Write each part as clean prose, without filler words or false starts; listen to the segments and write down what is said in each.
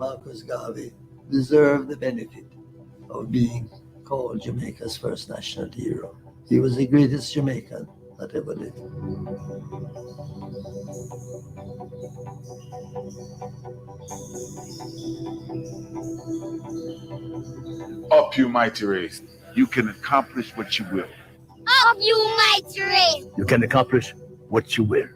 Marcus Garvey deserved the benefit of being called Jamaica's first national hero. He was the greatest Jamaican that ever lived. Up, you mighty race. You can accomplish what you will. Up, you mighty race. You can accomplish what you will.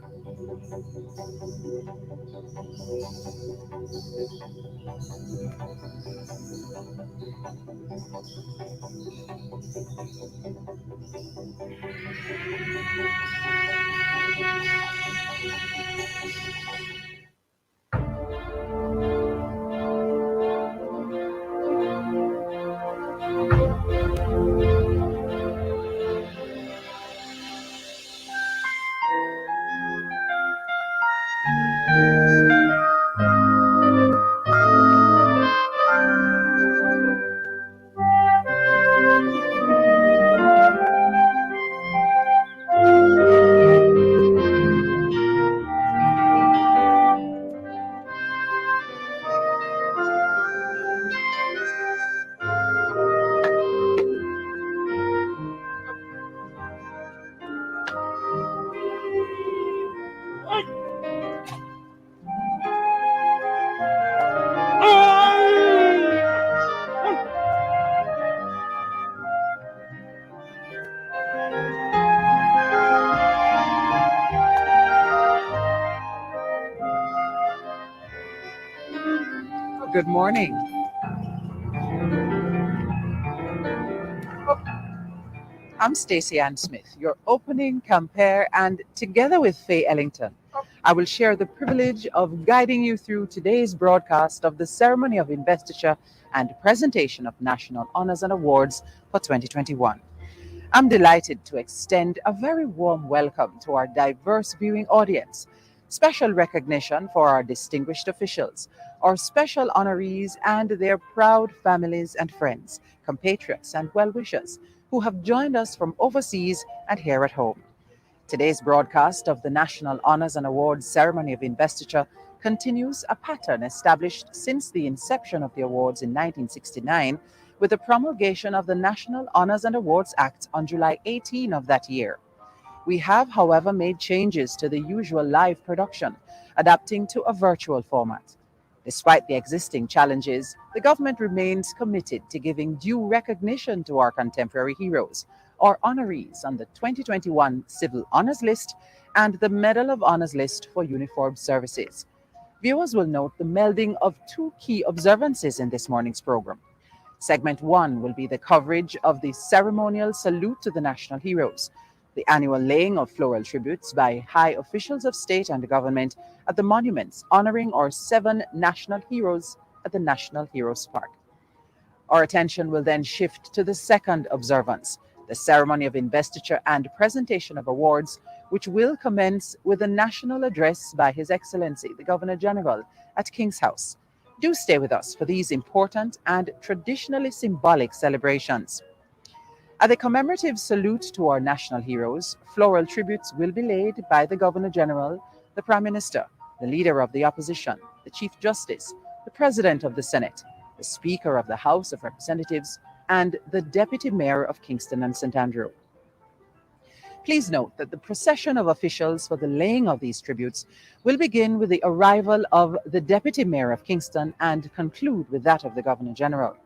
Good morning. I'm Stacey Ann Smith, your opening compare, and together with Faye Ellington, I will share the privilege of guiding you through today's broadcast of the ceremony of investiture and presentation of national honors and awards for 2021. I'm delighted to extend a very warm welcome to our diverse viewing audience. Special recognition for our distinguished officials, our special honorees, and their proud families and friends, compatriots, and well-wishers who have joined us from overseas and here at home. Today's broadcast of the National Honors and Awards Ceremony of Investiture continues a pattern established since the inception of the awards in 1969 with the promulgation of the National Honors and Awards Act on July 18 of that year. We have, however, made changes to the usual live production, adapting to a virtual format. Despite the existing challenges, the government remains committed to giving due recognition to our contemporary heroes, or honorees on the 2021 Civil Honors List and the Medal of Honors List for Uniformed Services. Viewers will note the melding of two key observances in this morning's program. Segment 1 will be the coverage of the ceremonial salute to the national heroes, the annual laying of floral tributes by high officials of state and government at the monuments honoring our 7 national heroes at the National Heroes Park. Our attention will then shift to the second observance, the ceremony of investiture and presentation of awards, which will commence with a national address by His Excellency, the Governor General, at King's House. Do stay with us for these important and traditionally symbolic celebrations. At the commemorative salute to our national heroes, floral tributes will be laid by the Governor General, the Prime Minister, the Leader of the Opposition, the Chief Justice, the President of the Senate, the Speaker of the House of Representatives, and the Deputy Mayor of Kingston and St. Andrew. Please note that the procession of officials for the laying of these tributes will begin with the arrival of the Deputy Mayor of Kingston and conclude with that of the Governor General.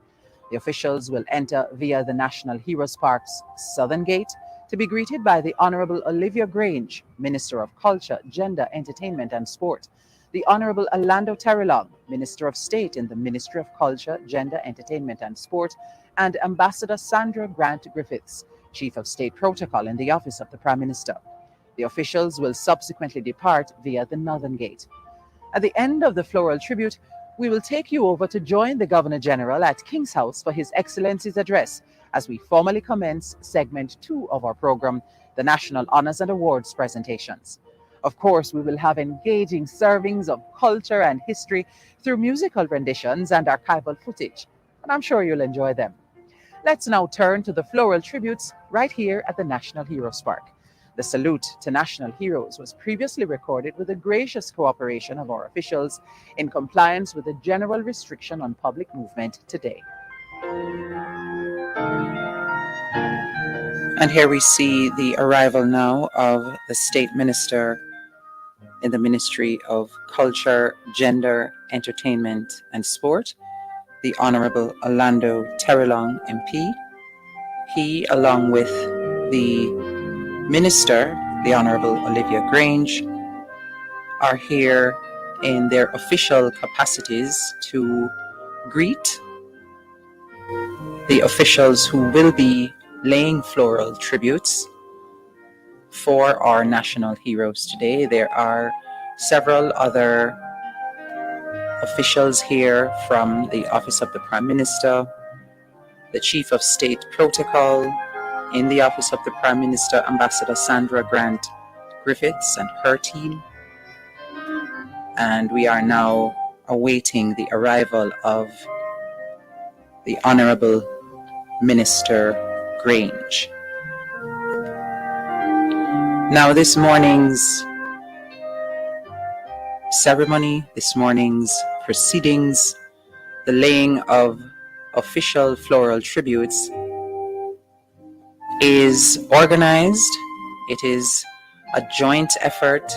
The officials will enter via the National Heroes Park's Southern Gate to be greeted by the Honourable Olivia Grange, Minister of Culture, Gender, Entertainment and Sport, the Honourable Orlando Terrelong, Minister of State in the Ministry of Culture, Gender, Entertainment and Sport, and Ambassador Sandra Grant Griffiths, Chief of State Protocol in the Office of the Prime Minister. The officials will subsequently depart via the Northern Gate. At the end of the floral tribute, we will take you over to join the Governor General at King's House for His Excellency's address as we formally commence segment 2 of our program, the National Honors and Awards presentations. Of course, we will have engaging servings of culture and history through musical renditions and archival footage, and I'm sure you'll enjoy them. Let's now turn to the floral tributes right here at the National Heroes Park. The salute to national heroes was previously recorded with the gracious cooperation of our officials in compliance with the general restriction on public movement today. And here we see the arrival now of the State Minister in the Ministry of Culture, Gender, Entertainment and Sport, the Honourable Orlando Terrelong MP. He, along with the Minister, the Honourable Olivia Grange, are here in their official capacities to greet the officials who will be laying floral tributes for our national heroes today. There are several other officials here from the Office of the Prime Minister, the Chief of State Protocol in the Office of the Prime Minister, Ambassador Sandra Grant Griffiths and her team. And we are now awaiting the arrival of the Honourable Minister Grange. Now, this morning's ceremony, this morning's proceedings, the laying of official floral tributes is organized. It is a joint effort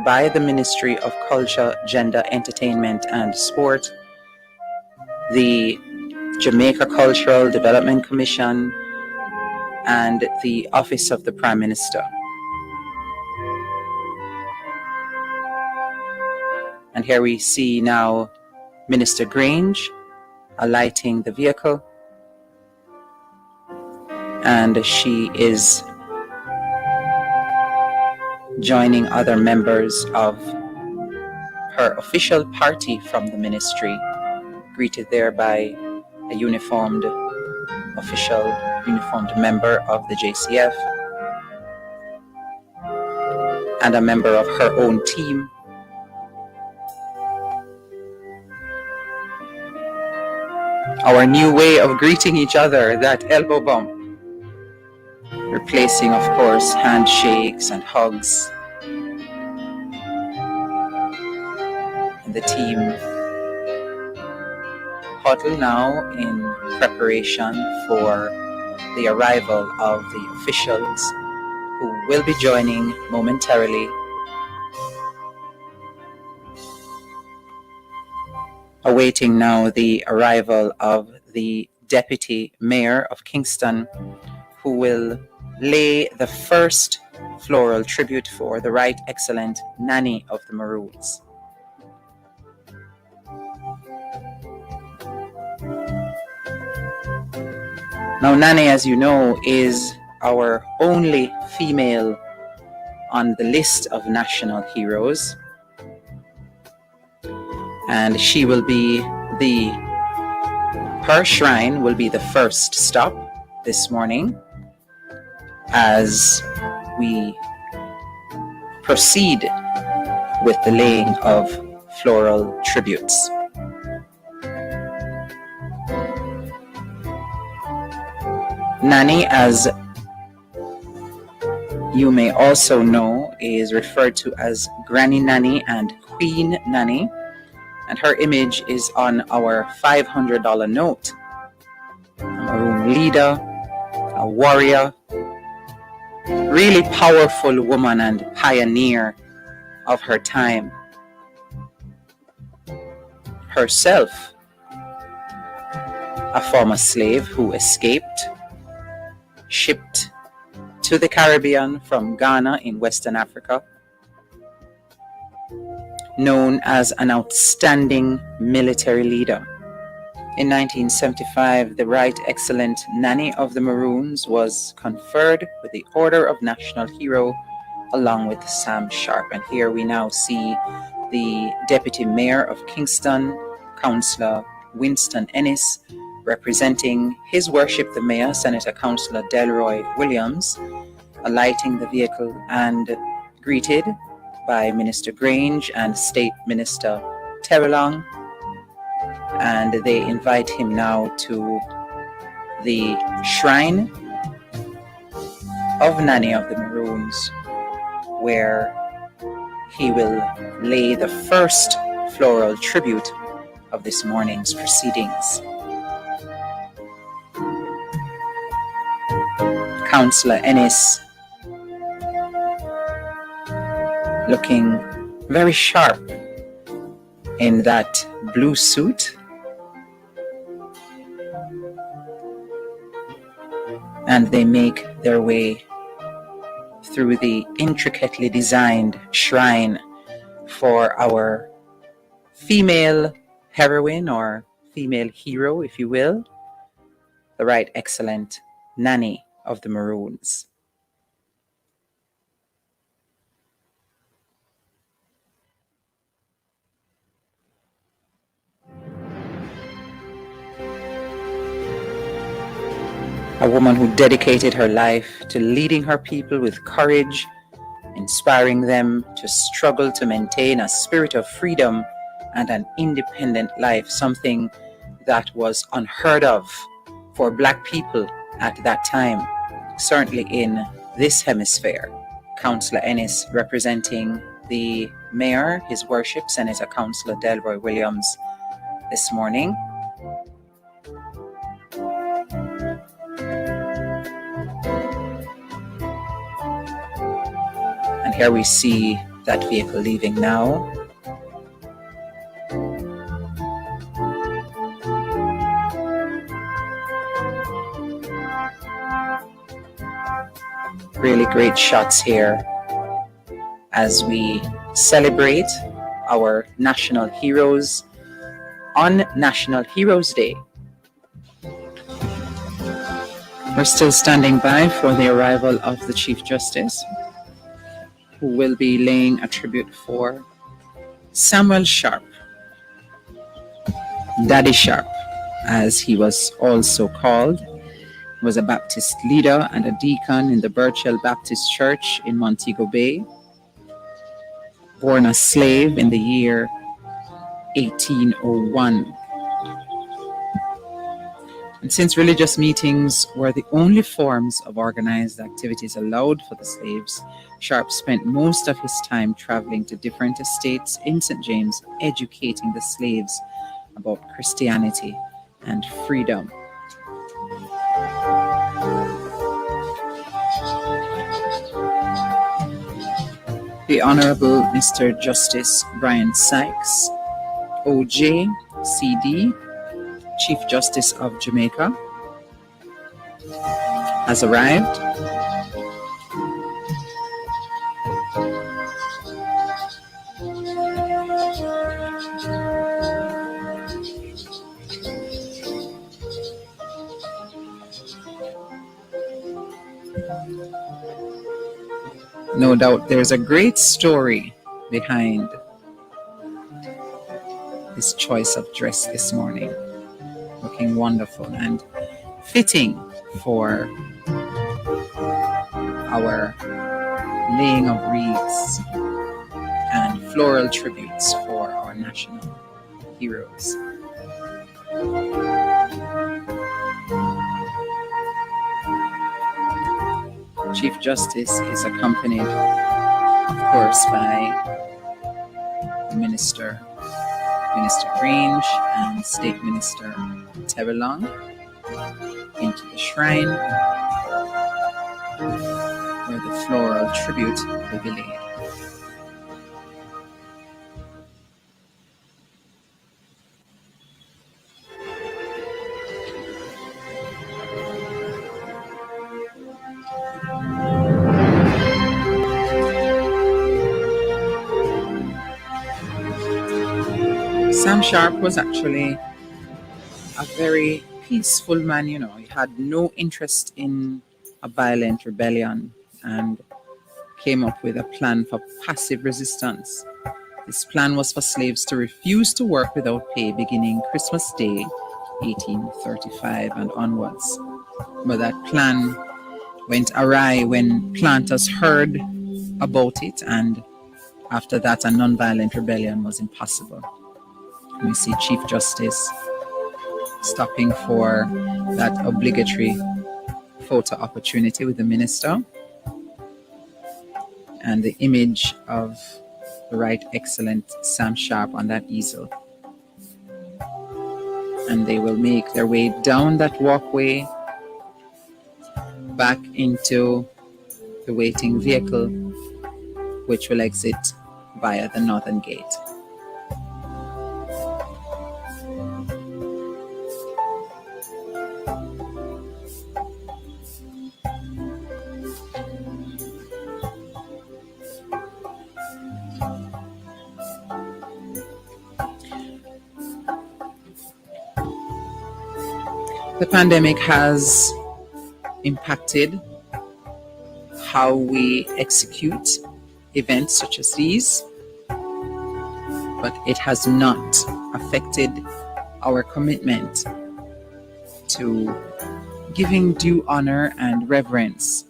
by the Ministry of Culture, Gender, Entertainment and Sport, the Jamaica Cultural Development Commission, and the Office of the Prime Minister. And here we see now Minister Grange alighting the vehicle, and she is joining other members of her official party from the ministry, greeted there by a uniformed member of the JCF and a member of her own team. Our new way of greeting each other, that elbow bump, replacing, of course, handshakes and hugs. And the team huddle now in preparation for the arrival of the officials who will be joining momentarily, awaiting now the arrival of the Deputy Mayor of Kingston, who will lay the first floral tribute for the Right Excellent Nanny of the Maroons. Now, Nanny, as you know, is our only female on the list of national heroes, and she will be her shrine will be the first stop this morning as we proceed with the laying of floral tributes. Nanny, as you may also know, is referred to as Granny Nanny and Queen Nanny, and her image is on our $500 note. A Maroon leader, a warrior, really powerful woman and pioneer of her time. Herself a former slave who escaped, shipped to the Caribbean from Ghana in Western Africa, known as an outstanding military leader. In 1975, the Right Excellent Nanny of the Maroons was conferred with the Order of National Hero along with Sam Sharp. And here we now see the Deputy Mayor of Kingston, Councillor Winston Ennis, representing His Worship the Mayor, Senator Councillor Delroy Williams, alighting the vehicle and greeted by Minister Grange and State Minister Terrelong. And they invite him now to the shrine of Nanny of the Maroons, where he will lay the first floral tribute of this morning's proceedings. Councillor Ennis looking very sharp in that blue suit, and they make their way through the intricately designed shrine for our female heroine, or female hero, if you will, the Right Excellent Nanny of the Maroons. A woman who dedicated her life to leading her people with courage, inspiring them to struggle to maintain a spirit of freedom and an independent life, something that was unheard of for Black people at that time, certainly in this hemisphere. Councillor Ennis representing the Mayor, His Worship Senator Councillor Delroy Williams this morning. And here we see that vehicle leaving now. Really great shots here as we celebrate our national heroes on National Heroes Day. We're still standing by for the arrival of the Chief Justice, who will be laying a tribute for Samuel Sharp, Daddy Sharp, as he was also called. He was a Baptist leader and a deacon in the Burchell Baptist Church in Montego Bay, born a slave in the year 1801. And since religious meetings were the only forms of organized activities allowed for the slaves, Sharp spent most of his time traveling to different estates in St. James, educating the slaves about Christianity and freedom. The Honorable Mr. Justice Brian Sykes, OJ, CD, Chief Justice of Jamaica, has arrived. No doubt there's a great story behind his choice of dress this morning. Looking wonderful and fitting for our laying of wreaths and floral tributes for our national heroes. Chief Justice is accompanied, of course, by the Minister Grange and State Minister Terrelong into the shrine where the floral tribute will be laid. Sam Sharp was actually a very peaceful man, you know. He had no interest in a violent rebellion and came up with a plan for passive resistance. This plan was for slaves to refuse to work without pay beginning Christmas Day, 1835 and onwards. But that plan went awry when planters heard about it, and after that a non-violent rebellion was impossible. We see Chief Justice stopping for that obligatory photo opportunity with the minister. and the image of the Right Excellent Sam Sharp on that easel. And they will make their way down that walkway back into the waiting vehicle, which will exit via the northern gate. The pandemic has impacted how we execute events such as these, but it has not affected our commitment to giving due honor and reverence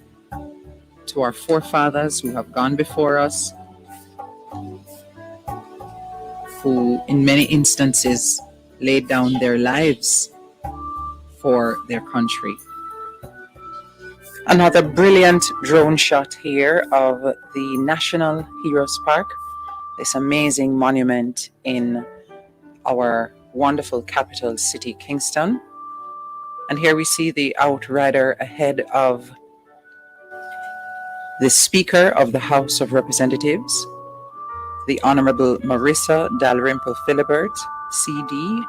to our forefathers who have gone before us, who in many instances laid down their lives for their country. Another brilliant drone shot here of the National Heroes Park, this amazing monument in our wonderful capital city, Kingston. And here we see the outrider ahead of the Speaker of the House of Representatives, the Honorable Marissa Dalrymple Philibert, CD,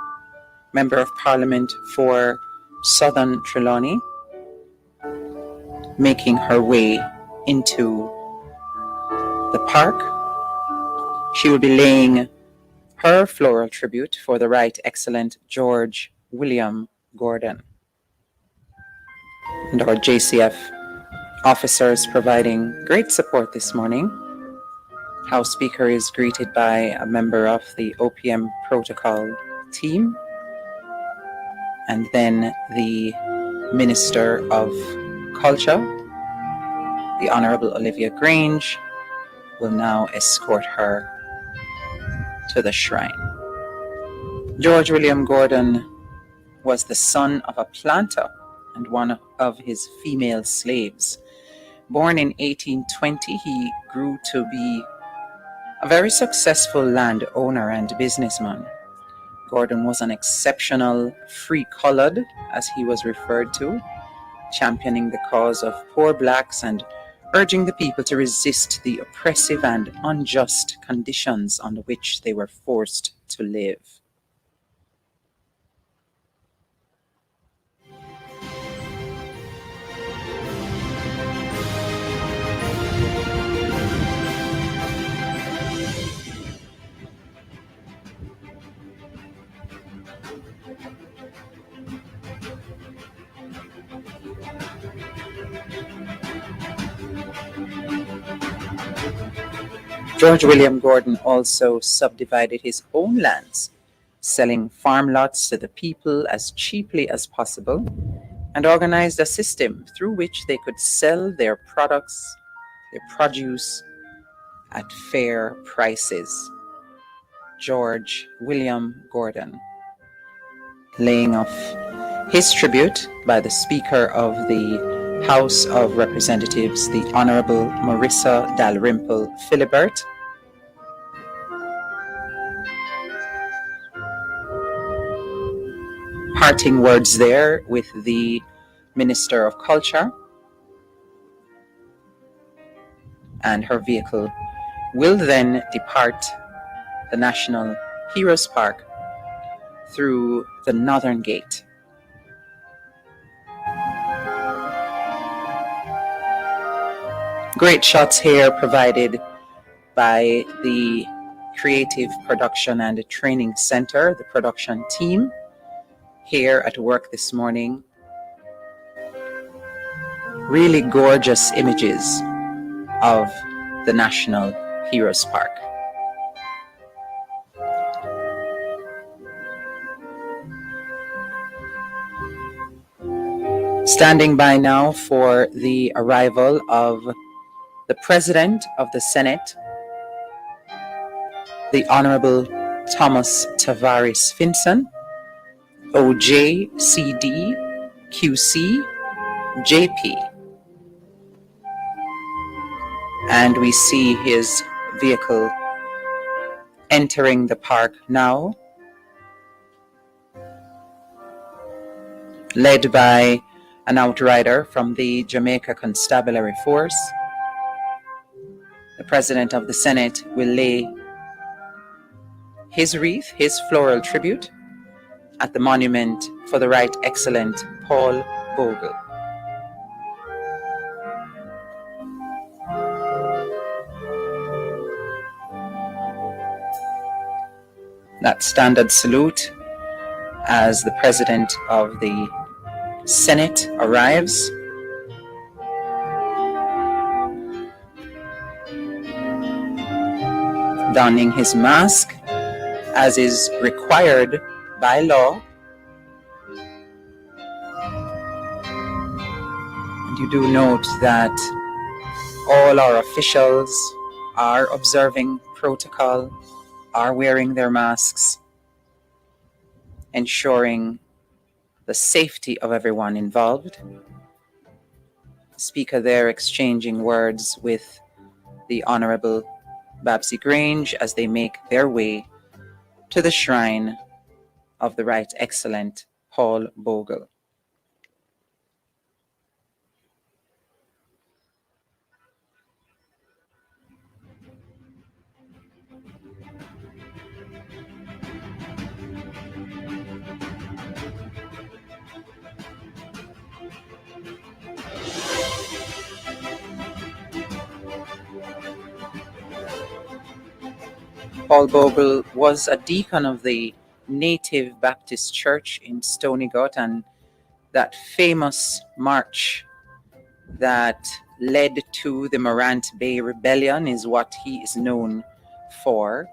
Member of Parliament for Southern Trelawney, making her way into the park. She will be laying her floral tribute for the Right Excellent George William Gordon. And our JCF officers providing great support this morning. House Speaker is greeted by a member of the OPM protocol team, and then the Minister of Culture, the Honorable Olivia Grange, will now escort her to the shrine. George William Gordon was the son of a planter and one of his female slaves. Born in 1820, he grew to be a very successful landowner and businessman. Gordon was an exceptional free-colored, as he was referred to, championing the cause of poor blacks and urging the people to resist the oppressive and unjust conditions under which they were forced to live. George William Gordon also subdivided his own lands, selling farm lots to the people as cheaply as possible, and organized a system through which they could sell their products, their produce, at fair prices. George William Gordon, laying off his tribute by the Speaker of the House of Representatives, the Honorable Marissa Dalrymple Philibert. Parting words there with the Minister of Culture, and her vehicle will then depart the National Heroes Park through the northern gate. Great shots here provided by the Creative Production and Training Center, the production team, here at work this morning. Really gorgeous images of the National Heroes Park. Standing by now for the arrival of the President of the Senate, the Honorable Thomas Tavares Finson, OJ, CD, QC, JP. And we see his vehicle entering the park now, led by an outrider from the Jamaica Constabulary Force. The President of the Senate will lay his wreath, his floral tribute, at the monument for the Right Excellent Paul Bogle. That standard salute as the President of the Senate arrives. Donning his mask as is required by law. And you do note that all our officials are observing protocol, are wearing their masks, ensuring the safety of everyone involved. The Speaker there exchanging words with the Honourable Babsy Grange as they make their way to the shrine of the Right Excellent Paul Bogle. Paul Bogle was a deacon of the Native Baptist Church in Stony Gut, and that famous march that led to the Morant Bay Rebellion is what he is known for.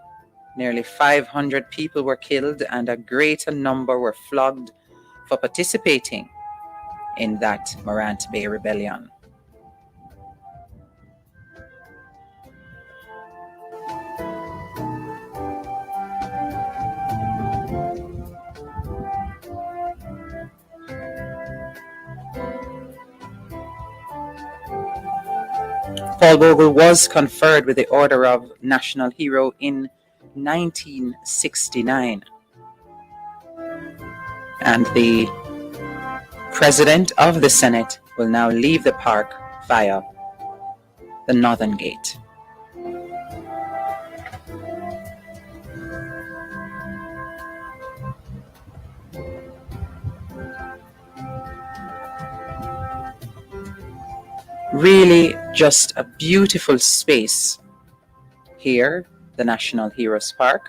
Nearly 500 people were killed and a greater number were flogged for participating in that Morant Bay Rebellion. Paul Bogle was conferred with the Order of National Hero in 1969. And the President of the Senate will now leave the park via the Northern Gate. Really just a beautiful space here, the National Heroes Park.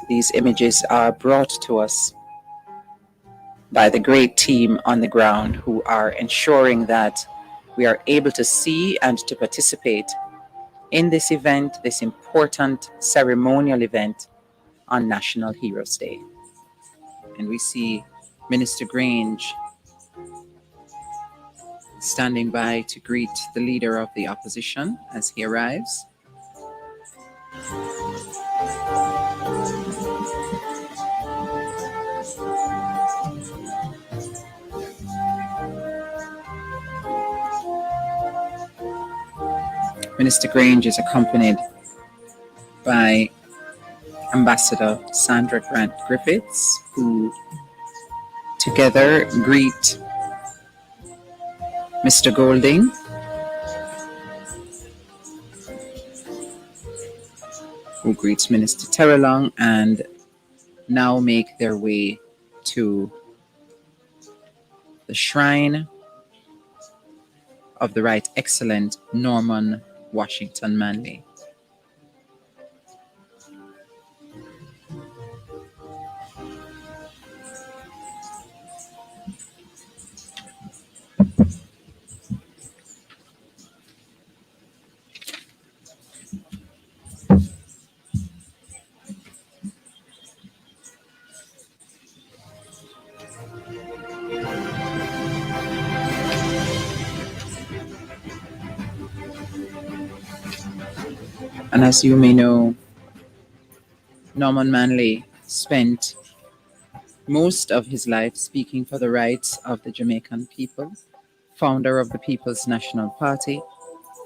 These images are brought to us by the great team on the ground who are ensuring that we are able to see and to participate in this event, this important ceremonial event on National Heroes Day. And we see Minister Grange standing by to greet the leader of the opposition as he arrives. Minister Grange is accompanied by Ambassador Sandra Grant Griffiths, who together greet Mr. Golding, who greets Minister Terrelong, and now make their way to the shrine of the Right Excellent Norman Washington Manley. And as you may know, Norman Manley spent most of his life speaking for the rights of the Jamaican people, founder of the People's National Party,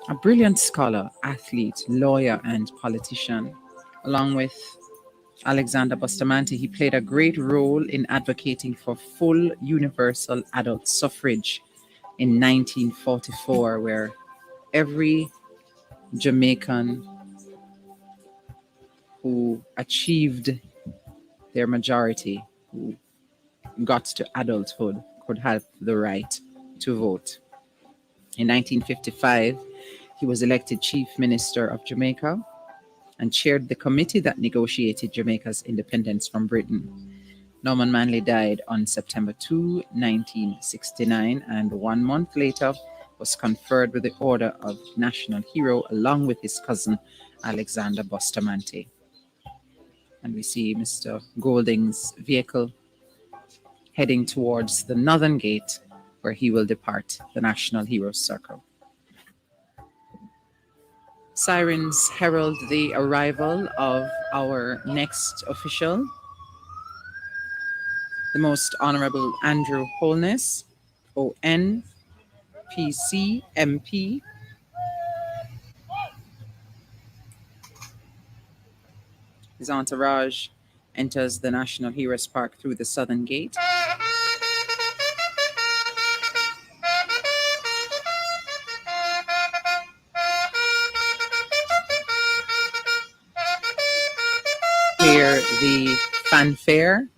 a brilliant scholar, athlete, lawyer, and politician. Along with Alexander Bustamante, he played a great role in advocating for full universal adult suffrage in 1944, where every Jamaican who achieved their majority, who got to adulthood, could have the right to vote. In 1955, he was elected Chief Minister of Jamaica and chaired the committee that negotiated Jamaica's independence from Britain. Norman Manley died on September 2, 1969, and 1 month later was conferred with the Order of National Hero along with his cousin Alexander Bustamante. And we see Mr. Golding's vehicle heading towards the northern gate where he will depart the National Heroes Circle. Sirens herald the arrival of our next official, the Most Honorable Andrew Holness, ON, PC, MP. His entourage enters the National Heroes Park through the southern gate. Hear the fanfare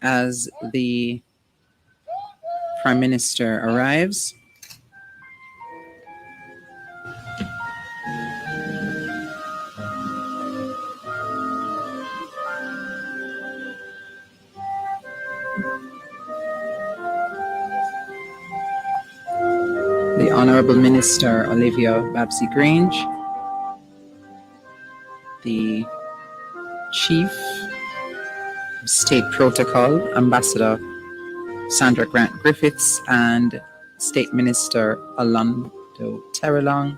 as the Prime Minister arrives. The Honourable Minister Olivia Babsy Grange, the Chief of State Protocol, Ambassador Sandra Grant Griffiths, and State Minister Alondo Terrelong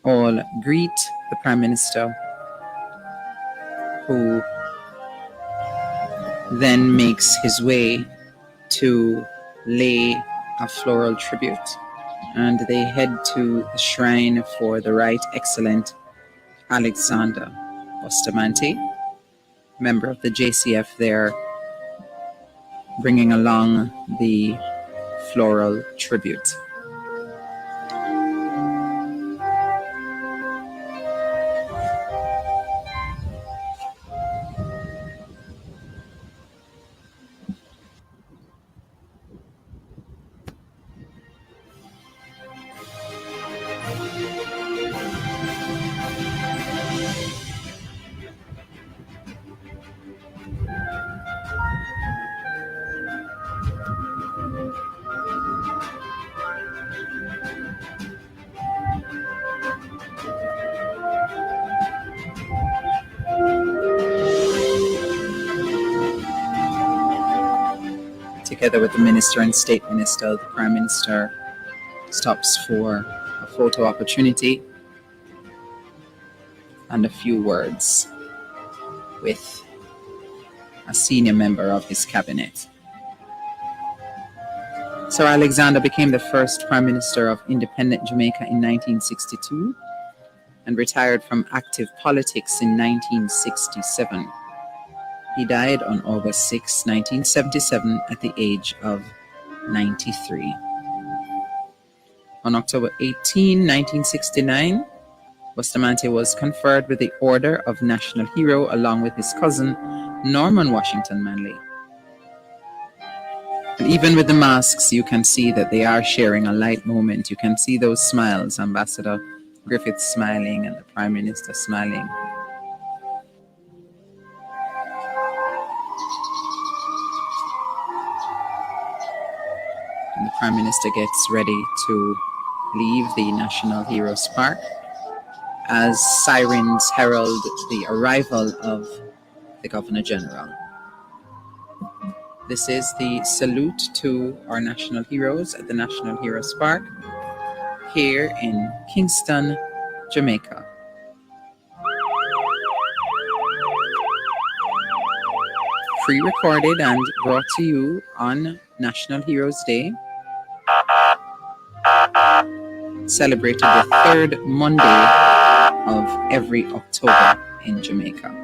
all greet the Prime Minister, who then makes his way to lay a floral tribute, and they head to the shrine for the Right Excellent Alexander Bustamante, member of the JCF there, bringing along the floral tribute. Together with the Minister and State Minister, the Prime Minister stops for a photo opportunity and a few words with a senior member of his cabinet. Sir Alexander became the first Prime Minister of independent Jamaica in 1962 and retired from active politics in 1967. He died on August 6, 1977, at the age of 93. On October 18, 1969, Bustamante was conferred with the Order of National Hero along with his cousin, Norman Washington Manley. And even with the masks, you can see that they are sharing a light moment. You can see those smiles, Ambassador Griffith smiling and the Prime Minister smiling. And the Prime Minister gets ready to leave the National Heroes Park as sirens herald the arrival of the Governor General. This is the salute to our national heroes at the National Heroes Park here in Kingston, Jamaica. pre-recorded and brought to you on National Heroes Day, celebrated the third Monday of every October in Jamaica.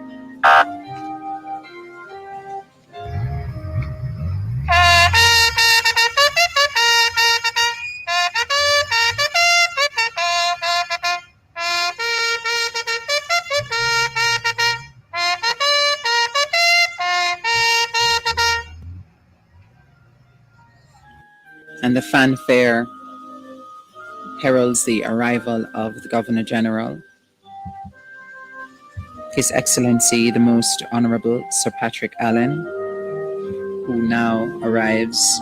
And the fanfare heralds the arrival of the Governor General, His Excellency the Most Honorable Sir Patrick Allen, who now arrives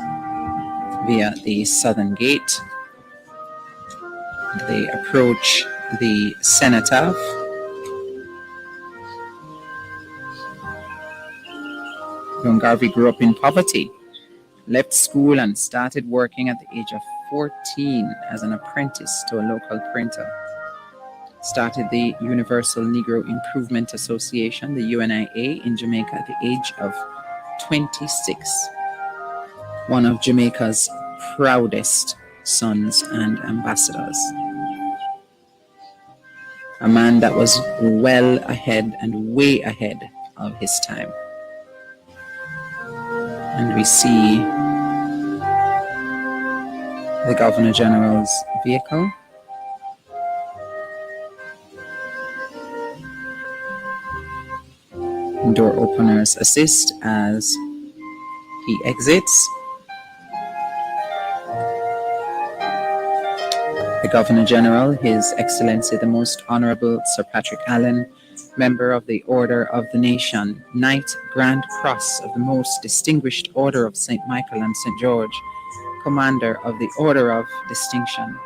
via the Southern Gate. They approach the cenotaph. Young Garvey grew up in poverty, left school and started working at the age of 14 as an apprentice to a local printer. Started the Universal Negro Improvement Association, the UNIA, in Jamaica at the age of 26. One of Jamaica's proudest sons and ambassadors. A man that was well ahead and way ahead of his time. And we see the Governor General's vehicle. Door openers assist as he exits. The Governor General, His Excellency the Most Honorable Sir Patrick Allen, Member of the Order of the Nation, Knight Grand Cross of the Most Distinguished Order of St. Michael and St. George, Commander of the Order of Distinction,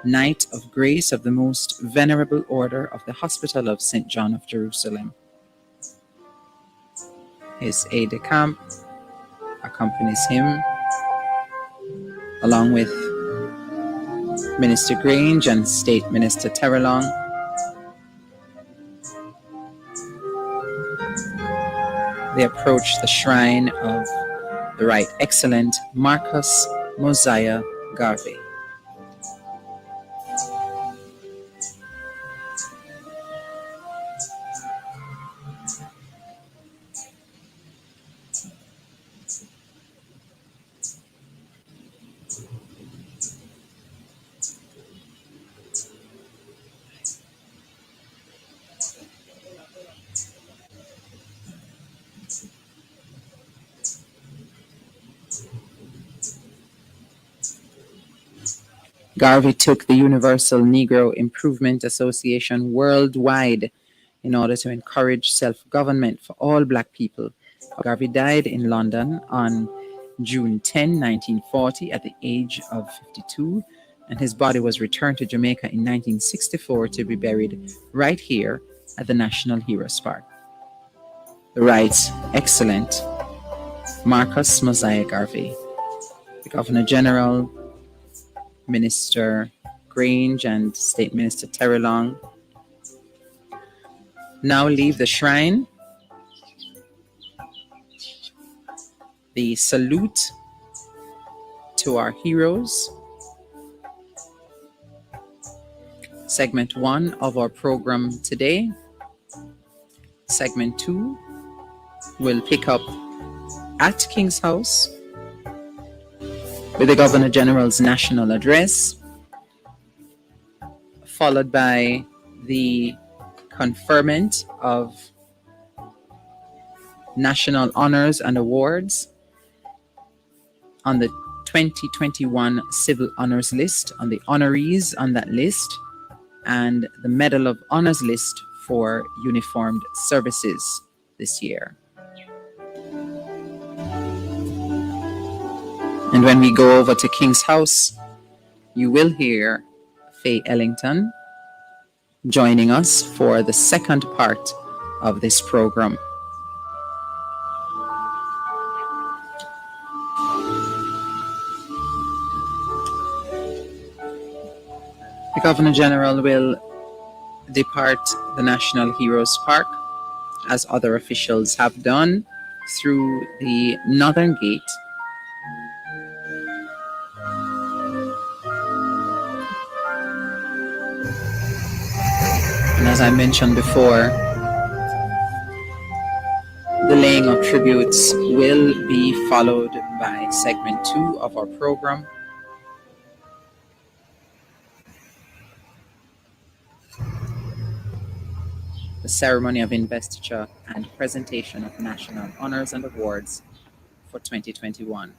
Knight of Grace of the Most Venerable Order of the Hospital of St. John of Jerusalem. His aide-de-camp accompanies him, along with Minister Grange and State Minister Terrelong. They approach the shrine of the Right Excellent Marcus Mosiah Garvey. Garvey took the Universal Negro Improvement Association worldwide in order to encourage self-government for all Black people. Garvey died in London on June 10, 1940, at the age of 52, and his body was returned to Jamaica in 1964 to be buried right here at the National Heroes Park. The Right Excellent Marcus Mosiah Garvey, the Governor General, Minister Grange and State Minister Terrelong now leave the shrine. The salute to our heroes. Segment 1 of our program today. Segment 2 will pick up at King's House with the Governor General's national address, followed by the conferment of national honors and awards on the 2021 Civil Honors List, on the honorees on that list, and the Medal of Honors list for uniformed services this year. And when we go over to King's House, you will hear Faye Ellington joining us for the second part of this program. The Governor General will depart the National Heroes Park, as other officials have done, through the northern gate. And as I mentioned before, the laying of tributes will be followed by segment 2 of our program. The ceremony of investiture and presentation of national honors and awards for 2021.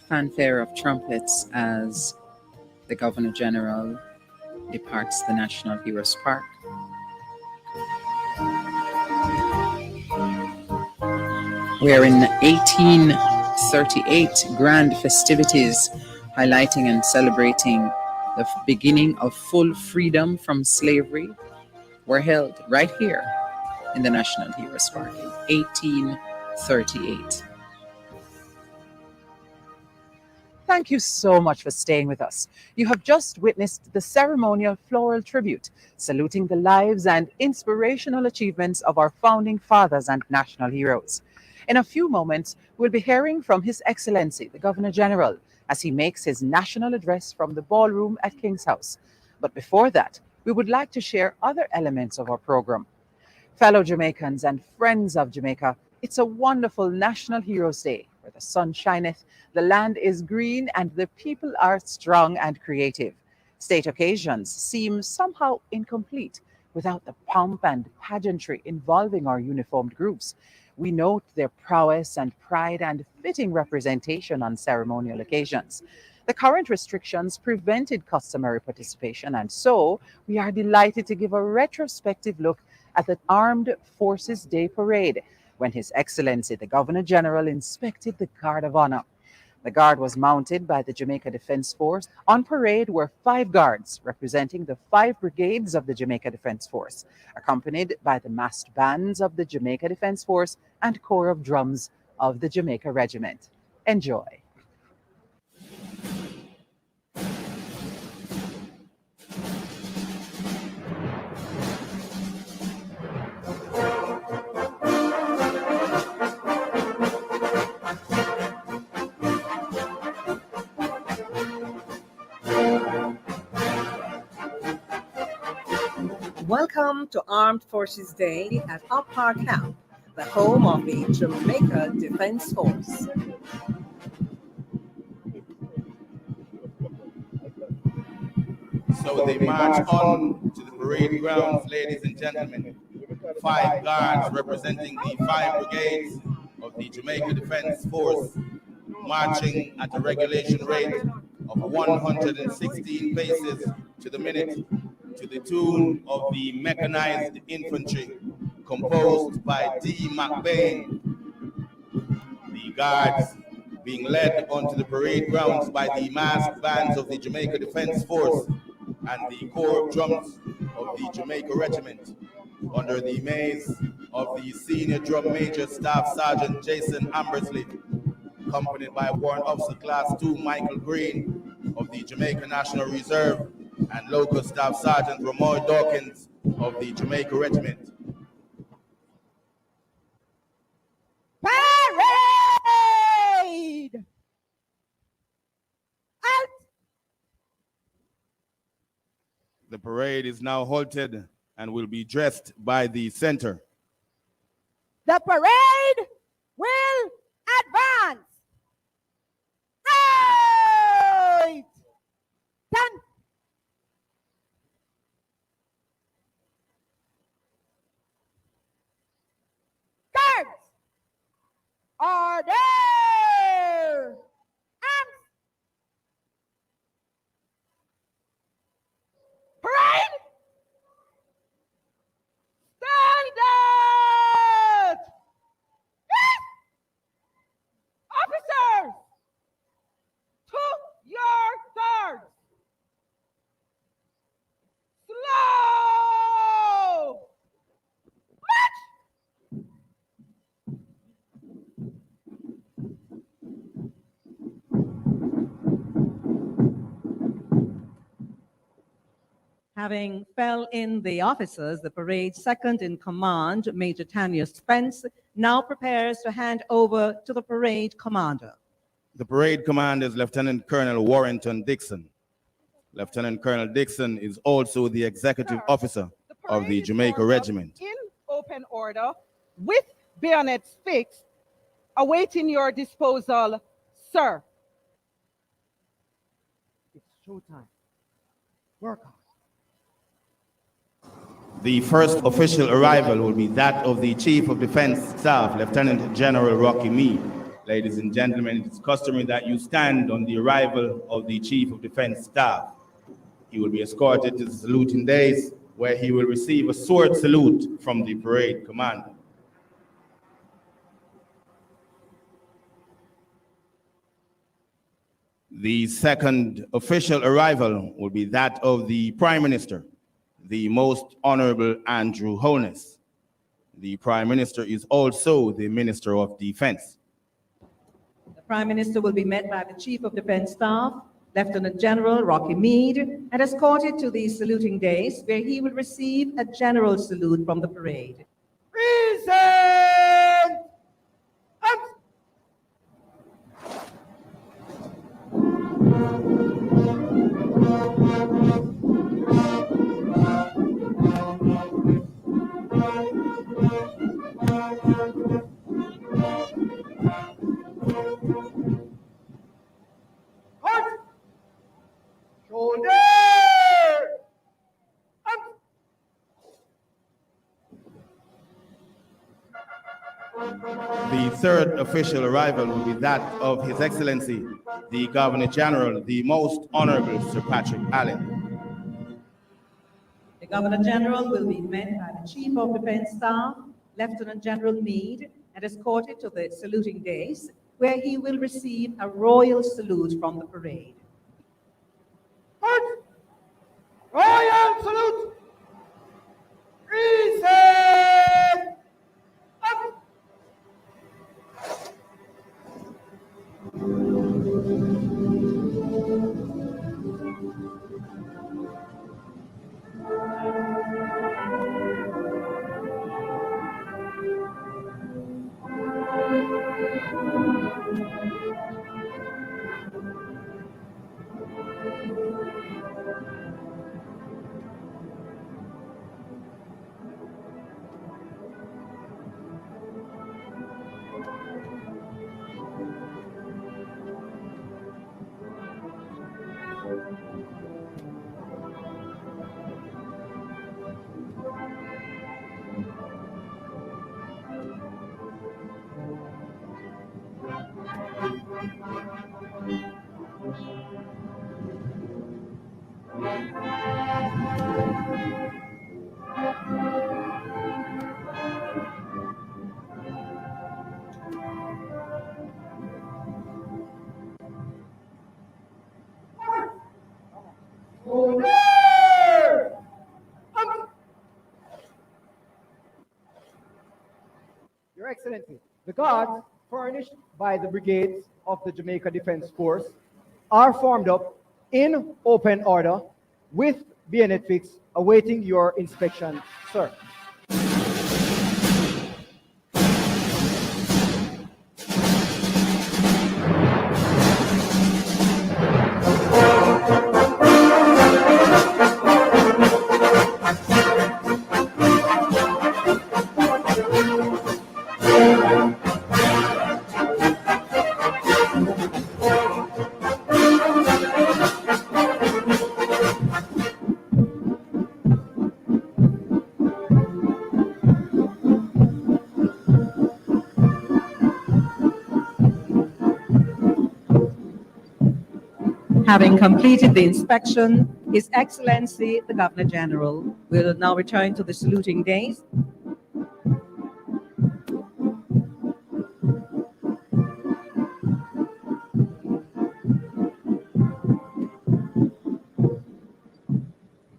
Fanfare of trumpets as the Governor General departs the National Heroes Park. We are in 1838 grand festivities highlighting and celebrating the beginning of full freedom from slavery were held right here in the National Heroes Park in 1838. Thank you so much for staying with us. You have just witnessed the ceremonial floral tribute, saluting the lives and inspirational achievements of our founding fathers and national heroes. In a few moments, we'll be hearing from His Excellency, the Governor General, as he makes his national address from the ballroom at King's House. But before that, we would like to share other elements of our program. Fellow Jamaicans and friends of Jamaica, it's a wonderful National Heroes Day, where the sun shineth, the land is green, and the people are strong and creative. State occasions seem somehow incomplete without the pomp and pageantry involving our uniformed groups. We note their prowess and pride and fitting representation on ceremonial occasions. The current restrictions prevented customary participation, and so we are delighted to give a retrospective look at the Armed Forces Day Parade, when His Excellency the Governor General inspected the Guard of Honor. The Guard was mounted by the Jamaica Defence Force. On parade were 5 guards representing the 5 brigades of the Jamaica Defence Force, accompanied by the massed bands of the Jamaica Defence Force and corps of drums of the Jamaica Regiment. Enjoy. Welcome to Armed Forces Day at Upper Camp, the home of the Jamaica Defence Force. So they march on to the parade grounds, ladies and gentlemen. 5 guards representing the 5 brigades of the Jamaica Defence Force, marching at a regulation rate of 116 paces to the minute, to the tune of the mechanized infantry, composed by D. McBain. The guards being led onto the parade grounds by the massed bands of the Jamaica Defence Force and the corps of drums of the Jamaica Regiment, under the maze of the Senior Drum Major Staff Sergeant Jason Ambersley, accompanied by Warrant Officer Class 2 Michael Green of the Jamaica National Reserve and Local Staff Sergeant Ramoy Dawkins of the Jamaica Regiment. Parade! Out! The parade is now halted and will be dressed by the center. The parade will advance. 8, 10. Guards! Order! Arms! Parade! Standard! Yes! Officer! Having fell in the officers, the parade's second in command, Major Tanya Spence, now prepares to hand over to the parade commander. The parade commander is Lieutenant Colonel Warrington Dixon. Lieutenant Colonel Dixon is also the executive officer of the Jamaica Regiment. In open order, with bayonets fixed, awaiting your disposal, sir. It's showtime. Work on. The first official arrival will be that of the Chief of Defense Staff, Lieutenant General Rocky Meade. Ladies and gentlemen, it's customary that you stand on the arrival of the Chief of Defense Staff. He will be escorted to the saluting dais, where he will receive a sword salute from the parade commander. The second official arrival will be that of the Prime Minister, the Most Honorable Andrew Holness. The Prime Minister is also the Minister of Defense. The Prime Minister will be met by the Chief of Defense Staff, Lieutenant General Rocky Meade, and escorted to the saluting dais, where he will receive a general salute from the parade. Present! Heart! Shoulder! The third official arrival will be that of His Excellency, the Governor General, the Most Honorable Sir Patrick Allen. The Governor General will be met by the Chief of Defense Staff, Lieutenant General Meade, and escorted to the saluting dais, where he will receive a royal salute from the parade. Heart! Royal salute! Present! Your Excellency, the guards furnished by the brigades of the Jamaica Defense Force are formed up in open order with bayonet fixed, awaiting your inspection, sir. Having completed the inspection, His Excellency, the Governor General, will now return to the saluting dais.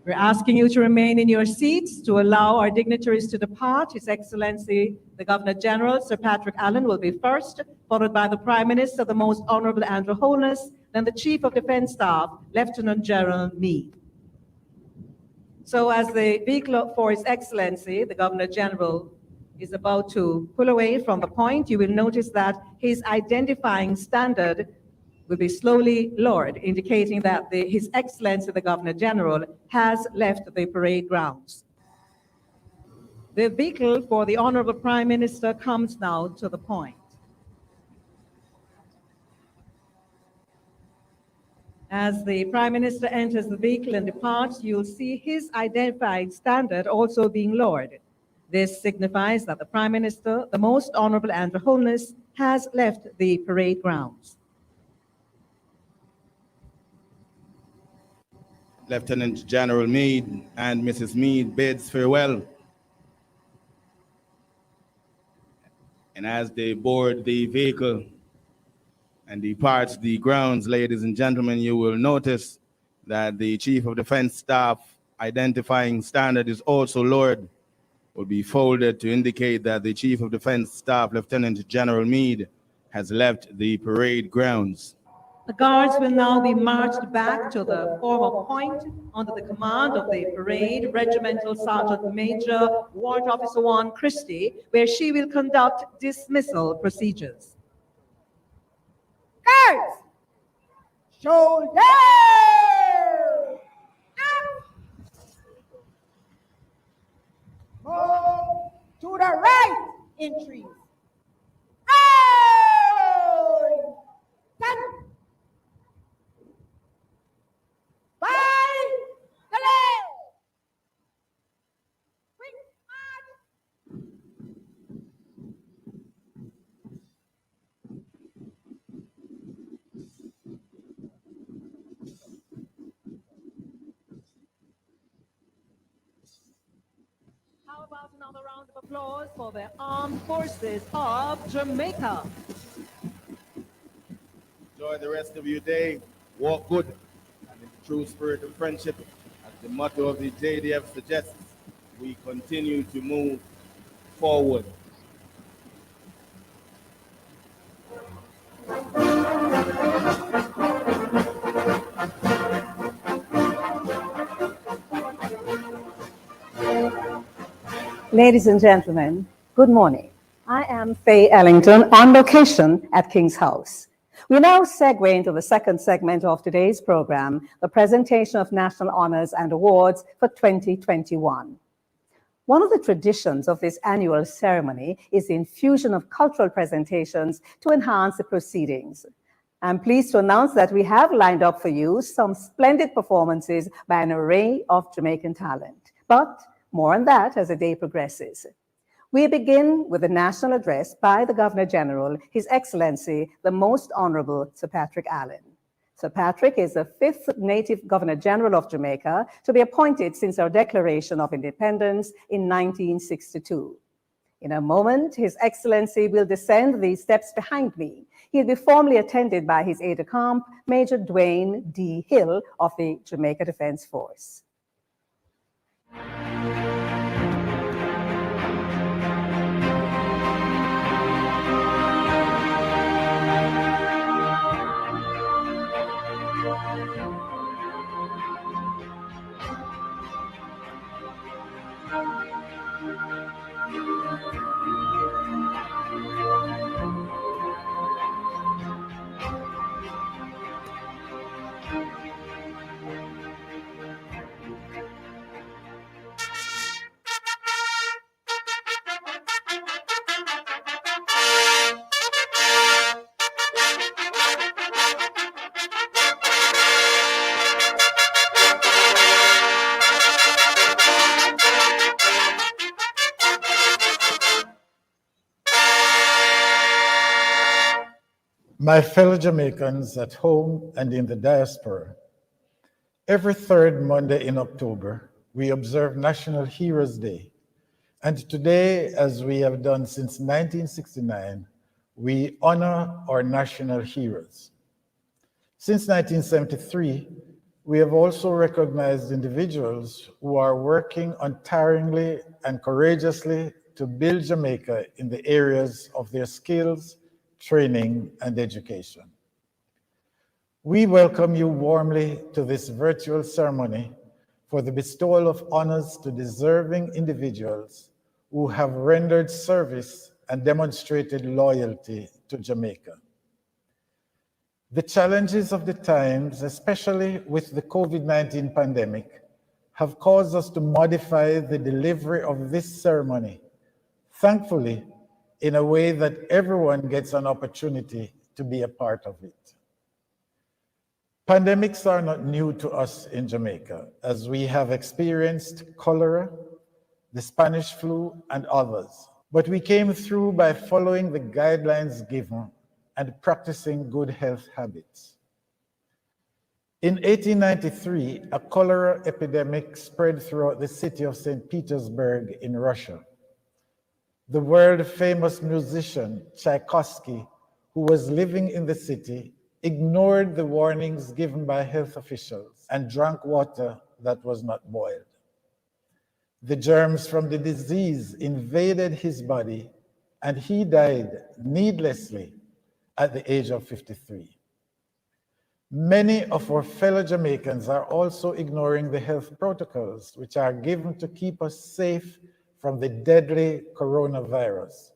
We're asking you to remain in your seats to allow our dignitaries to depart. His Excellency, the Governor General, Sir Patrick Allen, will be first, followed by the Prime Minister, the Most Honorable Andrew Holness, then the Chief of Defense Staff, Lieutenant General Meade. So as the vehicle for His Excellency, the Governor General, is about to pull away from the point, you will notice that his identifying standard will be slowly lowered, indicating that His Excellency, the Governor General, has left the parade grounds. The vehicle for the Honorable Prime Minister comes now to the point. As the Prime Minister enters the vehicle and departs, you'll see his identified standard also being lowered. This signifies that the Prime Minister, the Most Honorable and Her Holiness, has left the parade grounds. Lieutenant General Meade and Mrs. Meade bids farewell. And as they board the vehicle and departs the grounds, ladies and gentlemen, you will notice that the Chief of Defense Staff identifying standard is also lowered, will be folded to indicate that the Chief of Defense Staff, Lieutenant General Meade, has left the parade grounds. The guards will now be marched back to the former point under the command of the parade Regimental Sergeant Major Warrant Officer 1 Christie, where she will conduct dismissal procedures. Guards! Shoulder! Up! Move to the right, entries. Oh! 10. By the left. Quick march. How about another round of applause for the Armed Forces of Jamaica? Enjoy the rest of your day. Walk good and in the true spirit of friendship. As the motto of the JDF suggests, we continue to move forward. Ladies and gentlemen, good morning. I am Faye Ellington on location at King's House. We now segue into the second segment of today's program, the presentation of national honors and awards for 2021. One of the traditions of this annual ceremony is the infusion of cultural presentations to enhance the proceedings. I'm pleased to announce that we have lined up for you some splendid performances by an array of Jamaican talent. But more on that as the day progresses. We begin with a national address by the Governor General, His Excellency, the Most Honorable Sir Patrick Allen. Sir Patrick is the 5th native Governor General of Jamaica to be appointed since our Declaration of Independence in 1962. In a moment, His Excellency will descend the steps behind me. He'll be formally attended by his aide-de-camp, Major Dwayne D. Hill of the Jamaica Defense Force. My fellow Jamaicans at home and in the diaspora, every third Monday in October, we observe National Heroes Day. And today, as we have done since 1969, we honor our national heroes. Since 1973, we have also recognized individuals who are working untiringly and courageously to build Jamaica in the areas of their skills, training, and education. We welcome you warmly to this virtual ceremony for the bestowal of honors to deserving individuals who have rendered service and demonstrated loyalty to Jamaica. The challenges of the times, especially with the COVID-19 pandemic, have caused us to modify the delivery of this ceremony, thankfully, in a way that everyone gets an opportunity to be a part of it. Pandemics are not new to us in Jamaica, as we have experienced cholera, the Spanish flu, and others. But we came through by following the guidelines given and practicing good health habits. In 1893, a cholera epidemic spread throughout the city of St. Petersburg in Russia. The world-famous musician Tchaikovsky, who was living in the city, ignored the warnings given by health officials and drank water that was not boiled. The germs from the disease invaded his body, and he died needlessly at the age of 53. Many of our fellow Jamaicans are also ignoring the health protocols which are given to keep us safe from the deadly coronavirus,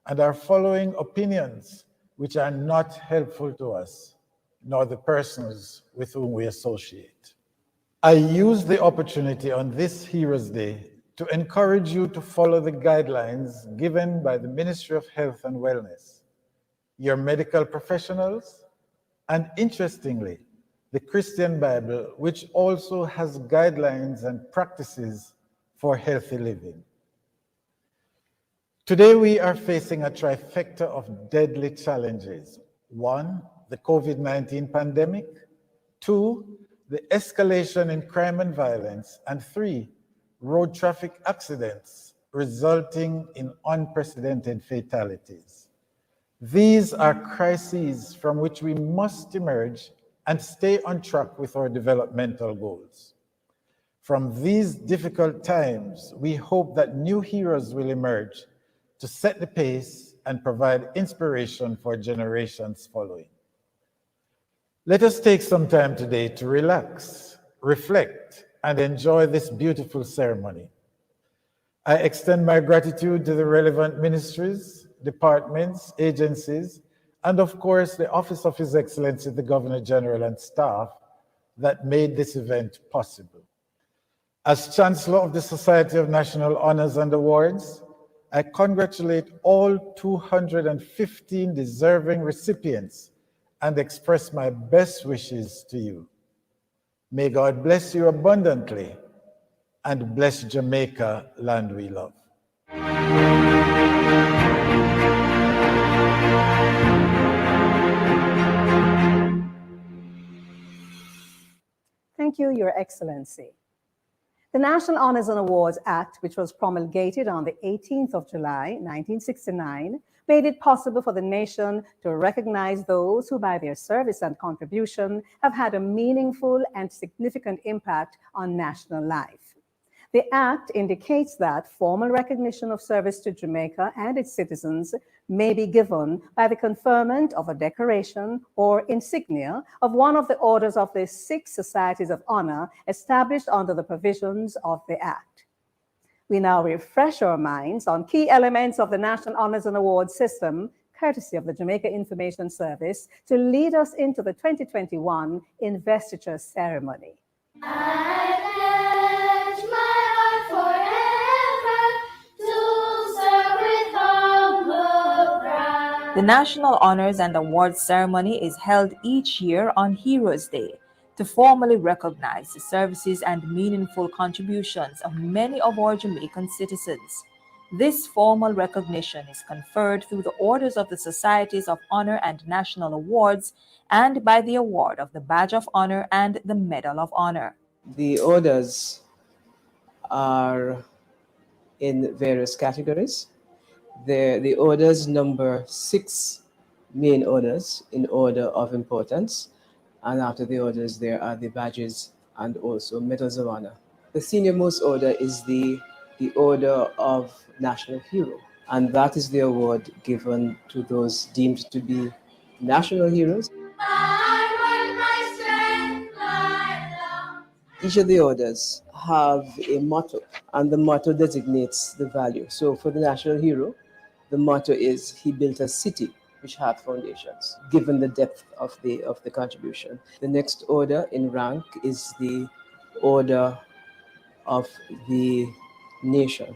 and are following opinions which are not helpful to us, nor the persons with whom we associate. I use the opportunity on this Heroes Day to encourage you to follow the guidelines given by the Ministry of Health and Wellness, your medical professionals, and interestingly, the Christian Bible, which also has guidelines and practices for healthy living. Today, we are facing a trifecta of deadly challenges. 1, the COVID-19 pandemic. 2, the escalation in crime and violence. And 3, road traffic accidents resulting in unprecedented fatalities. These are crises from which we must emerge and stay on track with our developmental goals. From these difficult times, we hope that new heroes will emerge to set the pace and provide inspiration for generations following. Let us take some time today to relax, reflect, and enjoy this beautiful ceremony. I extend my gratitude to the relevant ministries, departments, agencies, and of course, the Office of His Excellency, the Governor General and staff that made this event possible. As Chancellor of the Society of National Honors and Awards, I congratulate all 215 deserving recipients and express my best wishes to you. May God bless you abundantly and bless Jamaica, land we love. Thank you, Your Excellency. The National Honors and Awards Act, which was promulgated on the 18th of July, 1969, made it possible for the nation to recognize those who, by their service and contribution, have had a meaningful and significant impact on national life. The Act indicates that formal recognition of service to Jamaica and its citizens may be given by the conferment of a decoration or insignia of one of the orders of the 6 societies of honor established under the provisions of the Act. We now refresh our minds on key elements of the National Honors and Awards system, courtesy of the Jamaica Information Service, to lead us into the 2021 Investiture ceremony. I pledge my heart forever to serve with humble pride. The National Honors and Awards ceremony is held each year on Heroes Day to formally recognize the services and meaningful contributions of many of our Jamaican citizens. This formal recognition is conferred through the orders of the Societies of Honor and National Awards and by the award of the Badge of Honor and the Medal of Honor. The orders are in various categories. The orders number 6 main orders in order of importance, and after the orders there are the badges and also medals of honor. The senior most order is the Order of National Hero, and that is the award given to those deemed to be national heroes. Each of the orders have a motto, and the motto designates the value. So for the national hero, the motto is he built a city which had foundations, given the depth of the contribution. The next order in rank is the Order of the Nation.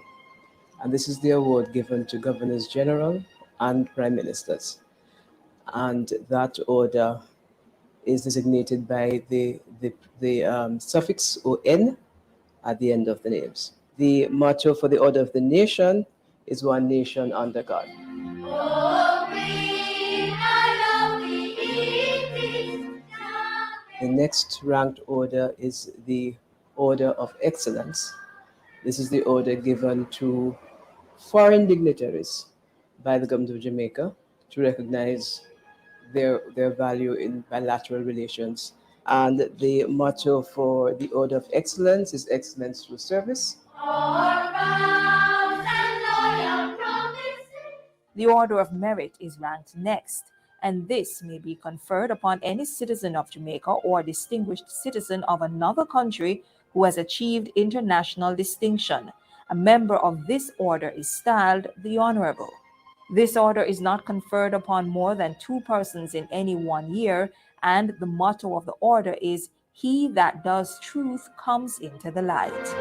And this is the award given to governors general and prime ministers. And that order is designated by the suffix "on" at the end of the names. The motto for the Order of the Nation is "One Nation Under God." Oh, green, I love the The next ranked order is the Order of Excellence. This is the order given to foreign dignitaries by the government of Jamaica to recognize their value in bilateral relations. And the motto for the Order of Excellence is Excellence through Service. The Order of Merit is ranked next, and this may be conferred upon any citizen of Jamaica or distinguished citizen of another country who has achieved international distinction. A member of this order is styled the Honorable. This order is not conferred upon more than 2 persons in any 1 year, and the motto of the order is "He that does truth comes into the light."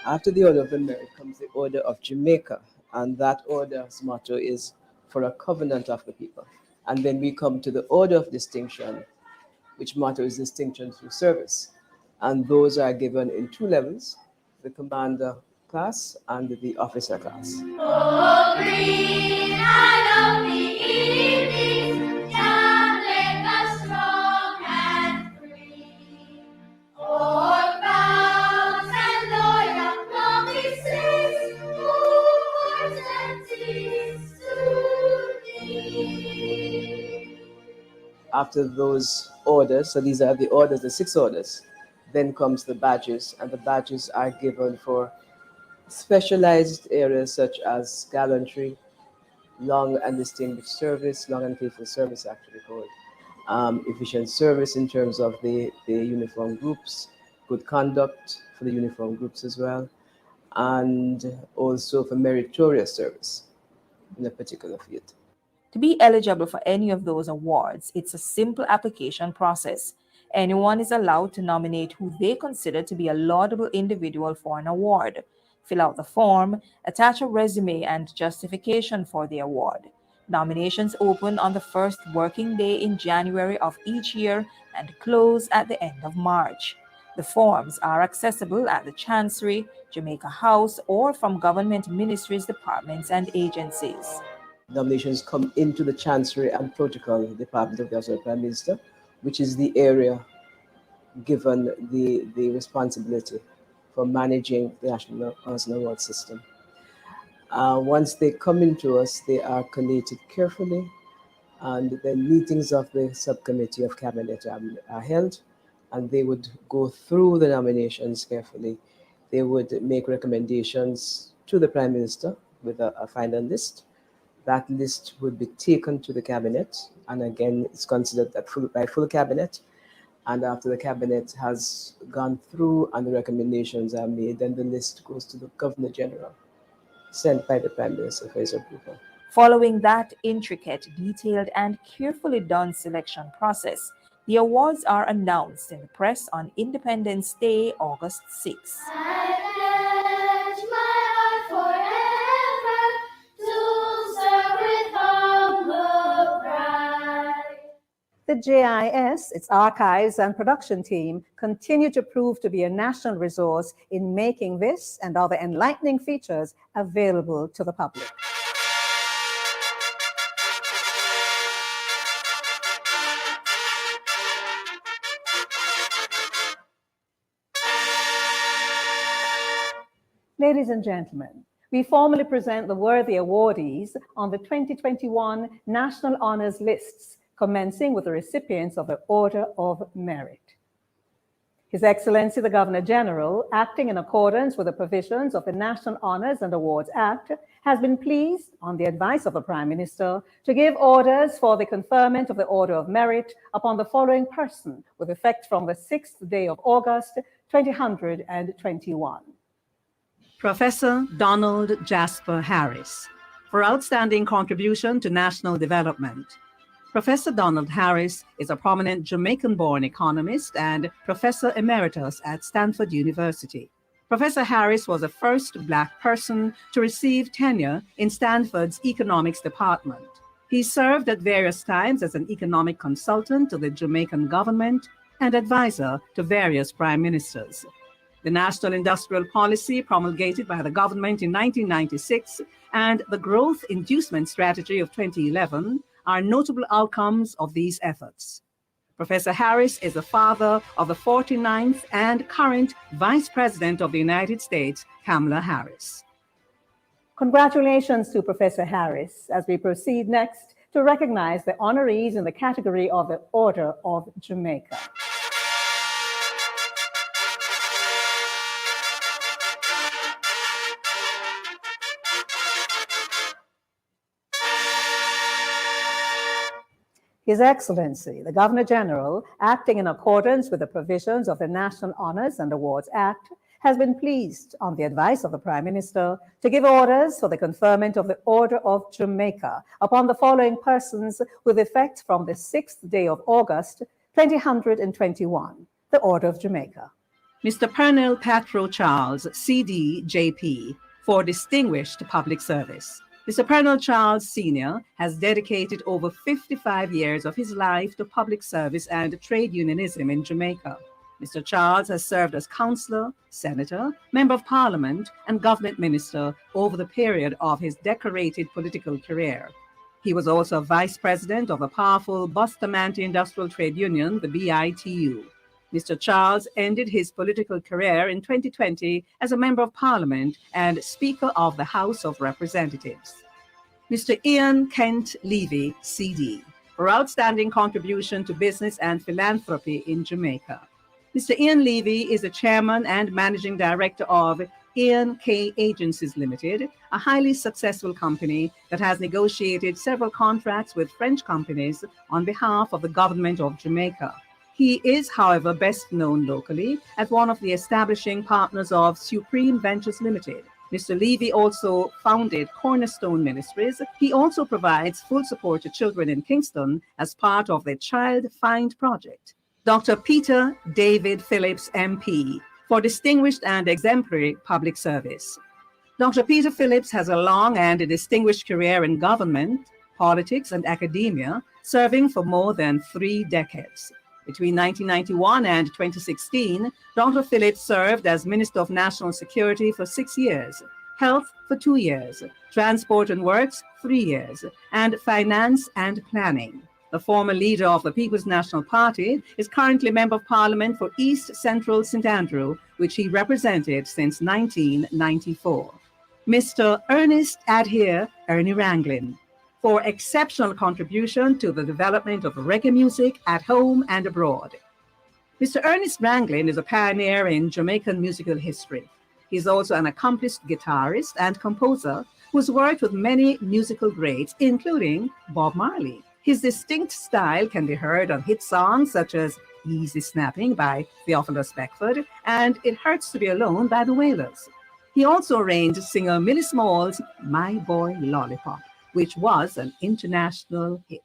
After the Order of the Merit comes the Order of Jamaica, and that order's motto is "For a Covenant of the People." And then we come to the Order of Distinction, which motto is "Distinction through Service." And those are given in 2 levels, the Commander class and the Officer class. Oh, green, I love the evenings, Jamaica strong and free. All bounds and loyal promises, wars and peace to thee. After those orders, so these are the orders, the 6 orders, then comes the badges, and the badges are given for specialized areas such as gallantry, long and distinguished service, long and faithful service actually called, efficient service in terms of the uniform groups, good conduct for the uniform groups as well, and also for meritorious service in a particular field. To be eligible for any of those awards, it's a simple application process. Anyone is allowed to nominate who they consider to be a laudable individual for an award. Fill out the form, attach a resume and justification for the award. Nominations open on the first working day in January of each year and close at the end of March. The forms are accessible at the Chancery, Jamaica House, or from government ministries, departments, and agencies. Nominations come into the Chancery and Protocol Department of the Office of the Prime Minister, which is the area given the responsibility for managing the National Honours and Award system. Once they come into us, they are collated carefully, and then meetings of the subcommittee of cabinet are held, and they would go through the nominations carefully. They would make recommendations to the Prime Minister with a final list. That list would be taken to the cabinet, and again, it's considered by full cabinet. And after the cabinet has gone through and the recommendations are made, then the list goes to the Governor General, sent by the Prime Minister for his approval. Following that intricate, detailed, and carefully done selection process, the awards are announced in the press on Independence Day, August 6. I pledge my heart forever to serve with humble pride. The JIS, its archives and production team, continue to prove to be a national resource in making this and other enlightening features available to the public. Ladies and gentlemen, we formally present the worthy awardees on the 2021 National Honours Lists, commencing with the recipients of the Order of Merit. His Excellency the Governor General, acting in accordance with the provisions of the National Honours and Awards Act, has been pleased, on the advice of the Prime Minister, to give orders for the conferment of the Order of Merit upon the following person with effect from the 6th day of August, 2021. Professor Donald Jasper Harris, for outstanding contribution to national development. Professor Donald Harris is a prominent Jamaican-born economist and professor emeritus at Stanford University. Professor Harris was the first Black person to receive tenure in Stanford's economics department. He served at various times as an economic consultant to the Jamaican government and advisor to various prime ministers. The National Industrial Policy promulgated by the government in 1996 and the Growth Inducement Strategy of 2011 are notable outcomes of these efforts. Professor Harris is the father of the 49th and current Vice President of the United States, Kamala Harris. Congratulations to Professor Harris as we proceed next to recognize the honorees in the category of the Order of Jamaica. His Excellency, the Governor General, acting in accordance with the provisions of the National Honors and Awards Act, has been pleased, on the advice of the Prime Minister, to give orders for the conferment of the Order of Jamaica upon the following persons with effect from the 6th day of August, 2021, the Order of Jamaica. Mr. Pernell Patro Charles, CD, JP, for distinguished public service. Mr. Pernell Charles Sr. has dedicated over 55 years of his life to public service and trade unionism in Jamaica. Mr. Charles has served as councillor, senator, member of parliament, and government minister over the period of his decorated political career. He was also vice president of the powerful Bustamante Industrial Trade Union, the BITU. Mr. Charles ended his political career in 2020 as a member of parliament and Speaker of the House of Representatives. Mr. Ian Kent Levy, CD, for outstanding contribution to business and philanthropy in Jamaica. Mr. Ian Levy is the chairman and managing director of Ian K. Agencies Limited, a highly successful company that has negotiated several contracts with French companies on behalf of the government of Jamaica. He is, however, best known locally as one of the establishing partners of Supreme Ventures Limited. Mr. Levy also founded Cornerstone Ministries. He also provides full support to children in Kingston as part of the Child Find Project. Dr. Peter David Phillips, MP, for distinguished and exemplary public service. Dr. Peter Phillips has a long and a distinguished career in government, politics, and academia, serving for more than 3 decades. Between 1991 and 2016, Dr. Phillips served as Minister of National Security for 6 years, Health for 2 years, Transport and Works 3 years, and Finance and Planning. The former leader of the People's National Party is currently Member of Parliament for East Central St. Andrew, which he represented since 1994. Mr. Ernest Adhere Ernie Ranglin, for exceptional contribution to the development of reggae music at home and abroad. Mr. Ernest Ranglin is a pioneer in Jamaican musical history. He is also an accomplished guitarist and composer who's worked with many musical greats, including Bob Marley. His distinct style can be heard on hit songs such as Easy Snapping by Theophilus Beckford and It Hurts to Be Alone by the Wailers. He also arranged singer Millie Small's My Boy Lollipop, which was an international hit.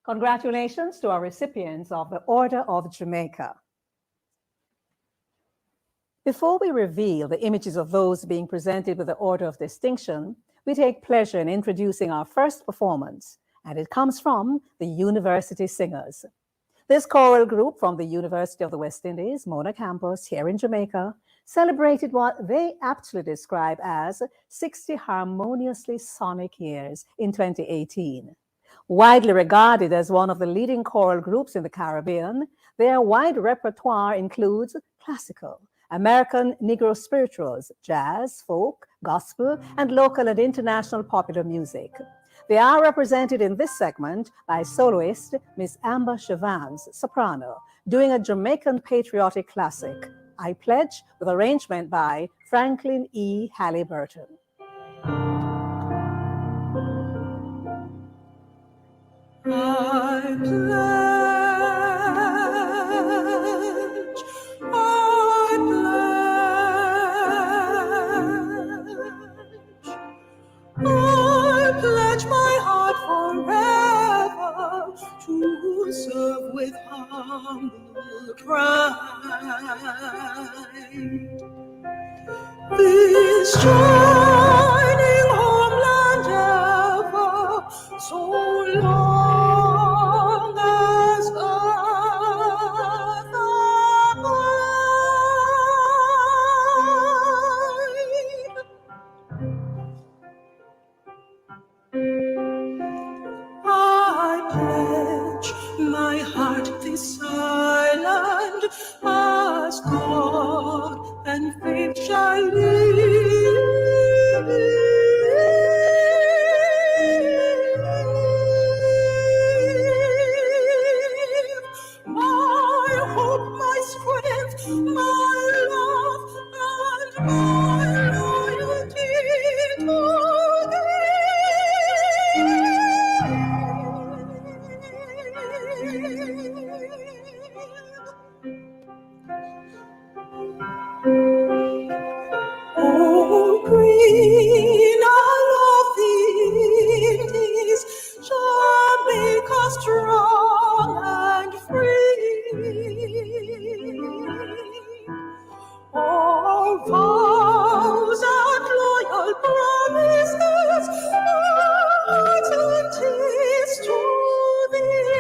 Congratulations to our recipients of the Order of Jamaica. Before we reveal the images of those being presented with the Order of Distinction, we take pleasure in introducing our first performance, and it comes from the University Singers. This choral group from the University of the West Indies, Mona campus here in Jamaica, celebrated what they aptly describe as 60 harmoniously sonic years in 2018. Widely regarded as one of the leading choral groups in the Caribbean, their wide repertoire includes classical, American Negro spirituals, jazz, folk, gospel, and local and international popular music. They are represented in this segment by soloist Miss Amber Chavans, soprano, doing a Jamaican patriotic classic, I Pledge, with arrangement by Franklin E. Halliburton. I pledge, I pledge my heart forever to serve with humble pride this shining homeland ever, so long as earth I pledge my heart this island as God and faith shall live. My hope, my strength, my love, and my loyalty to Oh, green, I love the Indies, Jamaica strong and free. All vows and loyal promises, hearts and tears to thee.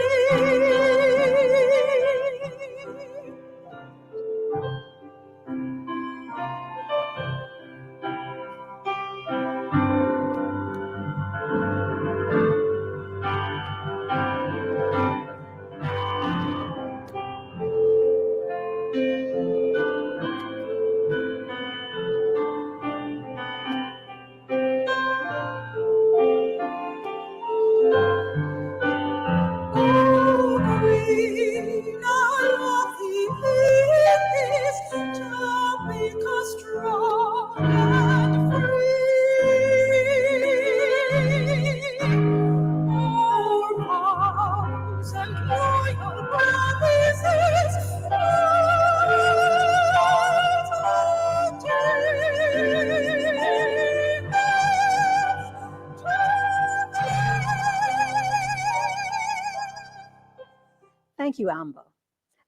Thank you, Amber.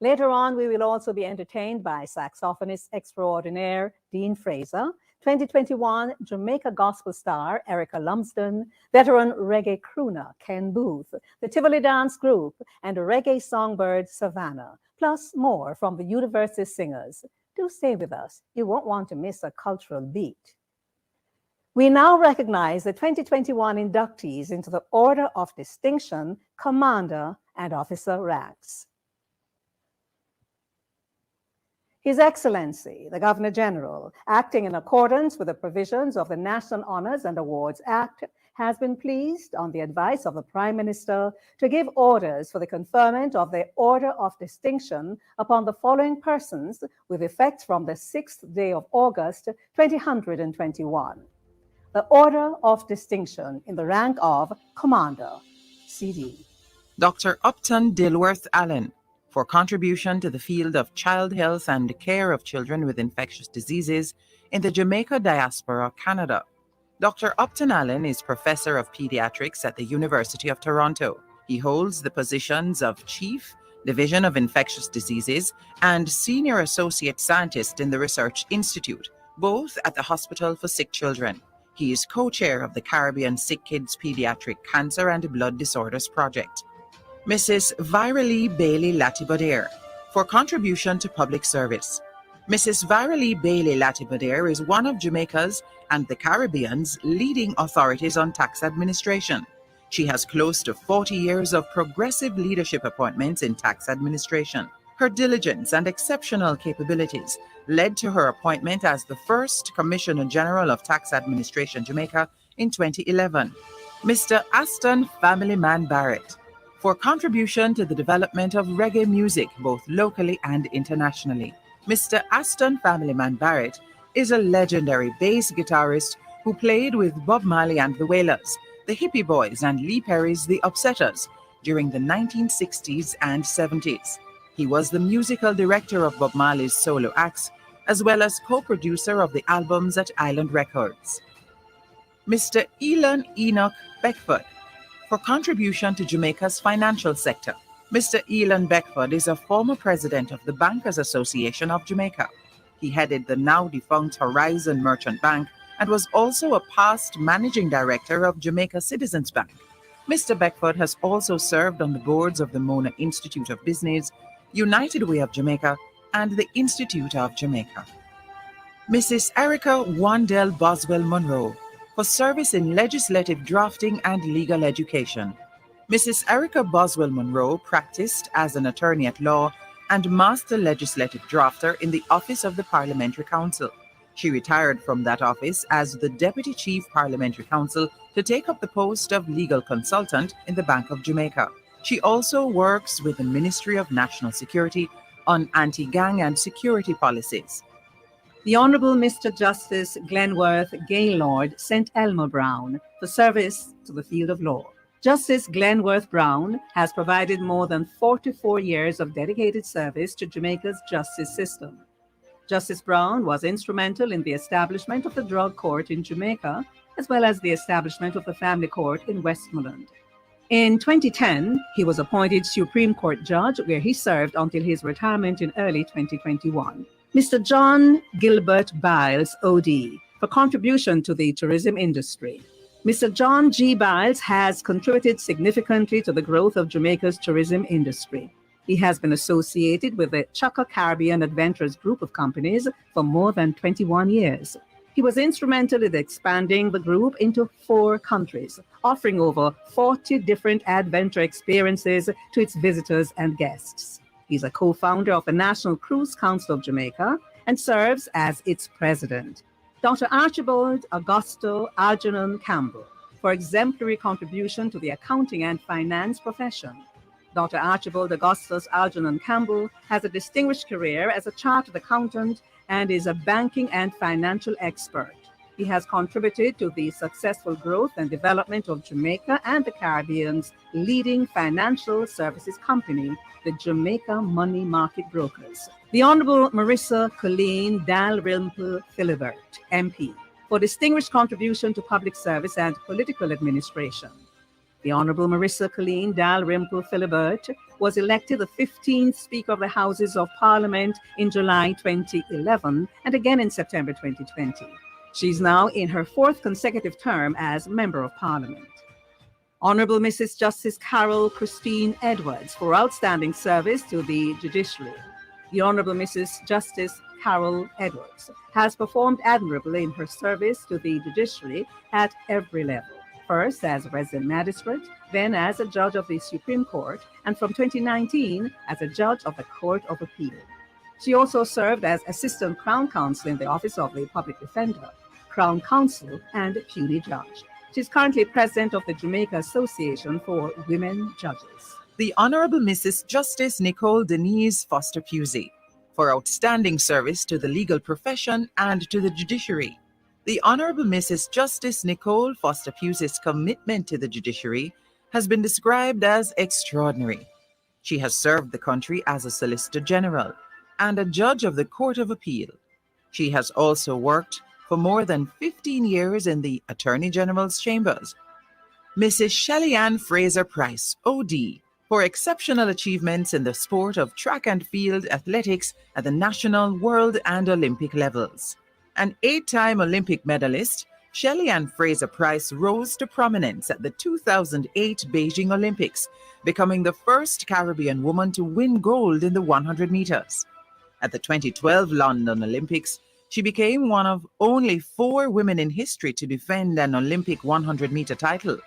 Later on, we will also be entertained by saxophonist extraordinaire Dean Fraser, 2021 Jamaica Gospel star Erica Lumsden, veteran reggae crooner Ken Booth, the Tivoli Dance Group, and reggae songbird Savannah, plus more from the University Singers. Do stay with us. You won't want to miss a cultural beat. We now recognize the 2021 inductees into the Order of Distinction, Commander and Officer ranks. His Excellency, the Governor General, acting in accordance with the provisions of the National Honors and Awards Act, has been pleased, on the advice of the Prime Minister, to give orders for the conferment of the Order of Distinction upon the following persons with effect from the 6th day of August, 2021. The Order of Distinction in the rank of Commander, CD. Dr. Upton Dilworth Allen, for contribution to the field of child health and care of children with infectious diseases in the Jamaica diaspora, Canada. Dr. Upton Allen is Professor of Pediatrics at the University of Toronto. He holds the positions of Chief, Division of Infectious Diseases, and Senior Associate Scientist in the Research Institute, both at the Hospital for Sick Children. He is co-chair of the Caribbean Sick Kids Pediatric Cancer and Blood Disorders Project. Mrs. Viralee Bailey Latibaudiere, for contribution to public service. Mrs. Viralee Bailey Latibaudiere is one of Jamaica's and the Caribbean's leading authorities on tax administration. She has close to 40 years of progressive leadership appointments in tax administration. Her diligence and exceptional capabilities led to her appointment as the first Commissioner General of Tax Administration Jamaica in 2011. Mr. Aston Family Man Barrett, for contribution to the development of reggae music both locally and internationally. Mr. Aston Familyman Barrett is a legendary bass guitarist who played with Bob Marley and the Wailers, the Hippie Boys, and Lee Perry's The Upsetters during the 1960s and 70s. He was the musical director of Bob Marley's solo acts, as well as co-producer of the albums at Island Records. Mr. Elon Enoch Beckford, for contribution to Jamaica's financial sector. Mr. Elon Beckford is a former president of the Bankers Association of Jamaica. He headed the now-defunct Horizon Merchant Bank and was also a past managing director of Jamaica Citizens Bank. Mr. Beckford has also served on the boards of the Mona Institute of Business, United Way of Jamaica, and the Institute of Jamaica. Mrs. Erica Wandell Boswell Monroe, for service in legislative drafting and legal education. Mrs. Erica Boswell Monroe practiced as an attorney at law and master legislative drafter in the Office of the Parliamentary Counsel. She retired from that office as the Deputy Chief Parliamentary Counsel to take up the post of legal consultant in the Bank of Jamaica. She also works with the Ministry of National Security on anti-gang and security policies. The Honorable Mr. Justice Glenworth Gaylord St. Elmo Brown for service to the field of law. Justice Glenworth Brown has provided more than 44 years of dedicated service to Jamaica's justice system. Justice Brown was instrumental in the establishment of the Drug Court in Jamaica, as well as the establishment of the Family Court in Westmoreland. In 2010, he was appointed Supreme Court Judge, where he served until his retirement in early 2021. Mr. John Gilbert Biles, OD, for contribution to the tourism industry. Mr. John G. Biles has contributed significantly to the growth of Jamaica's tourism industry. He has been associated with the Chaka Caribbean Adventures group of companies for more than 21 years. He was instrumental in expanding the group into 4 countries, offering over 40 different adventure experiences to its visitors and guests. He's a co-founder of the National Cruise Council of Jamaica and serves as its president. Dr. Archibald Augusto Algernon Campbell, for exemplary contribution to the accounting and finance profession. Dr. Archibald Augustus Algernon Campbell has a distinguished career as a chartered accountant and is a banking and financial expert. He has contributed to the successful growth and development of Jamaica and the Caribbean's leading financial services company, the Jamaica Money Market Brokers. The Honorable Marissa Colleen Dalrymple Philibert, MP, for distinguished contribution to public service and political administration. The Honorable Marissa Colleen Dalrymple Philibert was elected the 15th Speaker of the Houses of Parliament in July 2011 and again in September 2020. She's now in her 4th consecutive term as Member of Parliament. Honorable Mrs. Justice Carol Christine Edwards for outstanding service to the judiciary. The Honorable Mrs. Justice Carol Edwards has performed admirably in her service to the judiciary at every level. First as a resident magistrate, then as a judge of the Supreme Court, and from 2019 as a judge of the Court of Appeal. She also served as Assistant Crown Counsel in the Office of the Public Defender, Crown Counsel, and Puisne Judge. She is currently president of the Jamaica Association for Women Judges. The Honorable Mrs. Justice Nicole Denise Foster Pusey, for outstanding service to the legal profession and to the judiciary. The Honorable Mrs. Justice Nicole Foster Pusey's commitment to the judiciary has been described as extraordinary. She has served the country as a Solicitor General and a judge of the Court of Appeal. She has also worked for more than 15 years in the Attorney General's chambers. Mrs. Shelley Ann Fraser Price, OD, for exceptional achievements in the sport of track and field athletics at the national, world, and Olympic levels. An 8-time Olympic medalist, Shelley Ann Fraser Price rose to prominence at the 2008 Beijing Olympics, becoming the first Caribbean woman to win gold in the 100 meters. At the 2012 London Olympics, she became one of only 4 women in history to defend an Olympic 100-meter title.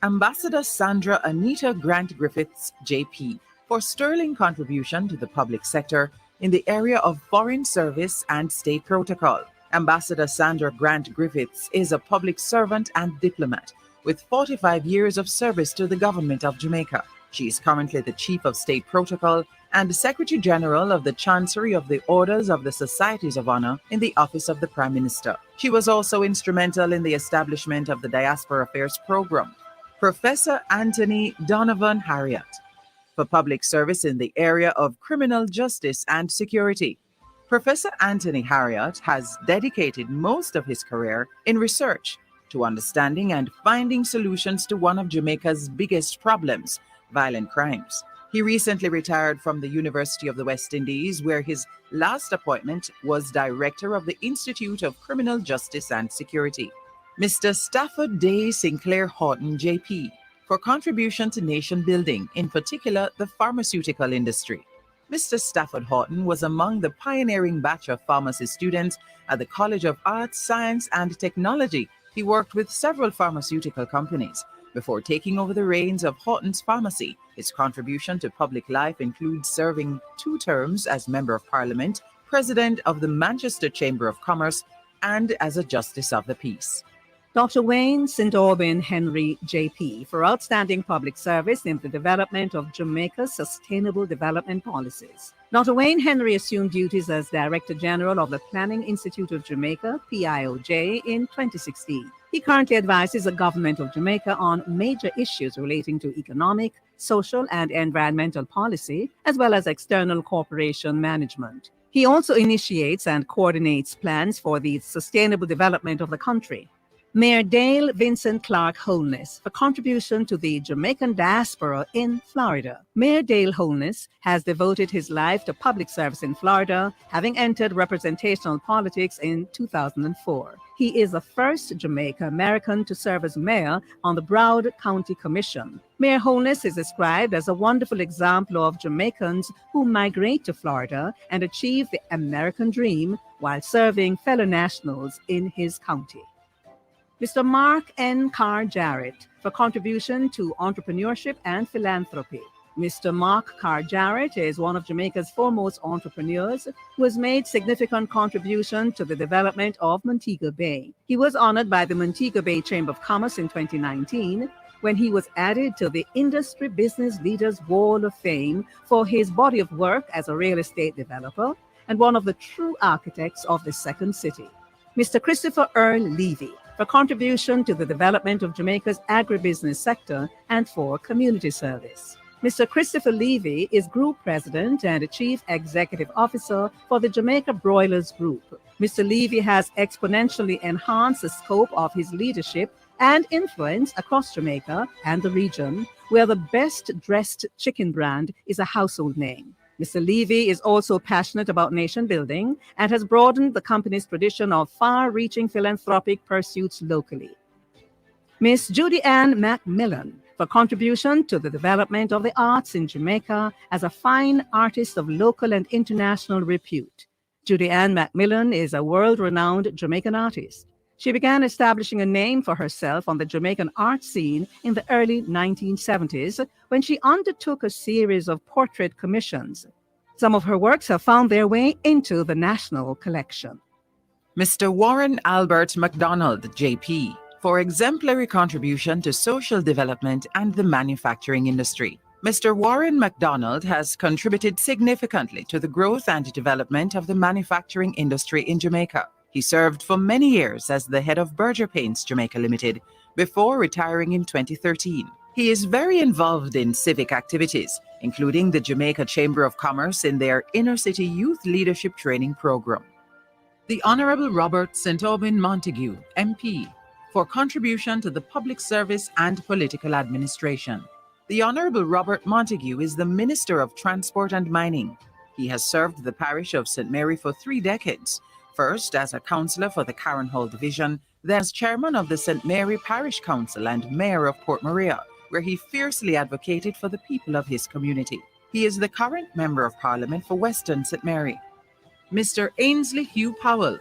Ambassador Sandra Anita Grant Griffiths, JP, for sterling contribution to the public sector in the area of foreign service and state protocol. Ambassador Sandra Grant Griffiths is a public servant and diplomat with 45 years of service to the government of Jamaica. She is currently the Chief of State Protocol and Secretary General of the Chancery of the Orders of the Societies of Honor in the Office of the Prime Minister. She was also instrumental in the establishment of the Diaspora Affairs Program. Professor Anthony Donovan Harriott, for public service in the area of criminal justice and security. Professor Anthony Harriott has dedicated most of his career in research to understanding and finding solutions to one of Jamaica's biggest problems, violent crimes. He recently retired from the University of the West Indies, where his last appointment was director of the Institute of Criminal Justice and Security. Mr. Stafford Day Sinclair Horton, JP, for contribution to nation building, in particular the pharmaceutical industry. Mr. Stafford Horton was among the pioneering batch of pharmacy students at the College of Arts, Science and Technology. He worked with several pharmaceutical companies before taking over the reins of Horton's Pharmacy. His contribution to public life includes serving 2 terms as Member of Parliament, President of the Manchester Chamber of Commerce, and as a Justice of the Peace. Dr. Wayne St. Aubin Henry, JP, for outstanding public service in the development of Jamaica's sustainable development policies. Dr. Wayne Henry assumed duties as Director General of the Planning Institute of Jamaica, PIOJ, in 2016. He currently advises the government of Jamaica on major issues relating to economic, social, and environmental policy, as well as external corporation management. He also initiates and coordinates plans for the sustainable development of the country. Mayor Dale Vincent Clark Holness for contribution to the Jamaican diaspora in Florida. Mayor Dale Holness has devoted his life to public service in Florida, having entered representational politics in 2004. He is the first Jamaican American to serve as mayor on the Broward County Commission. Mayor Holness is described as a wonderful example of Jamaicans who migrate to Florida and achieve the American dream while serving fellow nationals in his county. Mr. Mark N. Carr Jarrett for contribution to entrepreneurship and philanthropy. Mr. Mark Carr Jarrett is one of Jamaica's foremost entrepreneurs who has made significant contribution to the development of Montego Bay. He was honored by the Montego Bay Chamber of Commerce in 2019 when he was added to the Industry Business Leaders Wall of Fame for his body of work as a real estate developer and one of the true architects of the second city. Mr. Christopher Earl Levy for contribution to the development of Jamaica's agribusiness sector and for community service. Mr. Christopher Levy is Group President and Chief Executive Officer for the Jamaica Broilers Group. Mr. Levy has exponentially enhanced the scope of his leadership and influence across Jamaica and the region, where the Best Dressed Chicken brand is a household name. Mr. Levy is also passionate about nation building and has broadened the company's tradition of far-reaching philanthropic pursuits locally. Ms. Judy Ann McMillan for contribution to the development of the arts in Jamaica as a fine artist of local and international repute. Judy Ann McMillan is a world-renowned Jamaican artist. She began establishing a name for herself on the Jamaican art scene in the early 1970s when she undertook a series of portrait commissions. Some of her works have found their way into the national collection. Mr. Warren Albert MacDonald, JP, for exemplary contribution to social development and the manufacturing industry. Mr. Warren MacDonald has contributed significantly to the growth and development of the manufacturing industry in Jamaica. He served for many years as the head of Berger Paints Jamaica Limited before retiring in 2013. He is very involved in civic activities, including the Jamaica Chamber of Commerce in their Inner City Youth Leadership Training Program. The Honorable Robert St. Aubin Montague, MP, for contribution to the public service and political administration. The Honorable Robert Montague is the Minister of Transport and Mining. He has served the parish of St. Mary for 3 decades, first as a councillor for the Karen Hall Division, then as chairman of the St. Mary Parish Council and mayor of Port Maria, where he fiercely advocated for the people of his community. He is the current Member of Parliament for Western St. Mary. Mr. Ainsley Hugh Powell,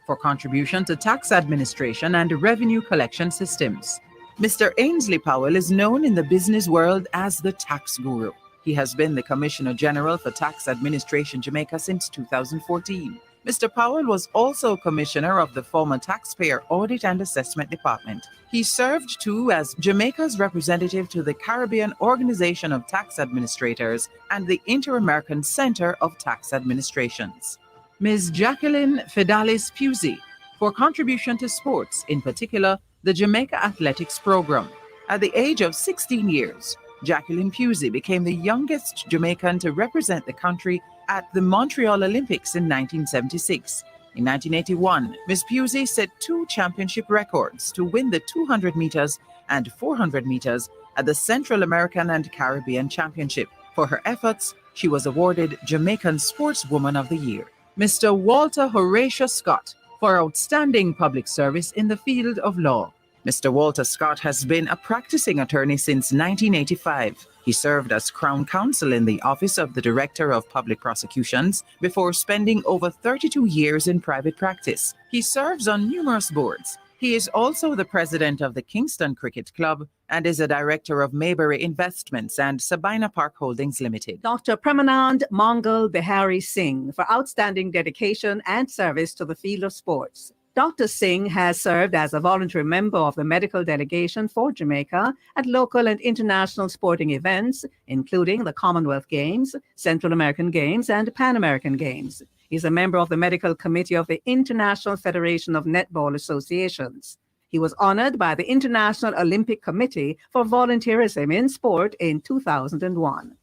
for contribution to tax administration and revenue collection systems. Mr. Ainsley Powell is known in the business world as the tax guru. He has been the Commissioner General for Tax Administration Jamaica since 2014. Mr. Powell was also commissioner of the former Taxpayer Audit and Assessment Department. He served too as Jamaica's representative to the Caribbean Organization of Tax Administrators and the Inter-American Center of Tax Administrations. Ms. Jacqueline Fidalis Pusey, for contribution to sports, in particular the Jamaica Athletics Program. At the age of 16 years, Jacqueline Pusey became the youngest Jamaican to represent the country at the Montreal Olympics in 1976. In 1981, Ms. Pusey set 2 championship records to win the 200 meters and 400 meters at the Central American and Caribbean Championship. For her efforts, she was awarded Jamaican Sportswoman of the Year. Mr. Walter Horatio Scott, for outstanding public service in the field of law. Mr. Walter Scott has been a practicing attorney since 1985. He served as Crown Counsel in the Office of the Director of Public Prosecutions before spending over 32 years in private practice. He serves on numerous boards. He is also the president of the Kingston Cricket Club and is a director of Mayberry Investments and Sabina Park Holdings Limited. Dr. Premanand Mangal Behari Singh for outstanding dedication and service to the field of sports. Dr. Singh has served as a voluntary member of the medical delegation for Jamaica at local and international sporting events, including the Commonwealth Games, Central American Games, and Pan American Games. He's a member of the medical committee of the International Federation of Netball Associations. He was honored by the International Olympic Committee for volunteerism in sport in 2001.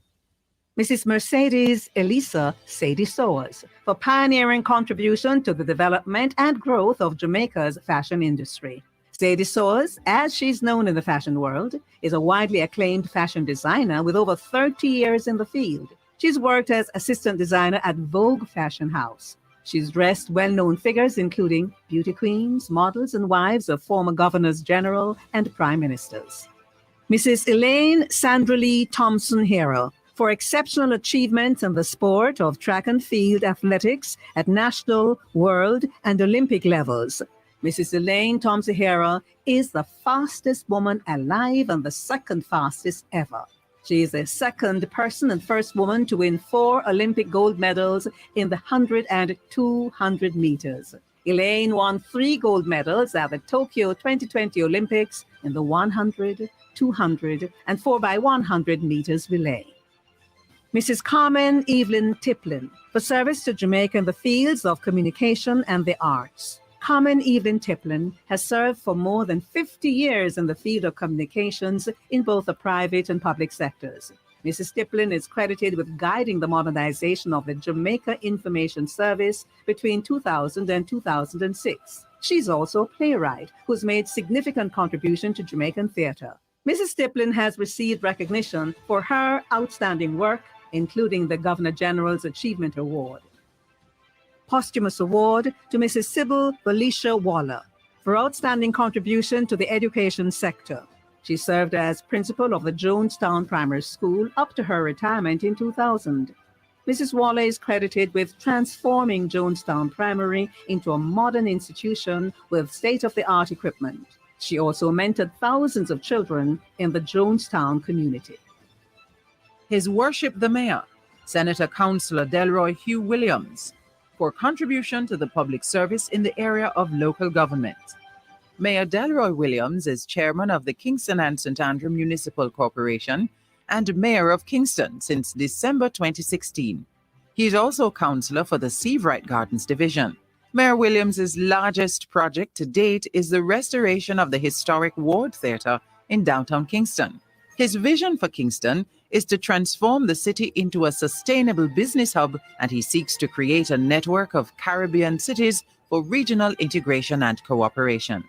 Mrs. Mercedes Elisa Sadie Soas for pioneering contribution to the development and growth of Jamaica's fashion industry. Sadie Soas, as she's known in the fashion world, is a widely acclaimed fashion designer with over 30 years in the field. She's worked as assistant designer at Vogue Fashion House. She's dressed well-known figures including beauty queens, models, and wives of former governors general and prime ministers. Mrs. Elaine Sandra Lee Thompson Hero for exceptional achievements in the sport of track and field athletics at national, world, and Olympic levels. Mrs. Elaine Thompson Hero is the fastest woman alive and the second fastest ever. She is the second person and first woman to win 4 Olympic gold medals in the 100 and 200 meters. Elaine won 3 gold medals at the Tokyo 2020 Olympics in the 100, 200, and 4x100 meters relay. Mrs. Carmen Evelyn Tiplin for service to Jamaica in the fields of communication and the arts. Carmen Evelyn Tiplin has served for more than 50 years in the field of communications in both the private and public sectors. Mrs. Tiplin is credited with guiding the modernization of the Jamaica Information Service between 2000 and 2006. She's also a playwright who's made significant contribution to Jamaican theater. Mrs. Tiplin has received recognition for her outstanding work, including the Governor General's Achievement Award. Posthumous award to Mrs. Sybil Felicia Waller for outstanding contribution to the education sector. She served as principal of the Jonestown Primary School up to her retirement in 2000. Mrs. Waller is credited with transforming Jonestown Primary into a modern institution with state-of-the-art equipment. She also mentored thousands of children in the Jonestown community. His Worship the Mayor, Senator Councillor Delroy Hugh Williams, for contribution to the public service in the area of local government. Mayor Delroy Williams is chairman of the Kingston and St. Andrew Municipal Corporation and mayor of Kingston since December 2016. He is also councillor for the Seavright Gardens Division. Mayor Williams' largest project to date is the restoration of the historic Ward Theatre in downtown Kingston. His vision for Kingston is to transform the city into a sustainable business hub, and he seeks to create a network of Caribbean cities for regional integration and cooperation.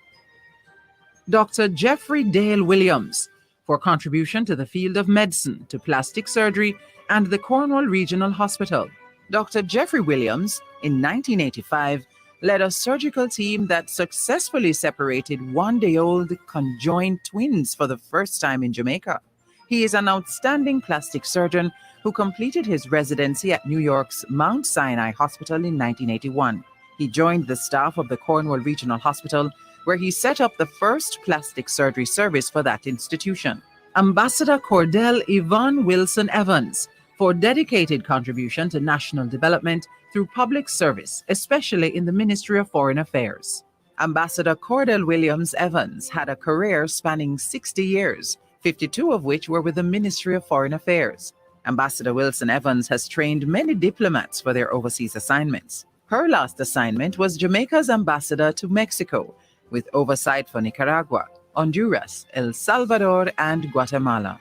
Dr. Jeffrey Dale Williams, for contribution to the field of medicine, to plastic surgery, and the Cornwall Regional Hospital. Dr. Jeffrey Williams, in 1985, led a surgical team that successfully separated one-day-old conjoined twins for the first time in Jamaica. He is an outstanding plastic surgeon who completed his residency at New York's Mount Sinai Hospital in 1981. He joined the staff of the Cornwall Regional Hospital, where he set up the first plastic surgery service for that institution. Ambassador Cordell Yvonne Wilson Evans, for dedicated contribution to national development through public service, especially in the Ministry of Foreign Affairs. Ambassador Cordell Williams Evans had a career spanning 60 years, 52 of which were with the Ministry of Foreign Affairs. Ambassador Wilson Evans has trained many diplomats for their overseas assignments. Her last assignment was Jamaica's ambassador to Mexico, with oversight for Nicaragua, Honduras, El Salvador, and Guatemala.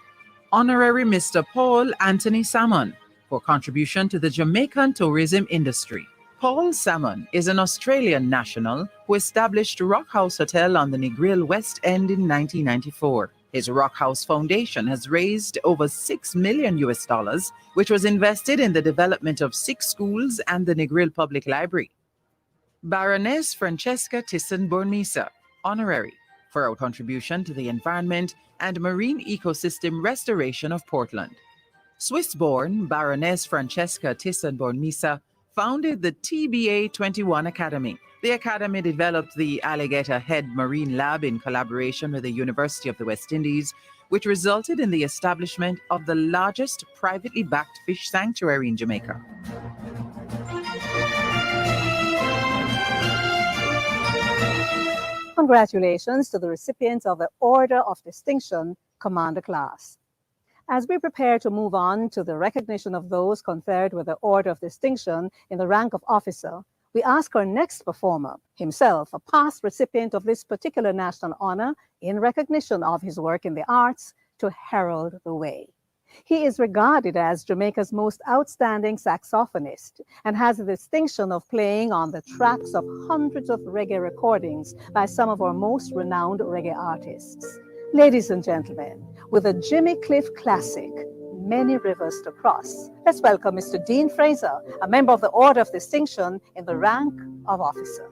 Honorary Mr. Paul Anthony Salmon for contribution to the Jamaican tourism industry. Paul Salmon is an Australian national who established Rock House Hotel on the Negril West End in 1994. His Rock House Foundation has raised over $6 million, which was invested in the development of 6 schools and the Negril Public Library. Baroness Francesca Thyssen-Bornmisa, honorary, for her contribution to the environment and marine ecosystem restoration of Portland. Swiss-born Baroness Francesca Thyssen-Bornmisa founded the TBA 21 Academy. The academy developed the Alligator Head Marine Lab in collaboration with the University of the West Indies, which resulted in the establishment of the largest privately backed fish sanctuary in Jamaica. Congratulations to the recipients of the Order of Distinction, Commander Class. As we prepare to move on to the recognition of those conferred with the Order of Distinction in the rank of officer, we ask our next performer, himself a past recipient of this particular national honor in recognition of his work in the arts, to herald the way. He is regarded as Jamaica's most outstanding saxophonist and has the distinction of playing on the tracks of hundreds of reggae recordings by some of our most renowned reggae artists. Ladies and gentlemen, with a Jimmy Cliff classic, Many Rivers to Cross, let's welcome Mr. Dean Fraser, a member of the Order of Distinction in the rank of officer.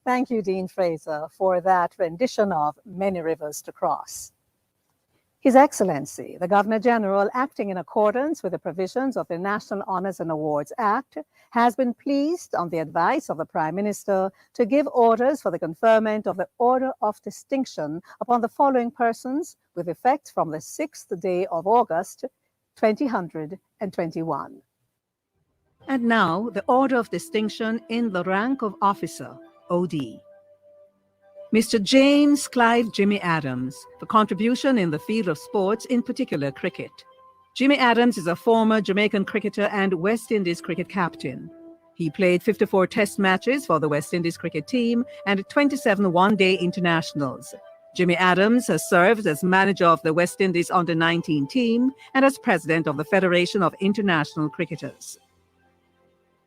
Thank you, Dean Fraser, for that rendition of Many Rivers to Cross. His Excellency, the Governor General, acting in accordance with the provisions of the National Honors and Awards Act, has been pleased, on the advice of the Prime Minister, to give orders for the conferment of the Order of Distinction upon the following persons with effect from the 6th day of August, 2021. And now, the Order of Distinction in the rank of Officer, OD. Mr. James Clyde Jimmy Adams, for contribution in the field of sports, in particular cricket. Jimmy Adams is a former Jamaican cricketer and West Indies cricket captain. He played 54 test matches for the West Indies cricket team and 27 one-day internationals. Jimmy Adams has served as manager of the West Indies under-19 team and as president of the Federation of International Cricketers.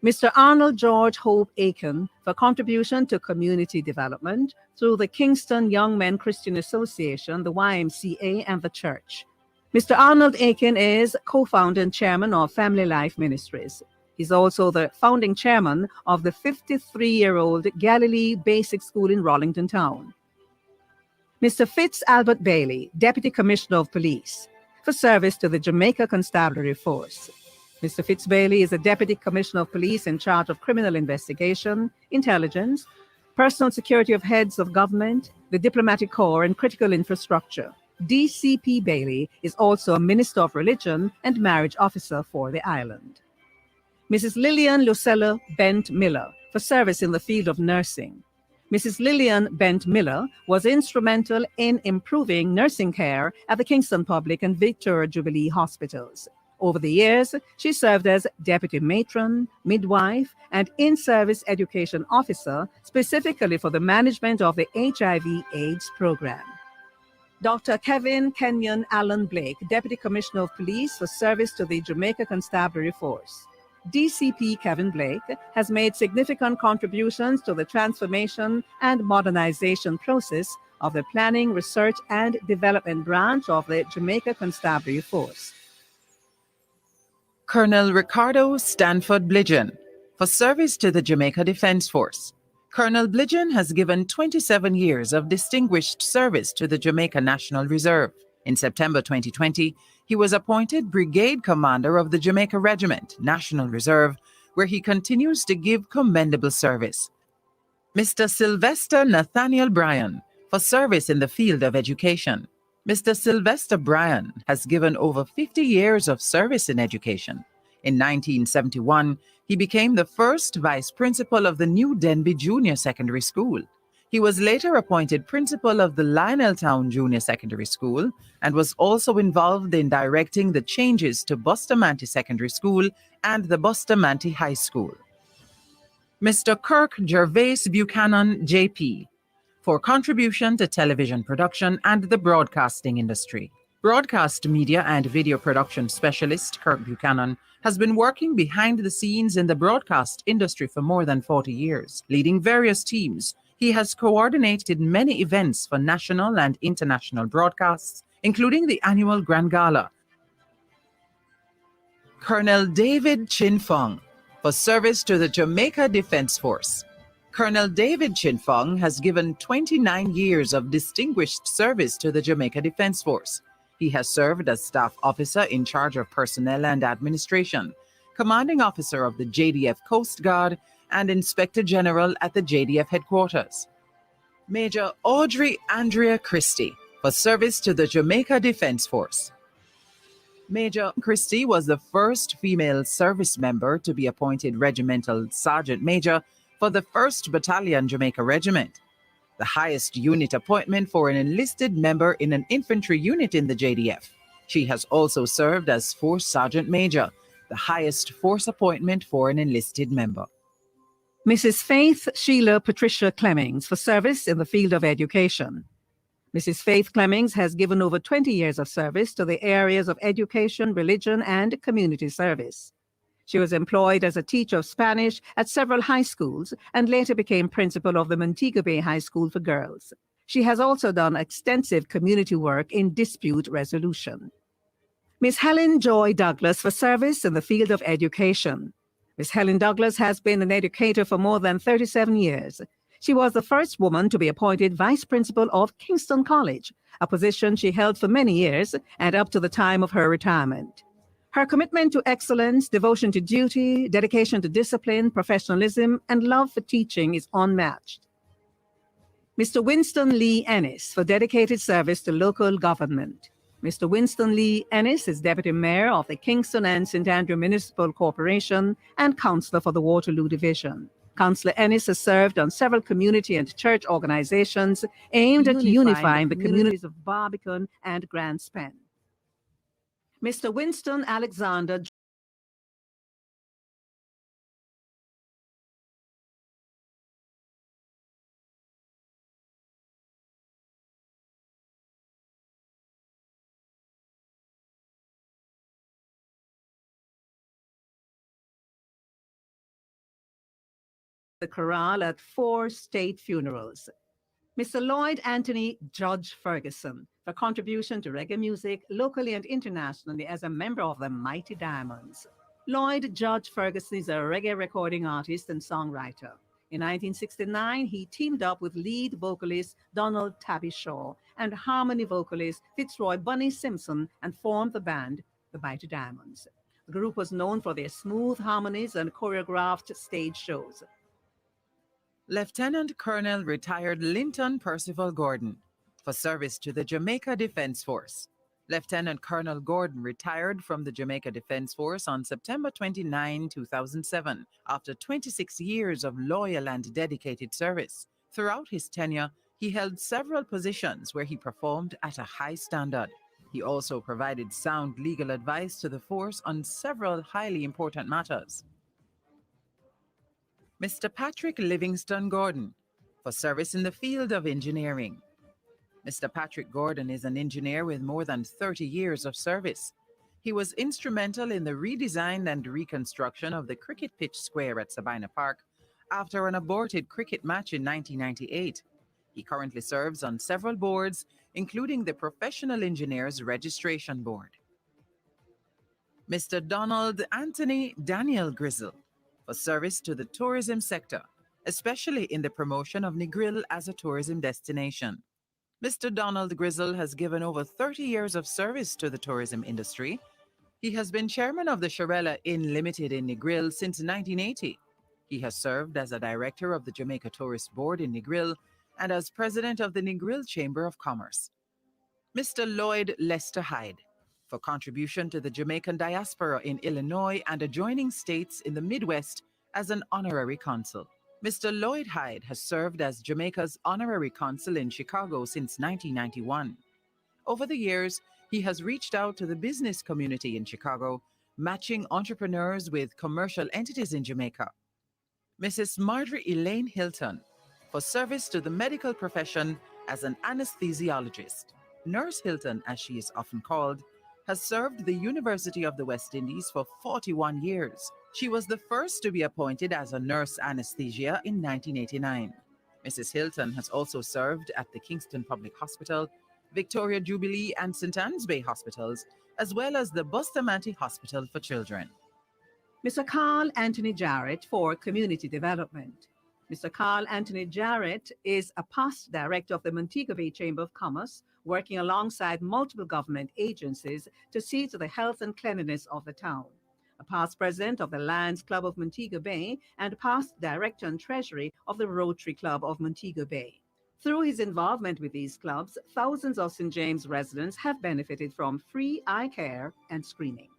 Mr. Arnold George Hope Aiken, for contribution to community development through the Kingston Young Men Christian Association, the YMCA, and the church. Mr. Arnold Aiken is co-founder and chairman of Family Life Ministries. He's also the founding chairman of the 53-year-old Galilee Basic School in Rollington Town. Mr. Fitz Albert Bailey, Deputy Commissioner of Police, for service to the Jamaica Constabulary Force. Mr. Fitz Bailey is a Deputy Commissioner of Police in charge of criminal investigation, intelligence, personal security of heads of government, the diplomatic corps, and critical infrastructure. DCP Bailey is also a Minister of Religion and Marriage Officer for the island. Mrs. Lillian Lucella Bent Miller, for service in the field of nursing. Mrs. Lillian Bent Miller was instrumental in improving nursing care at the Kingston Public and Victoria Jubilee hospitals. Over the years, she served as deputy matron, midwife, and in-service education officer, specifically for the management of the HIV/AIDS program. Dr. Kevin Kenyon Allen Blake, Deputy Commissioner of Police for service to the Jamaica Constabulary Force. DCP Kevin Blake has made significant contributions to the transformation and modernization process of the Planning, Research, and Development branch of the Jamaica Constabulary Force. Colonel Ricardo Stanford Blidgen, for service to the Jamaica Defense Force. Colonel Blidgen has given 27 years of distinguished service to the Jamaica National Reserve. In September 2020, he was appointed Brigade Commander of the Jamaica Regiment, National Reserve, where he continues to give commendable service. Mr. Sylvester Nathaniel Bryan, for service in the field of education. Mr. Sylvester Bryan has given over 50 years of service in education. In 1971, he became the first vice principal of the New Denby Junior Secondary School. He was later appointed principal of the Lioneltown Junior Secondary School and was also involved in directing the changes to Bustamante Secondary School and the Bustamante High School. Mr. Kirk Gervais Buchanan, JP, for contribution to television production and the broadcasting industry. Broadcast media and video production specialist Kirk Buchanan has been working behind the scenes in the broadcast industry for more than 40 years, leading various teams. He has coordinated many events for national and international broadcasts, including the annual Grand Gala. Colonel David Chin Fong, for service to the Jamaica Defense Force. Colonel David Chin Fong has given 29 years of distinguished service to the Jamaica Defense Force. He has served as staff officer in charge of personnel and administration, commanding officer of the JDF Coast Guard, and Inspector General at the JDF headquarters. Major Audrey Andrea Christie, for service to the Jamaica Defense Force. Major Christie was the first female service member to be appointed regimental sergeant major for the 1st Battalion Jamaica Regiment, the highest unit appointment for an enlisted member in an infantry unit in the JDF. She has also served as Force Sergeant Major, the highest force appointment for an enlisted member. Mrs. Faith Sheila Patricia Clemmings for service in the field of education. Mrs. Faith Clemmings has given over 20 years of service to the areas of education, religion, and community service. She was employed as a teacher of Spanish at several high schools and later became principal of the Montego Bay High School for Girls. She has also done extensive community work in dispute resolution. Ms. Helen Joy Douglas for service in the field of education. Ms. Helen Douglas has been an educator for more than 37 years. She was the first woman to be appointed vice principal of Kingston College, a position she held for many years and up to the time of her retirement. Her commitment to excellence, devotion to duty, dedication to discipline, professionalism, and love for teaching is unmatched. Mr. Winston Lee Ennis for dedicated service to local government. Mr. Winston Lee Ennis is Deputy Mayor of the Kingston and St. Andrew Municipal Corporation and Councillor for the Waterloo Division. Councillor Ennis has served on several community and church organizations aimed at unifying the communities of Barbican and Grand Spen. Mr. Winston Alexander the chorale at 4 state funerals. Mr. Lloyd Anthony Judge Ferguson for contribution to reggae music locally and internationally as a member of the Mighty Diamonds. Lloyd Judge Ferguson is a reggae recording artist and songwriter. In 1969, he teamed up with lead vocalist Donald Tabby Shaw and harmony vocalist Fitzroy Bunny Simpson and formed the band the Mighty Diamonds. The group was known for their smooth harmonies and choreographed stage shows. Lieutenant Colonel retired Linton Percival Gordon for service to the Jamaica Defense Force. Lieutenant Colonel Gordon retired from the Jamaica Defense Force on September 29, 2007, after 26 years of loyal and dedicated service. Throughout his tenure, he held several positions where he performed at a high standard. He also provided sound legal advice to the force on several highly important matters. Mr. Patrick Livingston Gordon for service in the field of engineering. Mr. Patrick Gordon is an engineer with more than 30 years of service. He was instrumental in the redesign and reconstruction of the cricket pitch square at Sabina Park after an aborted cricket match in 1998. He currently serves on several boards, including the Professional Engineers Registration Board. Mr. Donald Anthony Daniel Grizzle for service to the tourism sector, especially in the promotion of Negril as a tourism destination. Mr. Donald Grizzle has given over 30 years of service to the tourism industry. He has been chairman of the Shirella Inn Limited in Negril since 1980. He has served as a director of the Jamaica Tourist Board in Negril and as president of the Negril Chamber of Commerce. Mr. Lloyd Lester Hyde for contribution to the Jamaican diaspora in Illinois and adjoining states in the Midwest as an honorary consul. Mr. Lloyd Hyde has served as Jamaica's honorary consul in Chicago since 1991. Over the years, he has reached out to the business community in Chicago, matching entrepreneurs with commercial entities in Jamaica. Mrs. Marjorie Elaine Hilton for service to the medical profession as an anesthesiologist. Nurse Hilton, as she is often called, has served the University of the West Indies for 41 years. She was the first to be appointed as a nurse anesthesia in 1989. Mrs. Hilton has also served at the Kingston Public Hospital, Victoria Jubilee and St. Anne's Bay Hospitals, as well as the Bustamante Hospital for Children. Mr. Carl Anthony Jarrett for community development. Mr. Carl Anthony Jarrett is a past director of the Montego Bay Chamber of Commerce, working alongside multiple government agencies to see to the health and cleanliness of the town. A past president of the Lions Club of Montego Bay and past director and treasury of the Rotary Club of Montego Bay. Through his involvement with these clubs, thousands of St. James residents have benefited from free eye care and screening.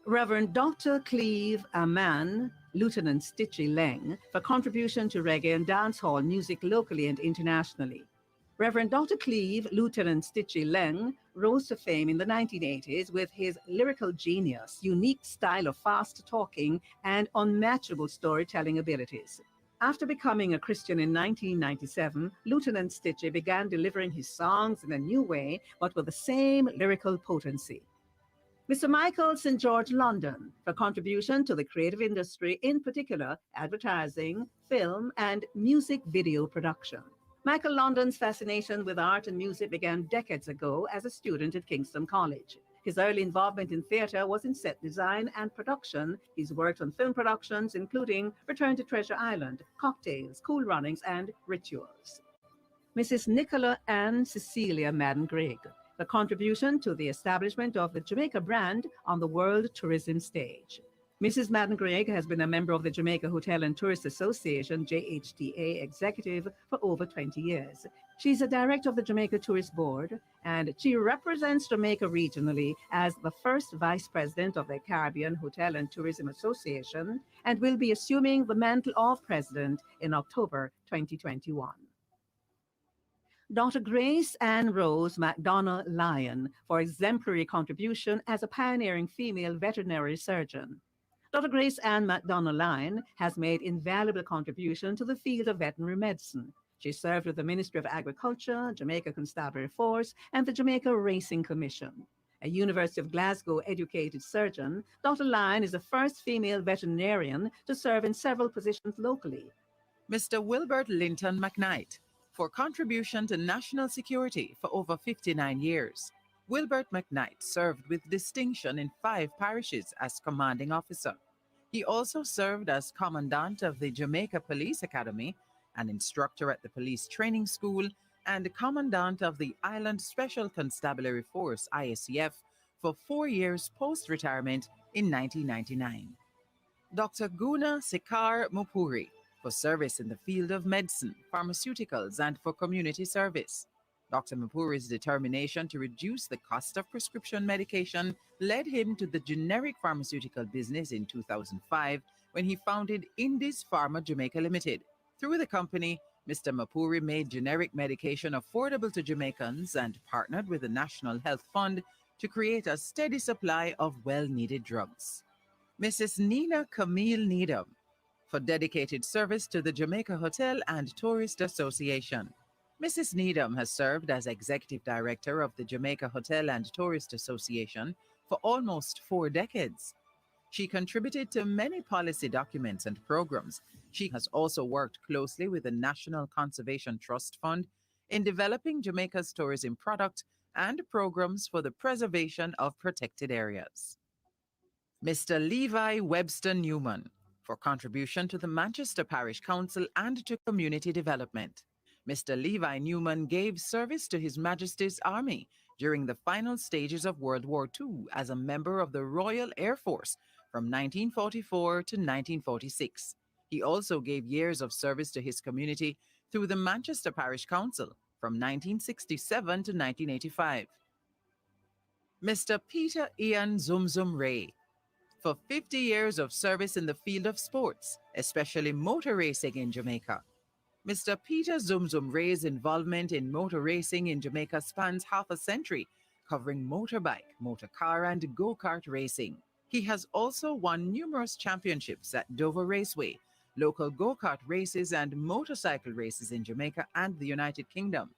Reverend Dr. Cleve Aman, Lieutenant Stitchy Leng, for contribution to reggae and dancehall music locally and internationally. Reverend Dr. Cleve, Lieutenant Stitchy Leng, rose to fame in the 1980s with his lyrical genius, unique style of fast talking, and unmatchable storytelling abilities. After becoming a Christian in 1997, Lieutenant Stitchy began delivering his songs in a new way, but with the same lyrical potency. Mr. Michael St. George London, for contribution to the creative industry, in particular advertising, film, and music video production. Michael London's fascination with art and music began decades ago as a student at Kingston College. His early involvement in theatre was in set design and production. He's worked on film productions, including Return to Treasure Island, Cocktails, Cool Runnings, and Rituals. Mrs. Nicola Ann Cecilia Madden Grigg, the contribution to the establishment of the Jamaica brand on the world tourism stage. Mrs. Madden Grigg has been a member of the Jamaica Hotel and Tourist Association, JHTA executive, for over 20 years. She's a director of the Jamaica Tourist Board, and she represents Jamaica regionally as the first vice president of the Caribbean Hotel and Tourism Association, and will be assuming the mantle of president in October 2021. Dr. Grace Ann Rose McDonough Lyon for exemplary contribution as a pioneering female veterinary surgeon. Dr. Grace Ann McDonough Lyon has made invaluable contribution to the field of veterinary medicine. She served with the Ministry of Agriculture, Jamaica Constabulary Force, and the Jamaica Racing Commission. A University of Glasgow educated surgeon, Dr. Lyon is the first female veterinarian to serve in several positions locally. Mr. Wilbert Linton McKnight, for contribution to national security for over 59 years. Wilbert McKnight served with distinction in 5 parishes as commanding officer. He also served as commandant of the Jamaica Police Academy, an instructor at the Police Training School, and commandant of the Island Special Constabulary Force, ISCF, for 4 years post-retirement in 1999. Dr. Guna Sekar Mupuri, for service in the field of medicine, pharmaceuticals, and for community service. Dr. Mupuri's determination to reduce the cost of prescription medication led him to the generic pharmaceutical business in 2005 when he founded Indis Pharma Jamaica Limited. Through the company, Mr. Mupuri made generic medication affordable to Jamaicans and partnered with the National Health Fund to create a steady supply of well-needed drugs. Mrs. Nina Camille Needham, for dedicated service to the Jamaica Hotel and Tourist Association. Mrs. Needham has served as Executive Director of the Jamaica Hotel and Tourist Association for almost 4 decades. She contributed to many policy documents and programs. She has also worked closely with the National Conservation Trust Fund in developing Jamaica's tourism product and programs for the preservation of protected areas. Mr. Levi Webster Newman, for contribution to the Manchester Parish Council and to community development. Mr. Levi Newman gave service to His Majesty's Army during the final stages of World War II as a member of the Royal Air Force from 1944 to 1946. He also gave years of service to his community through the Manchester Parish Council from 1967 to 1985. Mr. Peter Ian Zum Zum Ray, for 50 years of service in the field of sports, especially motor racing in Jamaica. Mr. Peter Zum Zum Ray's involvement in motor racing in Jamaica spans half a century, covering motorbike, motorcar, and go-kart racing. He has also won numerous championships at Dover Raceway, local go-kart races, and motorcycle races in Jamaica and the United Kingdom.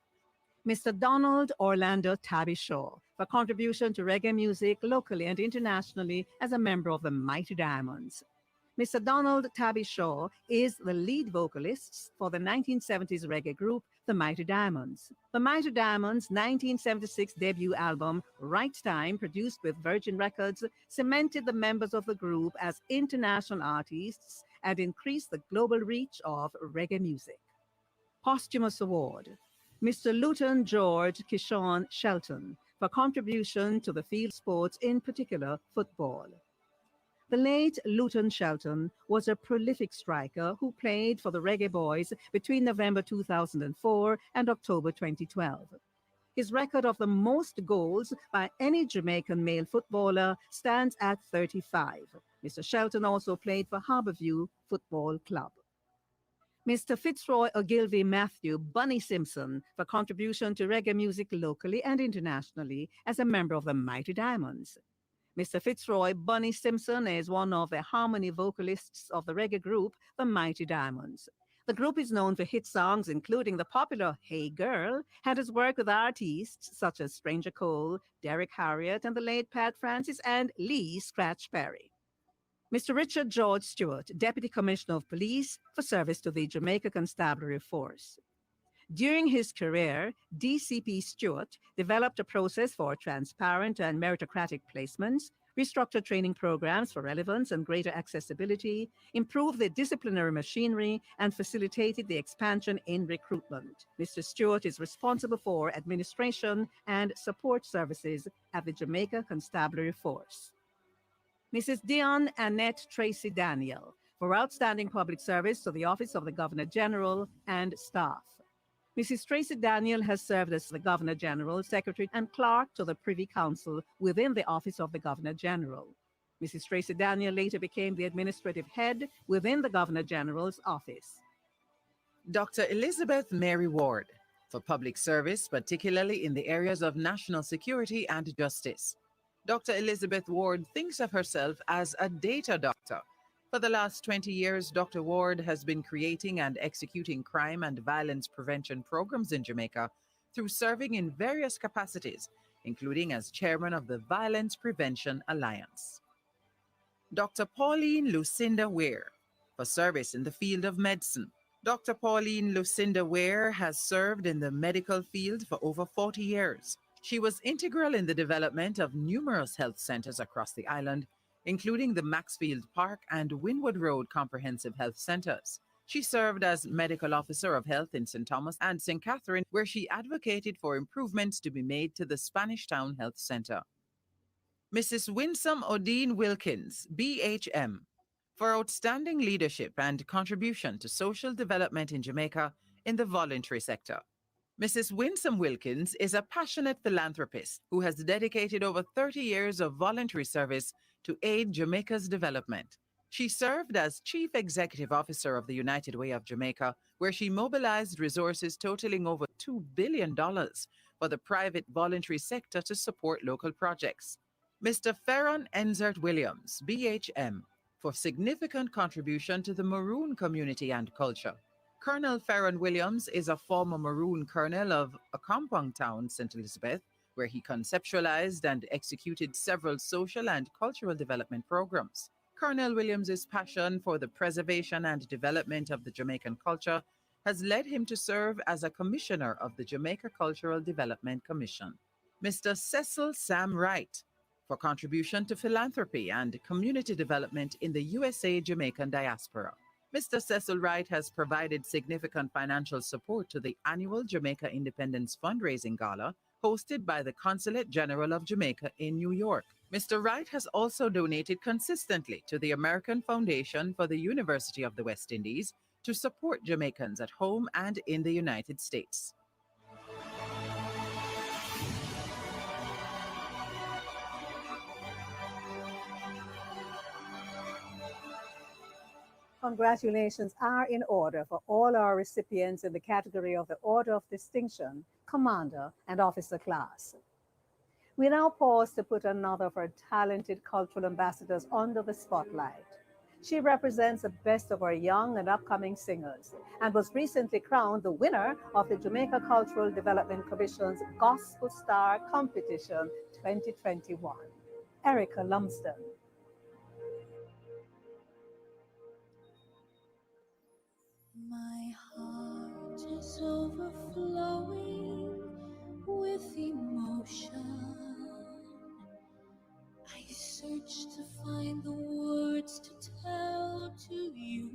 Mr. Donald Orlando Tabby Shaw, for contribution to reggae music locally and internationally as a member of the Mighty Diamonds. Mr. Donald Tabby Shaw is the lead vocalist for the 1970s reggae group, the Mighty Diamonds. The Mighty Diamonds' 1976 debut album, Right Time, produced with Virgin Records, cemented the members of the group as international artists and increased the global reach of reggae music. Posthumous Award. Mr. Luton George Kishon Shelton, for contribution to the field sports, in particular football. The late Luton Shelton was a prolific striker who played for the Reggae Boys between November 2004 and October 2012. His record of the most goals by any Jamaican male footballer stands at 35. Mr. Shelton also played for Harbourview Football Club. Mr. Fitzroy Ogilvy Matthew Bunny Simpson for contribution to reggae music locally and internationally as a member of the Mighty Diamonds. Mr. Fitzroy Bunny Simpson is one of the harmony vocalists of the reggae group, the Mighty Diamonds. The group is known for hit songs including the popular Hey Girl, and has worked with artists such as Stranger Cole, Derek Harriott, and the late Pat Francis and Lee Scratch Perry. Mr. Richard George Stewart, Deputy Commissioner of Police for service to the Jamaica Constabulary Force. During his career, DCP Stewart developed a process for transparent and meritocratic placements, restructured training programs for relevance and greater accessibility, improved the disciplinary machinery, and facilitated the expansion in recruitment. Mr. Stewart is responsible for administration and support services at the Jamaica Constabulary Force. Mrs. Dion Annette Tracy Daniel, for outstanding public service to the Office of the Governor General and staff. Mrs. Tracy Daniel has served as the Governor General, Secretary, and Clerk to the Privy Council within the Office of the Governor General. Mrs. Tracy Daniel later became the administrative head within the Governor General's office. Dr. Elizabeth Mary Ward, for public service, particularly in the areas of national security and justice. Dr. Elizabeth Ward thinks of herself as a data doctor. For the last 20 years, Dr. Ward has been creating and executing crime and violence prevention programs in Jamaica through serving in various capacities, including as chairman of the Violence Prevention Alliance. Dr. Pauline Lucinda Ware, for service in the field of medicine. Dr. Pauline Lucinda Ware has served in the medical field for over 40 years. She was integral in the development of numerous health centers across the island, including the Maxfield Park and Wynwood Road Comprehensive Health Centers. She served as Medical Officer of Health in St. Thomas and St. Catherine, where she advocated for improvements to be made to the Spanish Town Health Center. Mrs. Winsome Odine Wilkins, BHM, for outstanding leadership and contribution to social development in Jamaica in the voluntary sector. Mrs. Winsome Wilkins is a passionate philanthropist who has dedicated over 30 years of voluntary service to aid Jamaica's development. She served as Chief Executive Officer of the United Way of Jamaica, where she mobilized resources totaling over $2 billion for the private voluntary sector to support local projects. Mr. Ferron Enzert Williams, BHM, for significant contribution to the Maroon community and culture. Colonel Ferron Williams is a former Maroon colonel of Accompong Town, St. Elizabeth, where he conceptualized and executed several social and cultural development programs. Colonel Williams's passion for the preservation and development of the Jamaican culture has led him to serve as a commissioner of the Jamaica Cultural Development Commission. Mr. Cecil Sam Wright, for contribution to philanthropy and community development in the USA Jamaican diaspora. Mr. Cecil Wright has provided significant financial support to the annual Jamaica Independence Fundraising Gala hosted by the Consulate General of Jamaica in New York. Mr. Wright has also donated consistently to the American Foundation for the University of the West Indies to support Jamaicans at home and in the United States. Congratulations are in order for all our recipients in the category of the Order of Distinction, Commander, and Officer class. We now pause to put another of our talented cultural ambassadors under the spotlight. She represents the best of our young and upcoming singers and was recently crowned the winner of the Jamaica Cultural Development Commission's Gospel Star Competition 2021, Erica Lumsden. My heart is overflowing with emotion. I search to find the words to tell to you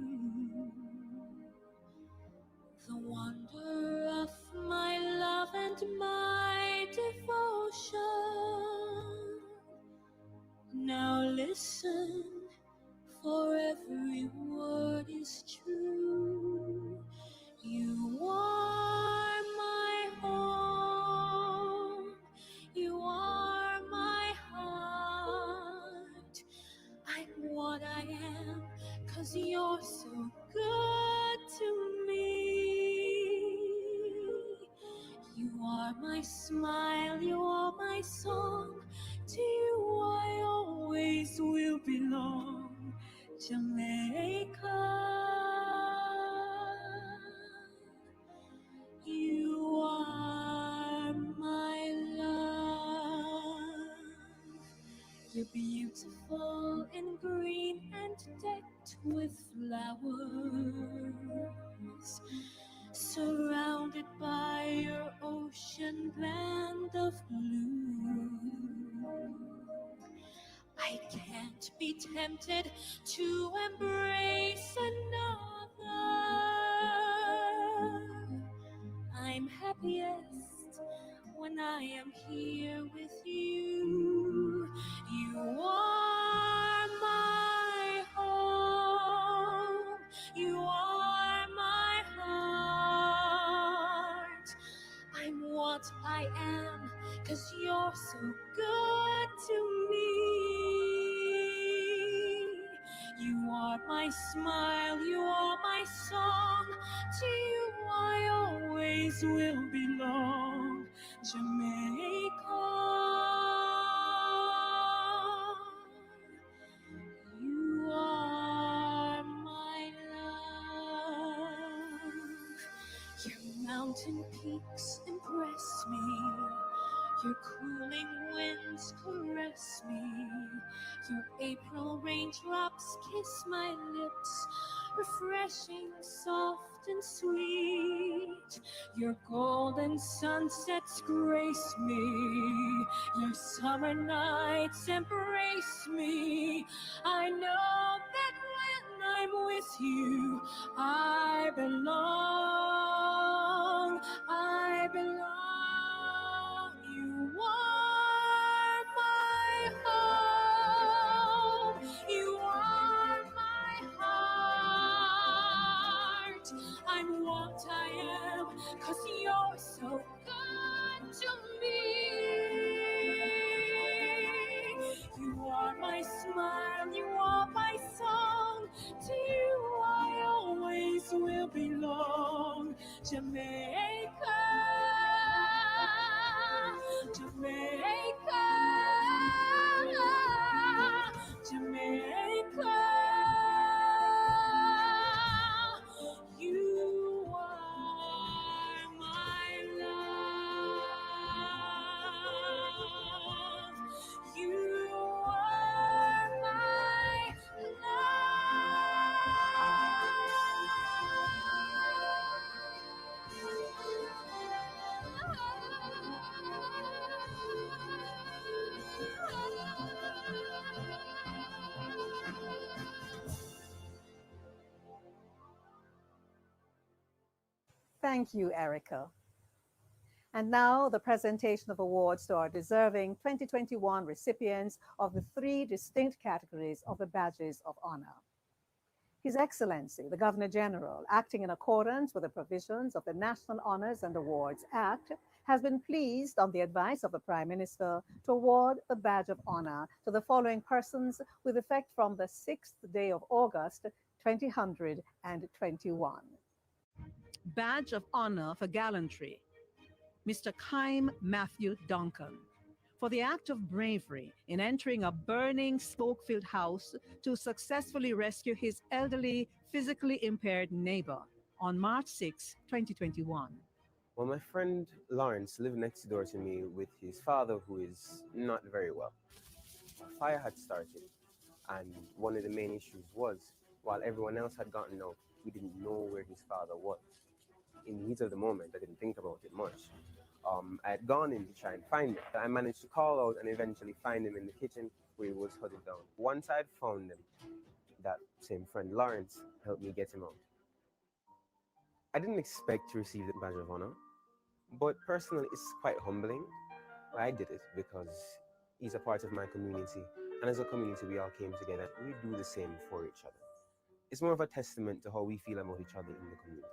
the wonder of my love and my devotion. Now listen is true. You are my home. You are my heart. I'm what I am 'cause you're so good to me. You are my smile, you are my song. To you I always will belong. Jamaica, you are my love. You're beautiful in green and decked with flowers, surrounded by your ocean band of blue. I can't be tempted to embrace another. I'm happiest when I am here with you. You are my home. You are my heart. I'm what I am 'cause you're so good to me. You are my smile, you are my song. To you I always will belong. Jamaica, you are my love. Your mountain peaks impress me. Your cooling winds caress me. Your April raindrops kiss my lips, refreshing, soft and sweet. Your golden sunsets grace me. Your summer nights embrace me. I know that when I'm with you, I belong. I belong. You are my home. You are my heart. I'm what I am 'cause you're so good to me. You are my smile, you are my song. To you I always will belong. Jamaica, Jamaica, Jamaica, you are my love. You are my Thank you, Erica. And now the presentation of awards to our deserving 2021 recipients of the 3 distinct categories of the Badges of Honor. His Excellency, the Governor General, acting in accordance with the provisions of the National Honors and Awards Act, has been pleased, on the advice of the Prime Minister, to award the Badge of Honor to the following persons with effect from the 6th day of August, 2021. Badge of Honor for Gallantry, Mr. Kime Matthew Duncan, for the act of bravery in entering a burning smoke-filled house to successfully rescue his elderly, physically impaired neighbor on March 6, 2021. Well, my friend Lawrence lived next door to me with his father, who is not very well. A fire had started, and one of the main issues was, while everyone else had gotten out, we didn't know where his father was. In the heat of the moment, I didn't think about it much. I had gone in to try and find him. I managed to call out and eventually find him in the kitchen where he was huddled down. Once I'd found him, that same friend Lawrence helped me get him out. I didn't expect to receive the badge of honor, but personally it's quite humbling. I did it because he's a part of my community, and as a community we all came together. We do the same for each other. it's more of a testament to how we feel about each other in the community.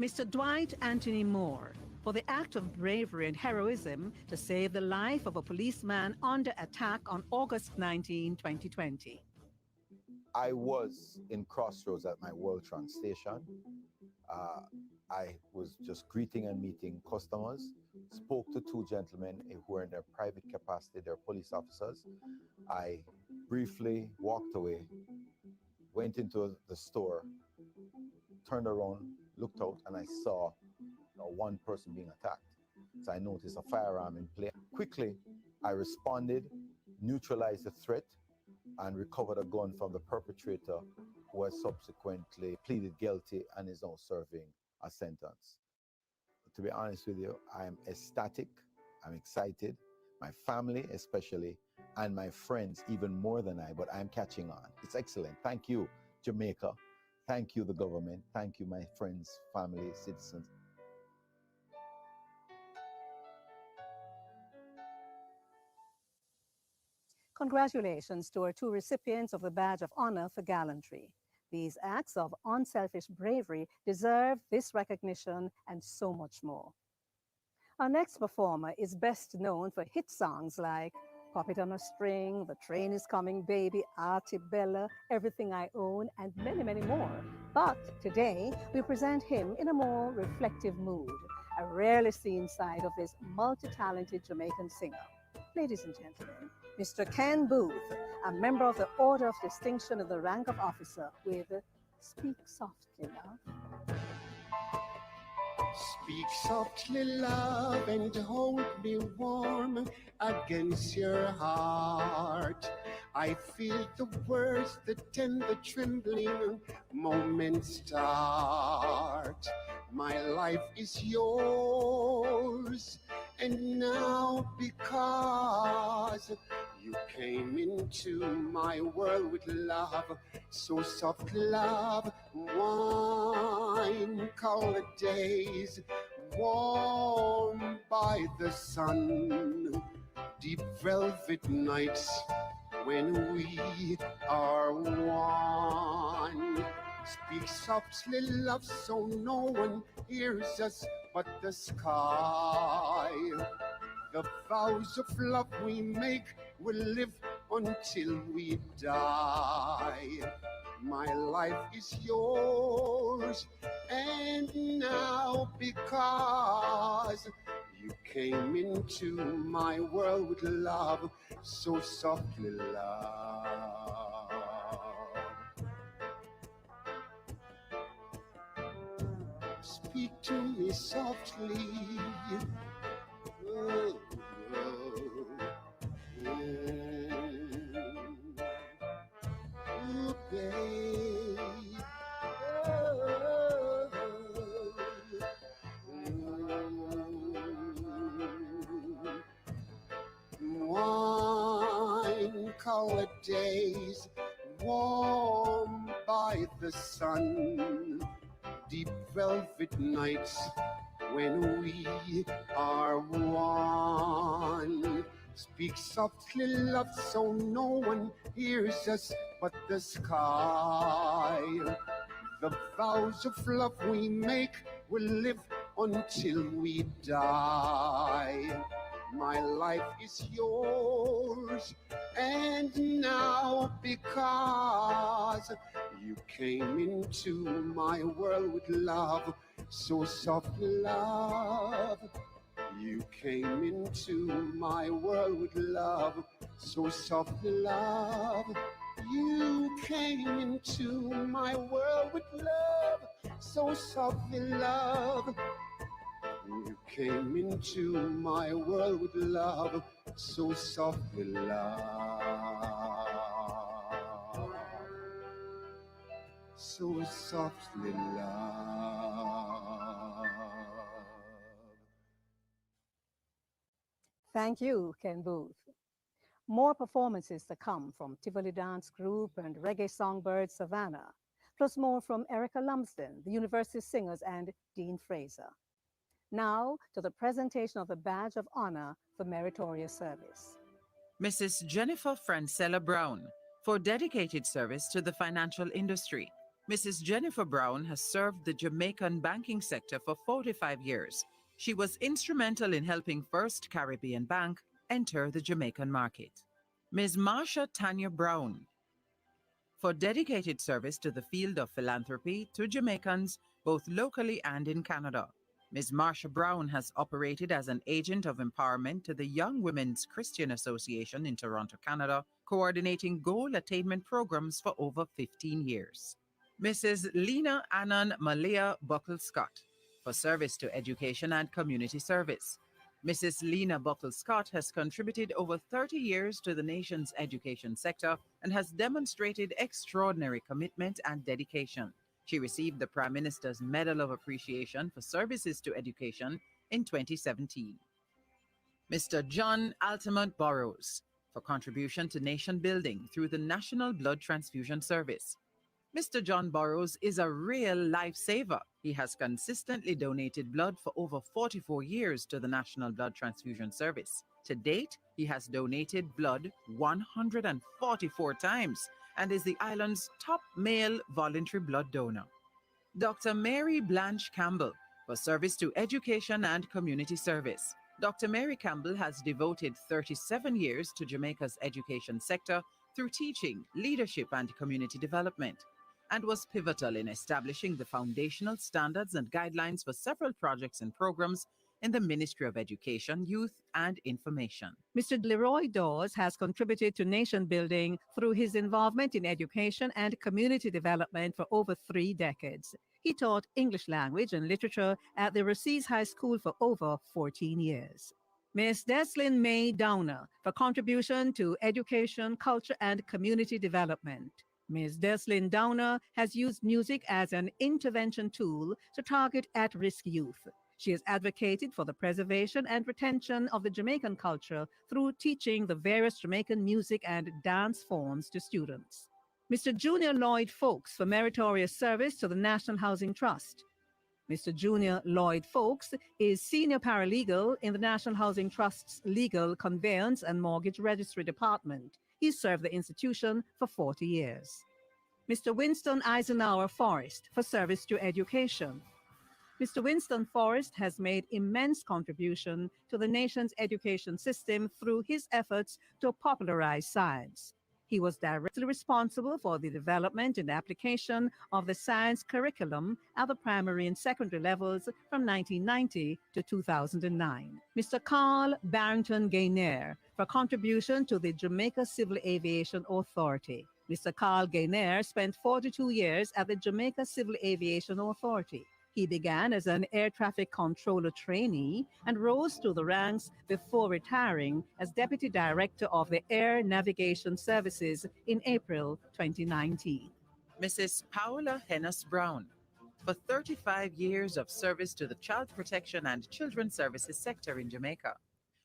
Mr. Dwight Anthony Moore, for the act of bravery and heroism to save the life of a policeman under attack on August 19, 2020. I was in Crossroads at my Worldtron station. I was just greeting and meeting customers, spoke to two gentlemen who were in their private capacity, they're police officers. I briefly walked away, went into the store, turned around, looked out, and I saw one person being attacked. So I noticed a firearm in play. Quickly, I responded, neutralized the threat, and recovered a gun from the perpetrator, who has subsequently pleaded guilty and is now serving a sentence. To be honest with you, I'm ecstatic, I'm excited, my family especially, and my friends even more than but I'm catching on. It's excellent. Thank you, Jamaica. Thank you, the government. Thank you, my friends, family, citizens. Congratulations to our two recipients of the Badge of Honor for Gallantry. These acts of unselfish bravery deserve this recognition and so much more. Our next performer is best known for hit songs like Puppet on a String, The Train is Coming Baby, Artie Bella, Everything I Own, and many, many more. But today, we present him in a more reflective mood, a rarely seen side of this multi-talented Jamaican singer. Ladies and gentlemen, Mr. Ken Booth, a member of the Order of Distinction of the rank of officer with Speak Softly, Love. Speak softly, love, and hold me warm against your heart. I feel the words, the tender trembling moments start. My life is yours, and now because you came into my world with love, so soft love, wine colored days, warm by the sun, deep velvet nights when we are one. Speak softly, love, so no one hears us but the sky. The vows of love we make will live until we die. My life is yours, and now because you came into my world with love, so softly, love. Speak to me softly. Oh, oh, oh, babe. Wine-colored days, warm by the sun, deep velvet nights when we are one. Speak softly, love, so no one hears us but the sky. The vows of love we make will live until we die. My life is yours, and now because you came into my world with love, so softly, love. You came into my world with love, so softly, love. You came into my world with love, so softly, love. You came into my world with love, so softly, love. So softly, love. Thank you, Ken Booth. More performances to come from Tivoli Dance Group and Reggae Songbird Savannah, plus more from Erica Lumsden, the University Singers, and Dean Fraser. Now to the presentation of the Badge of Honor for Meritorious Service. Mrs. Jennifer Francella Brown, For dedicated service to the financial industry, Mrs. Jennifer Brown has served the Jamaican banking sector for 45 years. She was instrumental in helping First Caribbean Bank enter the Jamaican market. Ms. Marsha Tanya Brown, for dedicated service to the field of philanthropy to Jamaicans, both locally and in Canada. Ms. Marsha Brown has operated as an agent of empowerment to the Young Women's Christian Association in Toronto, Canada, coordinating goal attainment programs for over 15 years. Mrs. Lena Annan Malia Buckle-Scott, for service to education and community service. Mrs. Lena Buckle-Scott has contributed over 30 years to the nation's education sector and has demonstrated extraordinary commitment and dedication. She received the Prime Minister's Medal of Appreciation for services to education in 2017. Mr. John Altamont Burrows, for contribution to nation building through the National Blood Transfusion Service. Mr. John Burrows is a real lifesaver. He has consistently donated blood for over 44 years to the National Blood Transfusion Service. To date, he has donated blood 144 times and is the island's top male voluntary blood donor. Dr. Mary Blanche Campbell, for service to education and community service. Dr. Mary Campbell has devoted 37 years to Jamaica's education sector through teaching, leadership, and community development, and was pivotal in establishing the foundational standards and guidelines for several projects and programs in the Ministry of Education, Youth, and Information. Mr. Leroy Dawes has contributed to nation building through his involvement in education and community development for over 3 decades. He taught English language and literature at the Racines High School for over 14 years. Ms. Deslyn May Downer, for contribution to education, culture, and community development. Ms. Deslyn Downer has used music as an intervention tool to target at-risk youth. She has advocated for the preservation and retention of the Jamaican culture through teaching the various Jamaican music and dance forms to students. Mr. Junior Lloyd Folks, for meritorious service to the National Housing Trust. Mr. Junior Lloyd Folks is Senior Paralegal in the National Housing Trust's Legal, Conveyance and Mortgage Registry Department. He served the institution for 40 years. Mr. Winston Eisenhower Forrest, for service to education. Mr. Winston Forrest has made immense contribution to the nation's education system through his efforts to popularize science. He was directly responsible for the development and application of the science curriculum at the primary and secondary levels from 1990 to 2009. Mr. Carl Barrington Gaynor, for contribution to the Jamaica Civil Aviation Authority. Mr. Carl Gaynor spent 42 years at the Jamaica Civil Aviation Authority. He began as an air traffic controller trainee and rose to the ranks before retiring as Deputy Director of the Air Navigation Services in April 2019. Mrs. Paola Hennis Brown, for 35 years of service to the child protection and children's services sector in Jamaica.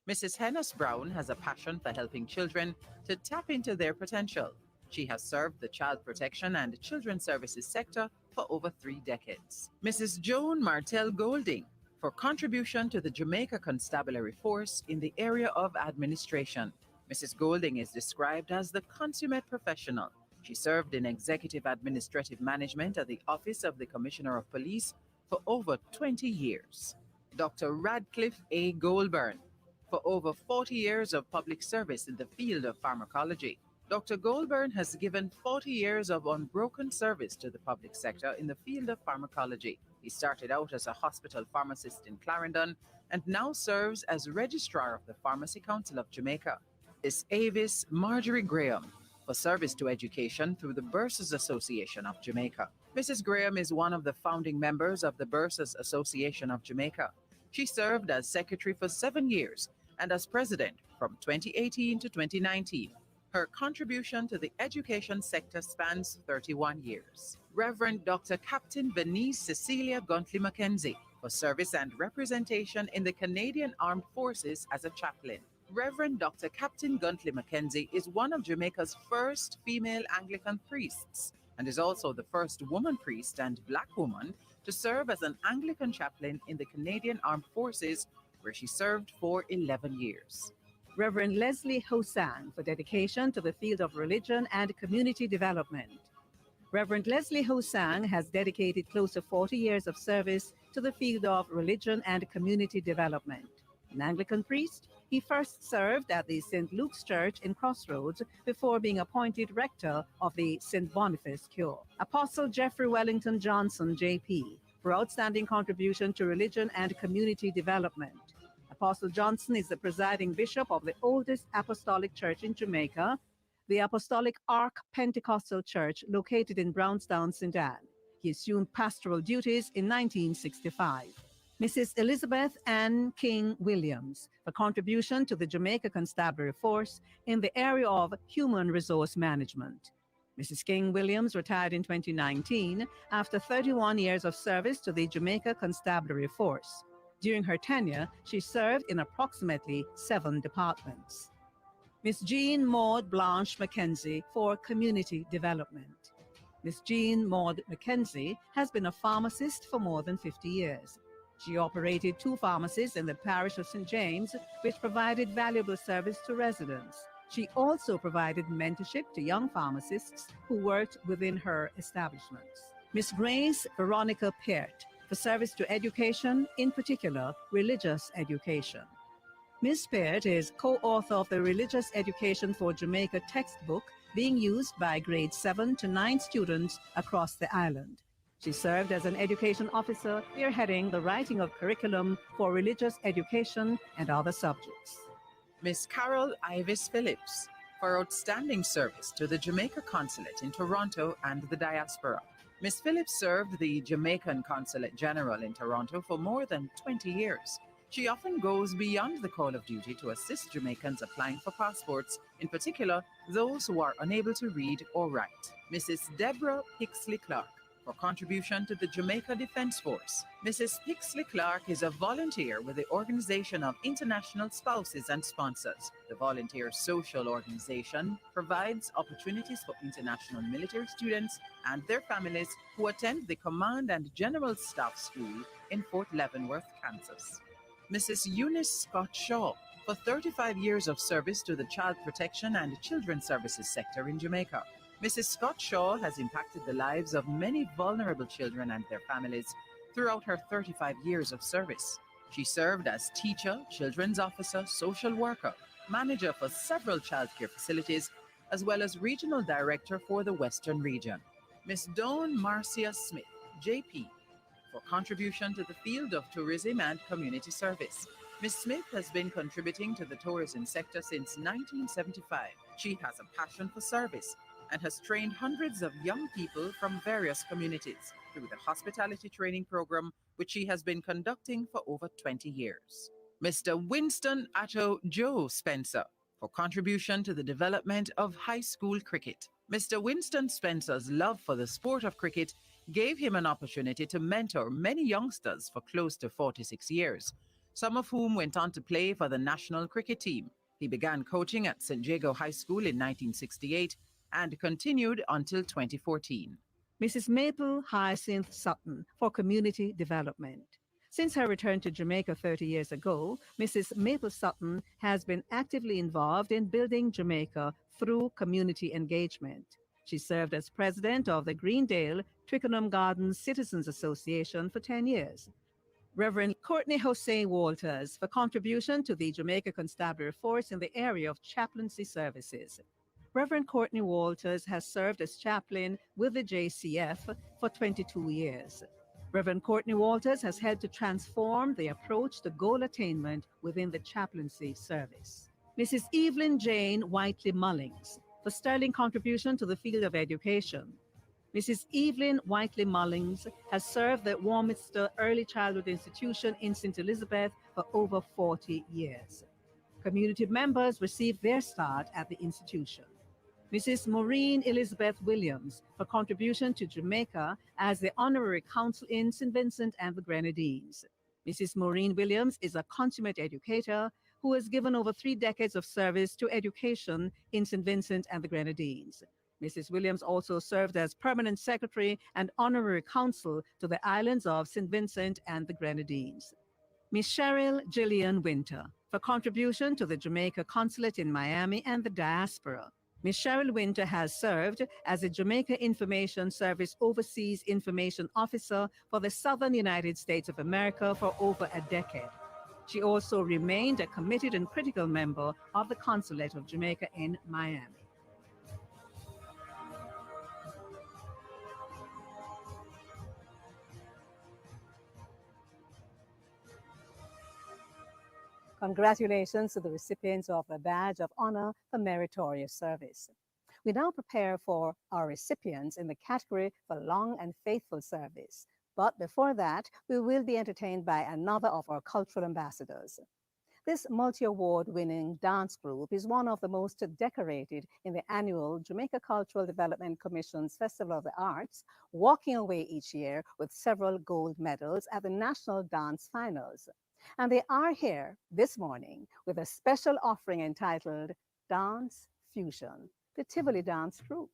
Mrs. Hennis Brown has a passion for helping children to tap into their potential. She has served the child protection and children's services sector for over 3 decades. Mrs. Joan Martell Golding, for contribution to the Jamaica Constabulary Force in the area of administration. Mrs. Golding is described as the consummate professional. She served in executive administrative management at the Office of the Commissioner of Police for over 20 years. Dr. Radcliffe A. Goldburn, for over 40 years of public service in the field of pharmacology. Dr. Goldburn has given 40 years of unbroken service to the public sector in the field of pharmacology. He started out as a hospital pharmacist in Clarendon and now serves as Registrar of the Pharmacy Council of Jamaica. Is Avis Marjorie Graham, for service to education through the Bursars Association of Jamaica. Mrs. Graham is one of the founding members of the Bursars Association of Jamaica. She served as secretary for 7 years and as president from 2018 to 2019. Her contribution to the education sector spans 31 years. Reverend Dr. Captain Venice Cecilia Guntley Mackenzie, for service and representation in the Canadian Armed Forces as a chaplain. Reverend Dr. Captain Guntley Mackenzie is one of Jamaica's first female Anglican priests and is also the first woman priest and Black woman to serve as an Anglican chaplain in the Canadian Armed Forces, where she served for 11 years. Reverend Leslie Hosang for dedication to the field of religion and community development. Reverend Leslie Hosang has dedicated close to 40 years of service to the field of religion and community development. An Anglican priest, he first served at the St. Luke's Church in Crossroads before being appointed rector of the St. Boniface Cure. Apostle Jeffrey Wellington Johnson, JP, for outstanding contribution to religion and community development. Apostle Johnson is the presiding bishop of the oldest apostolic church in Jamaica, the Apostolic Ark Pentecostal Church located in Brownstown, St. Anne. He assumed pastoral duties in 1965. Mrs. Elizabeth Ann King Williams for contribution to the Jamaica Constabulary Force in the area of human resource management. Mrs. King Williams retired in 2019 after 31 years of service to the Jamaica Constabulary Force. During her tenure, she served in approximately 7 departments. Miss Jean Maud Blanche Mackenzie for community development. Miss Jean Maud Mackenzie has been a pharmacist for more than 50 years. She operated 2 pharmacies in the parish of St. James, which provided valuable service to residents. She also provided mentorship to young pharmacists who worked within her establishments. Miss Grace Veronica Peart for service to education, in particular religious education. Ms. Peart is co-author of the Religious Education for Jamaica textbook being used by grade 7 to 9 students across the island. She served as an education officer, spearheading the writing of curriculum for religious education and other subjects. Miss Carol Ivis Phillips for outstanding service to the Jamaica Consulate in Toronto and the diaspora. Miss Phillips served the Jamaican Consulate General in Toronto for more than 20 years. She often goes beyond the call of duty to assist Jamaicans applying for passports, in particular those who are unable to read or write. Mrs. Deborah Pixley Clark for contribution to the Jamaica Defense Force. Mrs. Pixley Clark is a volunteer with the Organization of International Spouses and Sponsors. The volunteer social organization provides opportunities for international military students and their families who attend the Command and General Staff School in Fort Leavenworth, Kansas. Mrs. Eunice Scott Shaw for 35 years of service to the child protection and children's services sector in Jamaica. Mrs. Scott Shaw has impacted the lives of many vulnerable children and their families throughout her 35 years of service. She served as teacher, children's officer, social worker, manager for several childcare facilities, as well as regional director for the Western region. Ms. Dawn Marcia Smith, JP, for contribution to the field of tourism and community service. Ms. Smith has been contributing to the tourism sector since 1975. She has a passion for service and has trained hundreds of young people from various communities through the hospitality training program, which she has been conducting for over 20 years. Mr. Winston Atto Joe Spencer for contribution to the development of high school cricket. Mr. Winston Spencer's love for the sport of cricket gave him an opportunity to mentor many youngsters for close to 46 years, some of whom went on to play for the national cricket team. He began coaching at St. Jago High School in 1968 and continued until 2014. Mrs. Maple Hyacinth Sutton for community development. Since her return to Jamaica 30 years ago, Mrs. Maple Sutton has been actively involved in building Jamaica through community engagement. She served as president of the Greendale Twickenham Gardens Citizens Association for 10 years. Reverend Courtney Jose Walters for contribution to the Jamaica Constabulary Force in the area of chaplaincy services. Reverend Courtney Walters has served as chaplain with the JCF for 22 years. Reverend Courtney Walters has helped to transform the approach to goal attainment within the chaplaincy service. Mrs. Evelyn Jane Whiteley Mullings for sterling contribution to the field of education. Mrs. Evelyn Whiteley Mullings has served the Warminster Early Childhood Institution in St. Elizabeth for over 40 years. Community members received their start at the institution. Mrs. Maureen Elizabeth Williams for contribution to Jamaica as the Honorary Counsel in St. Vincent and the Grenadines. Mrs. Maureen Williams is a consummate educator who has given over 3 decades of service to education in St. Vincent and the Grenadines. Mrs. Williams also served as Permanent Secretary and Honorary Counsel to the islands of St. Vincent and the Grenadines. Miss Cheryl Gillian Winter for contribution to the Jamaica Consulate in Miami and the diaspora. Ms. Cheryl Winter has served as the Jamaica Information Service Overseas Information Officer for the Southern United States of America for over a decade. She also remained a committed and critical member of the Consulate of Jamaica in Miami. Congratulations to the recipients of the Badge of Honor for Meritorious Service. We now prepare for our recipients in the category for long and faithful service. But before that, we will be entertained by another of our cultural ambassadors. This multi-award winning dance group is one of the most decorated in the annual Jamaica Cultural Development Commission's Festival of the Arts, walking away each year with several gold medals at the National Dance Finals. And they are here this morning with a special offering entitled Dance Fusion, the Tivoli Dance Group.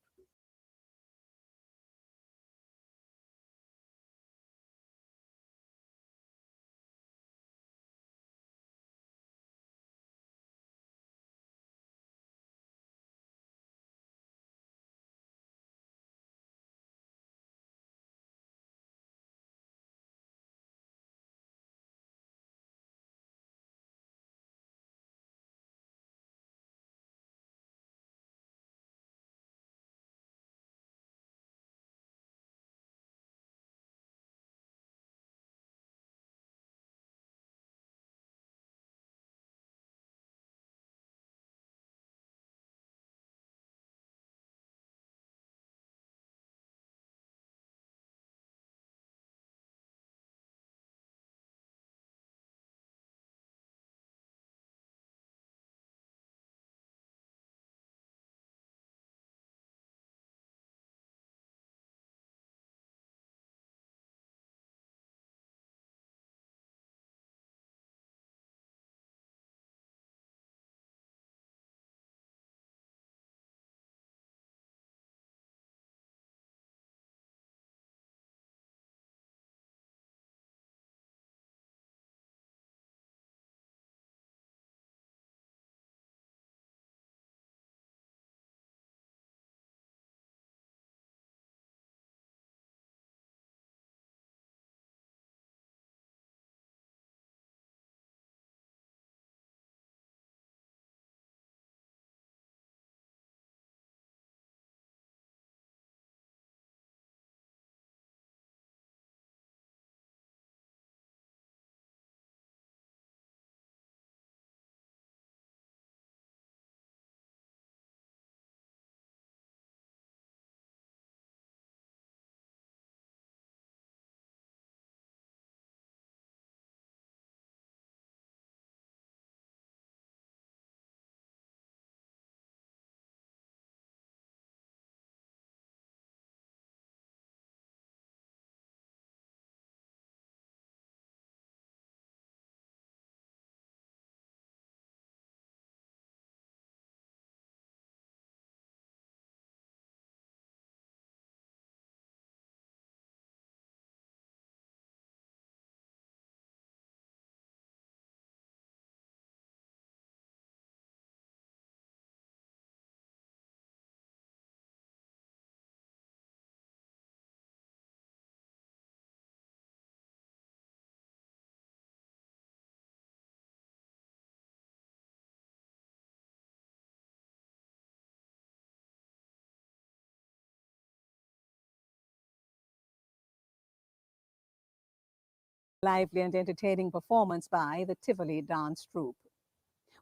Lively and entertaining performance by the Tivoli Dance Troupe.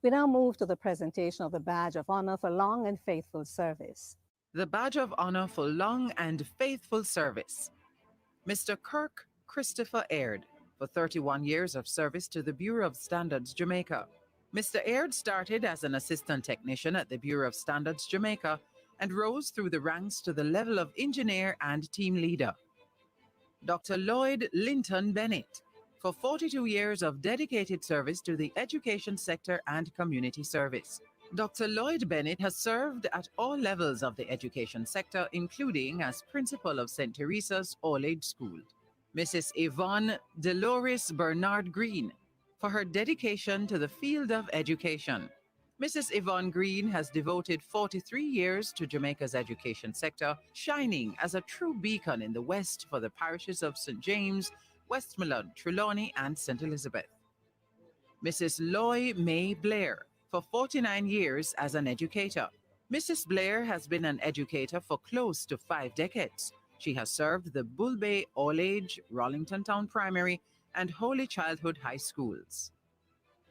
We now move to the presentation of the Badge of Honor for Long and Faithful Service. The Badge of Honor for Long and Faithful Service. Mr. Kirk Christopher Aird, for 31 years of service to the Bureau of Standards Jamaica. Mr. Aird started as an assistant technician at the Bureau of Standards Jamaica and rose through the ranks to the level of engineer and team leader. Dr. Lloyd Linton Bennett, for 42 years of dedicated service to the education sector and community service. Dr. Lloyd Bennett has served at all levels of the education sector, including as principal of St. Teresa's All Age School. Mrs. Yvonne Dolores Bernard Green, for her dedication to the field of education. Mrs. Yvonne Green has devoted 43 years to Jamaica's education sector, shining as a true beacon in the West for the parishes of St. James, Westmoreland, Trelawney, and St. Elizabeth. Mrs. Loy May Blair, for 49 years as an educator. Mrs. Blair has been an educator for close to 5 decades. She has served the Bull Bay All-Age, Rollington Town Primary, and Holy Childhood High Schools.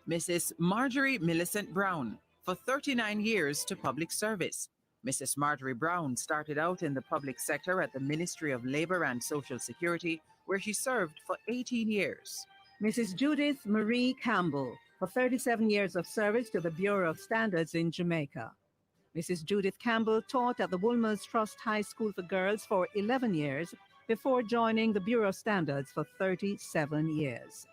Mrs. Marjorie Millicent Brown, for 39 years to public service. Mrs. Marjorie Brown started out in the public sector at the Ministry of Labor and Social Security, where she served for 18 years. Mrs. Judith Marie Campbell, for 37 years of service to the Bureau of Standards in Jamaica. Mrs. Judith Campbell taught at the Woolmers Trust High School for Girls for 11 years before joining the Bureau of Standards for 37 years.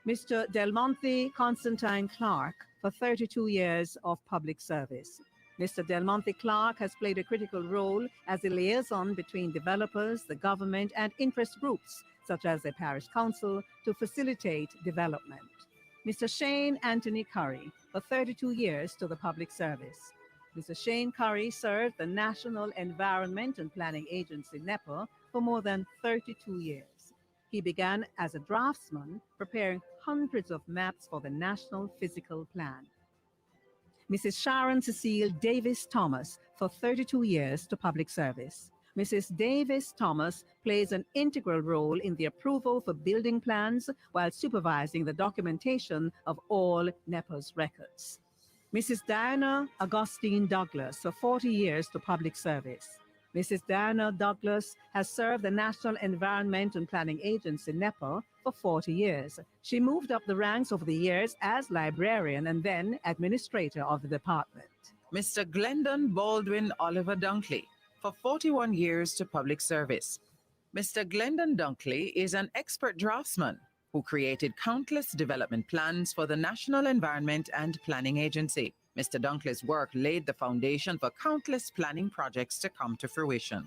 Mr. Del Monte Constantine Clark, for 32 years of public service. Mr. Del Monte Clark has played a critical role as a liaison between developers, the government, and interest groups, such as the Parish Council, to facilitate development. Mr. Shane Anthony Curry, for 32 years to the public service. Mr. Shane Curry served the National Environment and Planning Agency, NEPA, for more than 32 years. He began as a draftsman, preparing hundreds of maps for the National Physical Plan. Mrs. Sharon Cecile Davis Thomas, for 32 years to public service. Mrs. Davis Thomas plays an integral role in the approval for building plans while supervising the documentation of all NEPA's records. Mrs. Diana Augustine Douglas, for 40 years to public service. Mrs. Diana Douglas has served the National Environment and Planning Agency, NEPA, for 40 years. She moved up the ranks over the years as librarian and then administrator of the department. Mr. Glendon Baldwin Oliver Dunkley, for 41 years to public service. Mr. Glendon Dunkley is an expert draftsman who created countless development plans for the National Environment and Planning Agency. Mr. Dunkley's work laid the foundation for countless planning projects to come to fruition.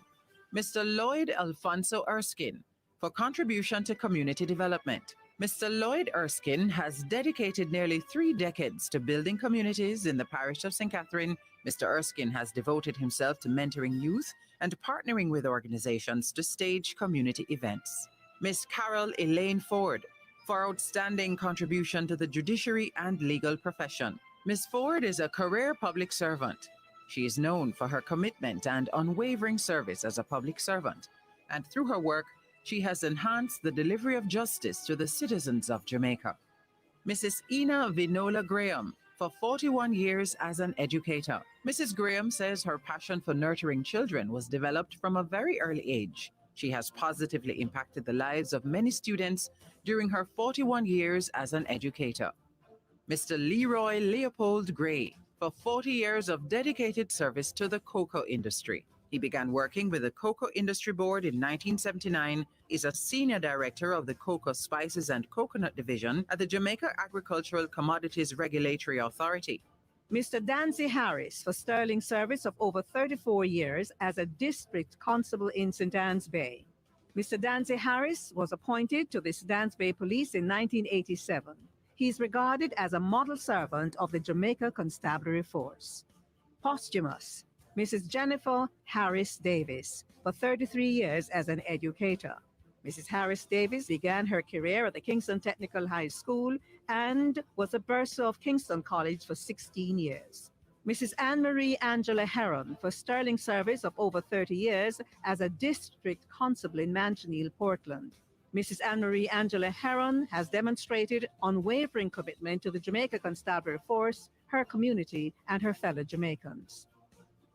Mr. Lloyd Alfonso Erskine, for contribution to community development. Mr. Lloyd Erskine has dedicated nearly 3 decades to building communities in the parish of St. Catherine. Mr. Erskine has devoted himself to mentoring youth and partnering with organizations to stage community events. Ms. Carol Elaine Ford, for outstanding contribution to the judiciary and legal profession. Ms. Ford is a career public servant. She is known for her commitment and unwavering service as a public servant, and through her work, she has enhanced the delivery of justice to the citizens of Jamaica. Mrs. Ina Vinola Graham, for 41 years as an educator. Mrs. Graham says her passion for nurturing children was developed from a very early age. She has positively impacted the lives of many students during her 41 years as an educator. Mr. Leroy Leopold Gray, for 40 years of dedicated service to the cocoa industry. He began working with the Cocoa Industry Board in 1979, is a senior director of the Cocoa Spices and Coconut Division at the Jamaica Agricultural Commodities Regulatory Authority. Mr. Dancy Harris, for sterling service of over 34 years as a district constable in St. Anne's Bay. Mr. Dancy Harris was appointed to the St. Anne's Bay Police in 1987. He is regarded as a model servant of the Jamaica Constabulary Force. Posthumous, Mrs. Jennifer Harris Davis, for 33 years as an educator. Mrs. Harris Davis began her career at the Kingston Technical High School and was a bursar of Kingston College for 16 years. Mrs. Anne-Marie Angela Heron, for sterling service of over 30 years as a district constable in Manchineal, Portland. Mrs. Anne-Marie Angela Heron has demonstrated unwavering commitment to the Jamaica Constabulary Force, her community, and her fellow Jamaicans.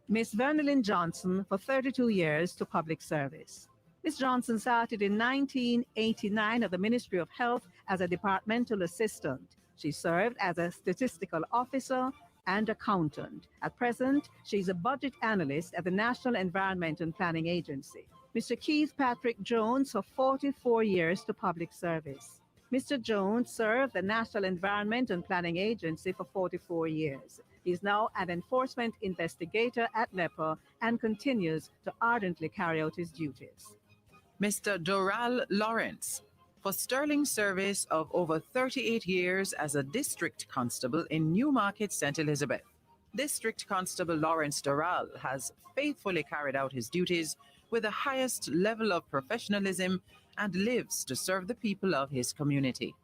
Miss Vernalyn Johnson, for 32 years to public service. Ms. Johnson started in 1989 at the Ministry of Health as a departmental assistant. She served as a statistical officer and accountant. At present, she is a budget analyst at the National Environment and Planning Agency. Mr. Keith Patrick Jones, for 44 years to public service. Mr. Jones served the National Environment and Planning Agency for 44 years. He is now an enforcement investigator at NEPA and continues to ardently carry out his duties. Mr. Doral Lawrence, for sterling service of over 38 years as a district constable in Newmarket, St. Elizabeth. District Constable Lawrence Doral has faithfully carried out his duties with the highest level of professionalism and lives to serve the people of his community.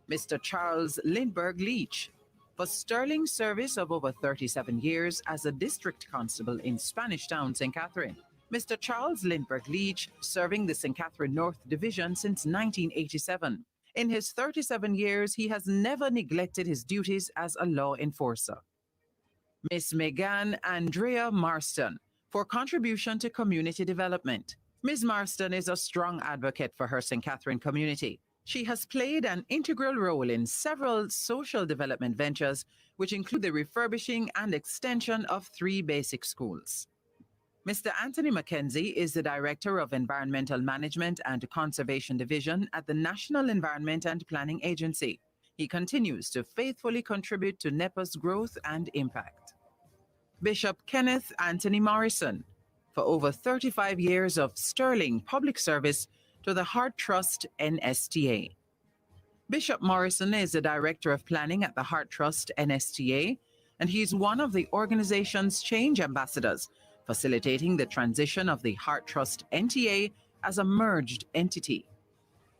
Mr. Charles Lindbergh Leach, for sterling service of over 37 years as a district constable in Spanish Town, St. Catherine. Mr. Charles Lindbergh Leach, serving the St. Catherine North Division since 1987. In his 37 years, he has never neglected his duties as a law enforcer. Miss Megan Andrea Marston, for contribution to community development. Ms. Marston is a strong advocate for her St. Catherine community. She has played an integral role in several social development ventures, which include the refurbishing and extension of 3 basic schools. Mr. Anthony Mackenzie is the Director of Environmental Management and Conservation Division at the National Environment and Planning Agency. He continues to faithfully contribute to NEPA's growth and impact. Bishop Kenneth Anthony Morrison, for over 35 years of sterling public service to the Heart Trust NSTA. Bishop Morrison is the Director of Planning at the Heart Trust NSTA, and he is one of the organization's change ambassadors, facilitating the transition of the Heart Trust NTA as a merged entity.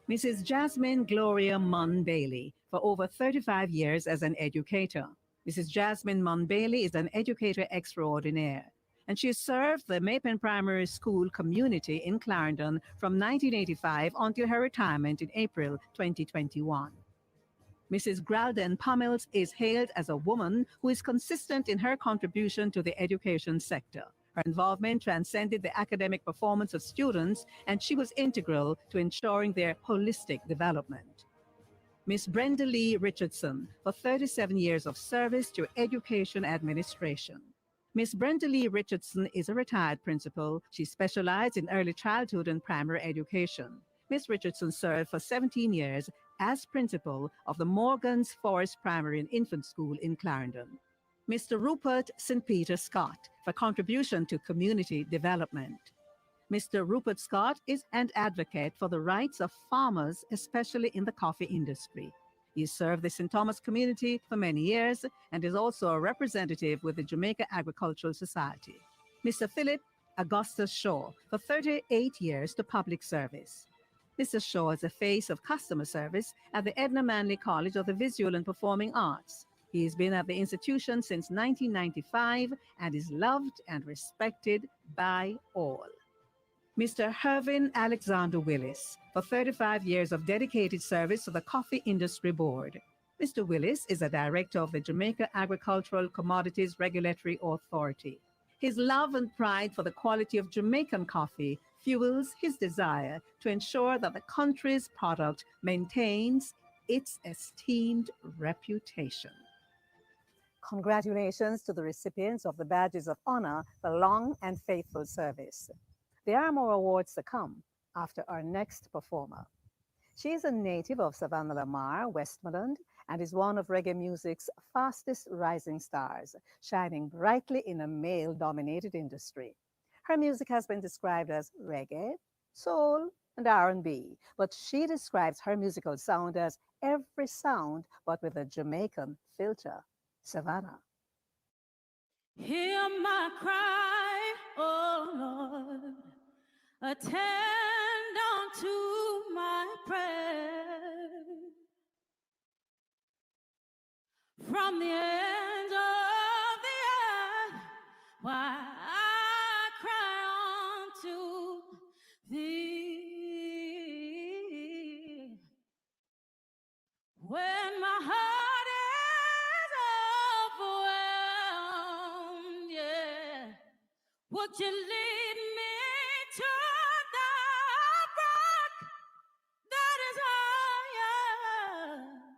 Mrs. Jasmine Gloria Munn Bailey, for over 35 years as an educator. Mrs. Jasmine Munn Bailey is an educator extraordinaire, and she served the Mapen Primary School community in Clarendon from 1985 until her retirement in April 2021. Mrs. Gralden Pummels is hailed as a woman who is consistent in her contribution to the education sector. Her involvement transcended the academic performance of students, and she was integral to ensuring their holistic development. Miss Brenda Lee Richardson, for 37 years of service to education administration. Miss Brenda Lee Richardson is a retired principal. She specialized in early childhood and primary education. Miss Richardson served for 17 years as principal of the Morgan's Forest Primary and Infant School in Clarendon. Mr. Rupert St. Peter Scott, for contribution to community development. Mr. Rupert Scott is an advocate for the rights of farmers, especially in the coffee industry. He served the St. Thomas community for many years and is also a representative with the Jamaica Agricultural Society. Mr. Philip Augustus Shaw, for 38 years to public service. Mr. Shaw is the face of customer service at the Edna Manley College of the Visual and Performing Arts. He has been at the institution since 1995 and is loved and respected by all. Mr. Hervin Alexander Willis, for 35 years of dedicated service to the Coffee Industry Board. Mr. Willis is a director of the Jamaica Agricultural Commodities Regulatory Authority. His love and pride for the quality of Jamaican coffee fuels his desire to ensure that the country's product maintains its esteemed reputation. Congratulations to the recipients of the Badges of Honor for long and faithful service. There are more awards to come after our next performer. She is a native of Savannah Lamar, Westmoreland, and is one of reggae music's fastest rising stars, shining brightly in a male-dominated industry. Her music has been described as reggae, soul, and R&B, but she describes her musical sound as every sound, but with a Jamaican filter. Savannah. Hear my cry, oh Lord. Attend unto my prayer. From the ends of the earth, why I cry unto thee. When my heart is overwhelmed, yeah, would you lead me to the rock that is higher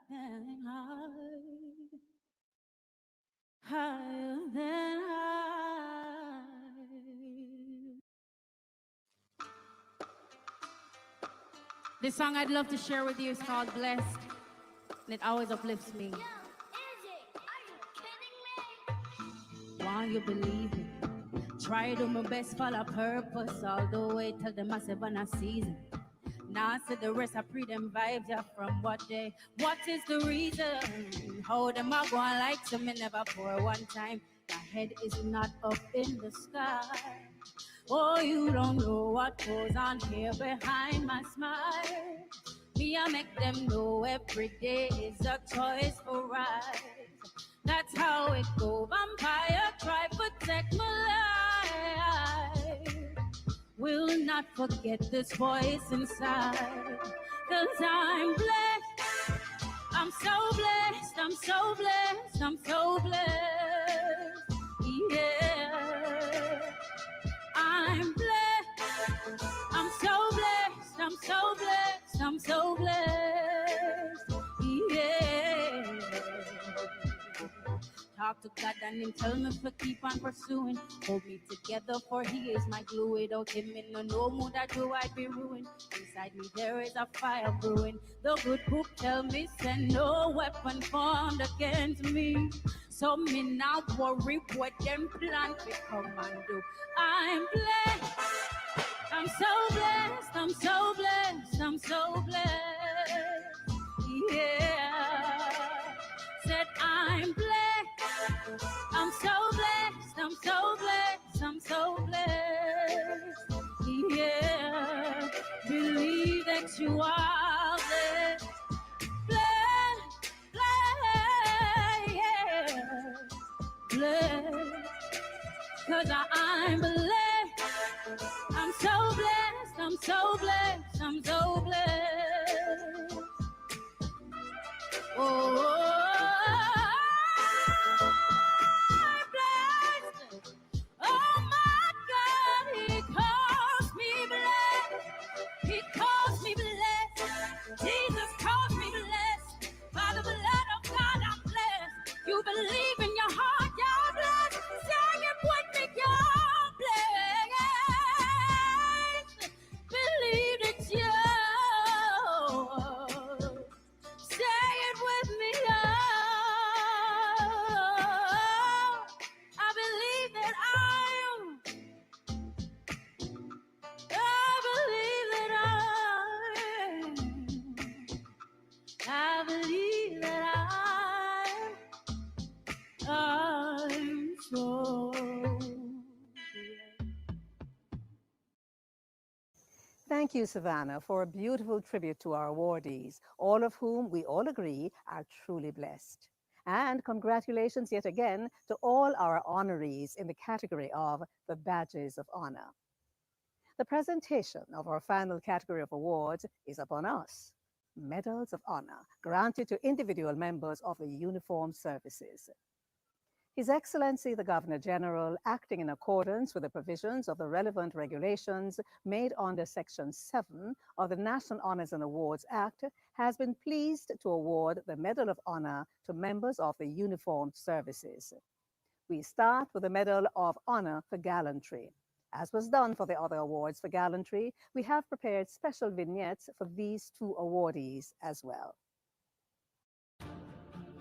than higher than high. This song I'd love to share with you is called Blessed, and it always uplifts me. Why you believe me? Try to my best, follow purpose all the way till the massive and a season. Now I said the rest, I pre them vibes are from what day. What is the reason? How them are going like some me never for one time. My head is not up in the sky. Oh, you don't know what goes on here behind my smile. Me, I make them know every day is a choice for rise. That's how it go. Vampire try protect my life. Will not forget this voice inside. 'Cause I'm blessed. I'm so blessed. I'm so blessed. I'm so blessed. Yeah. I'm blessed. I'm so blessed. I'm so blessed. I'm so blessed. Yeah. Talk to God and him tell me to keep on pursuing. Hold me together for he is my glue. Without him in no mood I do I'd be ruined. Inside me there is a fire brewing. The good book tell me send no weapon formed against me. So me now worry what them plan to come and do. I'm blessed. I'm so blessed. I'm so blessed. I'm so blessed. Yeah. Said I'm blessed. I'm so blessed, I'm so blessed, I'm so blessed. Yeah, believe that you are blessed, blessed, blessed, yeah, blessed. 'Cause I'm blessed, I'm so blessed, I'm so blessed, I'm so blessed. Oh. Oh my God, he calls me blessed. He calls me blessed. Jesus calls me blessed. By the blood of God, I'm blessed. You believe in your heart, you're blessed. Sing it with me, you're blessed. Believe it's yours. Say it with me, oh. I believe that I believe that I'm so. Thank you, Savannah, for a beautiful tribute to our awardees, all of whom we all agree are truly blessed. And congratulations yet again to all our honorees in the category of the Badges of Honor. The presentation of our final category of awards is upon us. Medals of Honor, granted to individual members of the uniformed services. His Excellency the Governor-General, acting in accordance with the provisions of the relevant regulations made under Section 7 of the National Honors and Awards Act, has been pleased to award the Medal of Honor to members of the uniformed services. We start with the Medal of Honor for Gallantry. As was done for the other awards for gallantry, we have prepared special vignettes for these two awardees as well.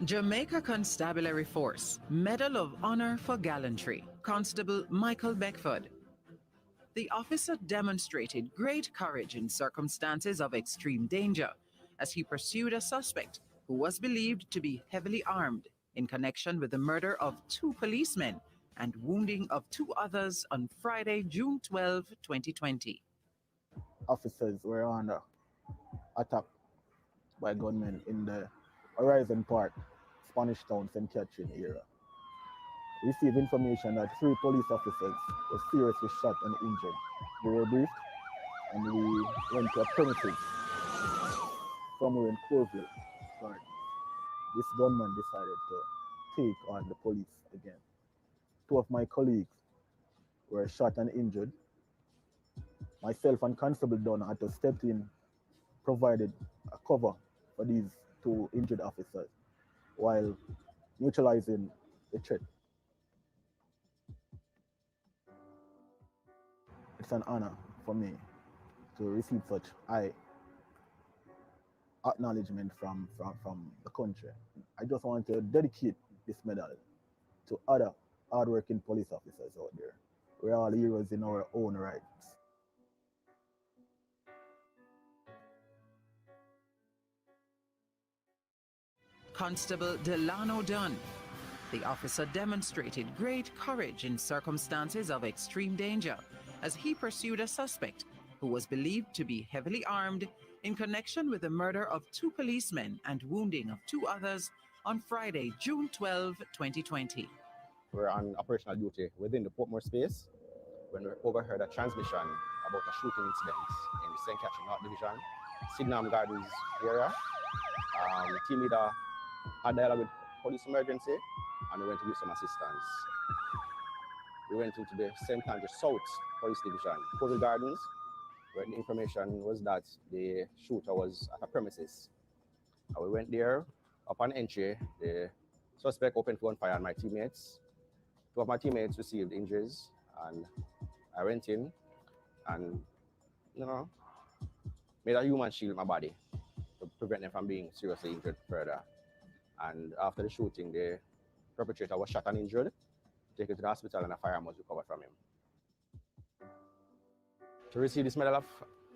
Jamaica Constabulary Force, Medal of Honor for Gallantry, Constable Michael Beckford. The officer demonstrated great courage in circumstances of extreme danger as he pursued a suspect who was believed to be heavily armed in connection with the murder of 2 policemen and wounding of 2 others on Friday, June 12, 2020. Officers were under attack by gunmen in the Horizon Park, Spanish Town, St. Catherine area. We received information that 3 police officers were seriously shot and injured. They were briefed and we went to a premises somewhere in Corville, Florida. This gunman decided to take on the police again. 2 of my colleagues were shot and injured. Myself and Constable Dunn had to step in, provided a cover for these 2 injured officers while neutralizing the threat. It's an honor for me to receive such high acknowledgement from the country. I just want to dedicate this medal to other hardworking police officers out there. We're all heroes in our own rights. Constable Delano Dunn. The officer demonstrated great courage in circumstances of extreme danger as he pursued a suspect who was believed to be heavily armed in connection with the murder of 2 policemen and wounding of 2 others on Friday, June 12, 2020. We're on operational duty within the Portmore space when we overheard a transmission about a shooting incident in the St. Catherine North Division, Sydenham Gardens area. Team leader had dialogue with police emergency and we went to give some assistance. We went into the St. Andrew South Police Division, Covey Gardens, where the information was that the shooter was at a premises. We went there. Upon entry, the suspect opened gunfire on my teammates. 2 of my teammates received injuries, and I went in and, made a human shield my body to prevent them from being seriously injured further. And after the shooting, the perpetrator was shot and injured, taken to the hospital, and a firearm was recovered from him. To receive this Medal of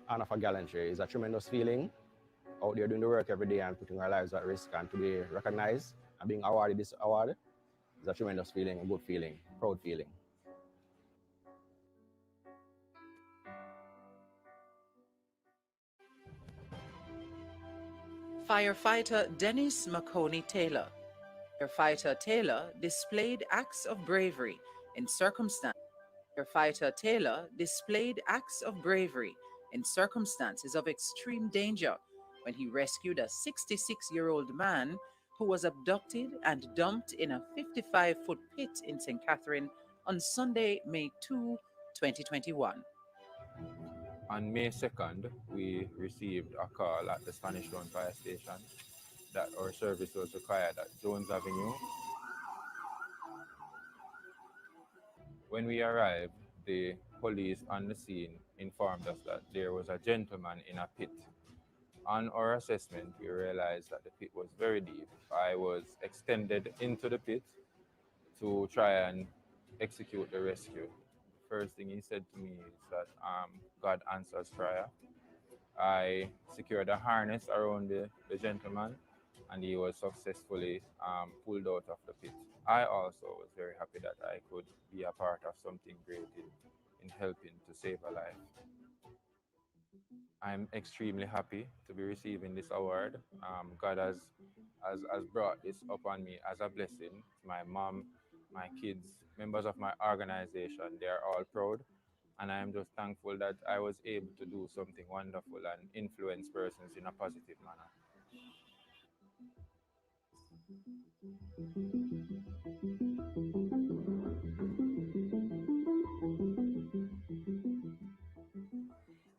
Honor for Gallantry is a tremendous feeling. Out there doing the work every day and putting our lives at risk, and to be recognized and being awarded this award is a tremendous feeling, a good feeling, proud feeling. Firefighter Dennis McConey Taylor. Firefighter Taylor displayed acts of bravery in circumstances. Firefighter Taylor displayed acts of bravery in circumstances of extreme danger when he rescued a 66-year-old man who was abducted and dumped in a 55-foot pit in St. Catherine on Sunday, May 2, 2021. On May 2nd, we received a call at the Spanish Town Fire Station that our service was required at Jones Avenue. When we arrived, the police on the scene informed us that there was a gentleman in a pit. On our assessment, we realized that the pit was very deep. I was extended into the pit to try and execute the rescue. First thing he said to me is that God answers prayer. I secured a harness around the gentleman and he was successfully pulled out of the pit. I also was very happy that I could be a part of something great in helping to save a life. I'm extremely happy to be receiving this award. God has brought this upon me as a blessing. My mom, my kids, members of my organization, they are all proud. And I am just thankful that I was able to do something wonderful and influence persons in a positive manner.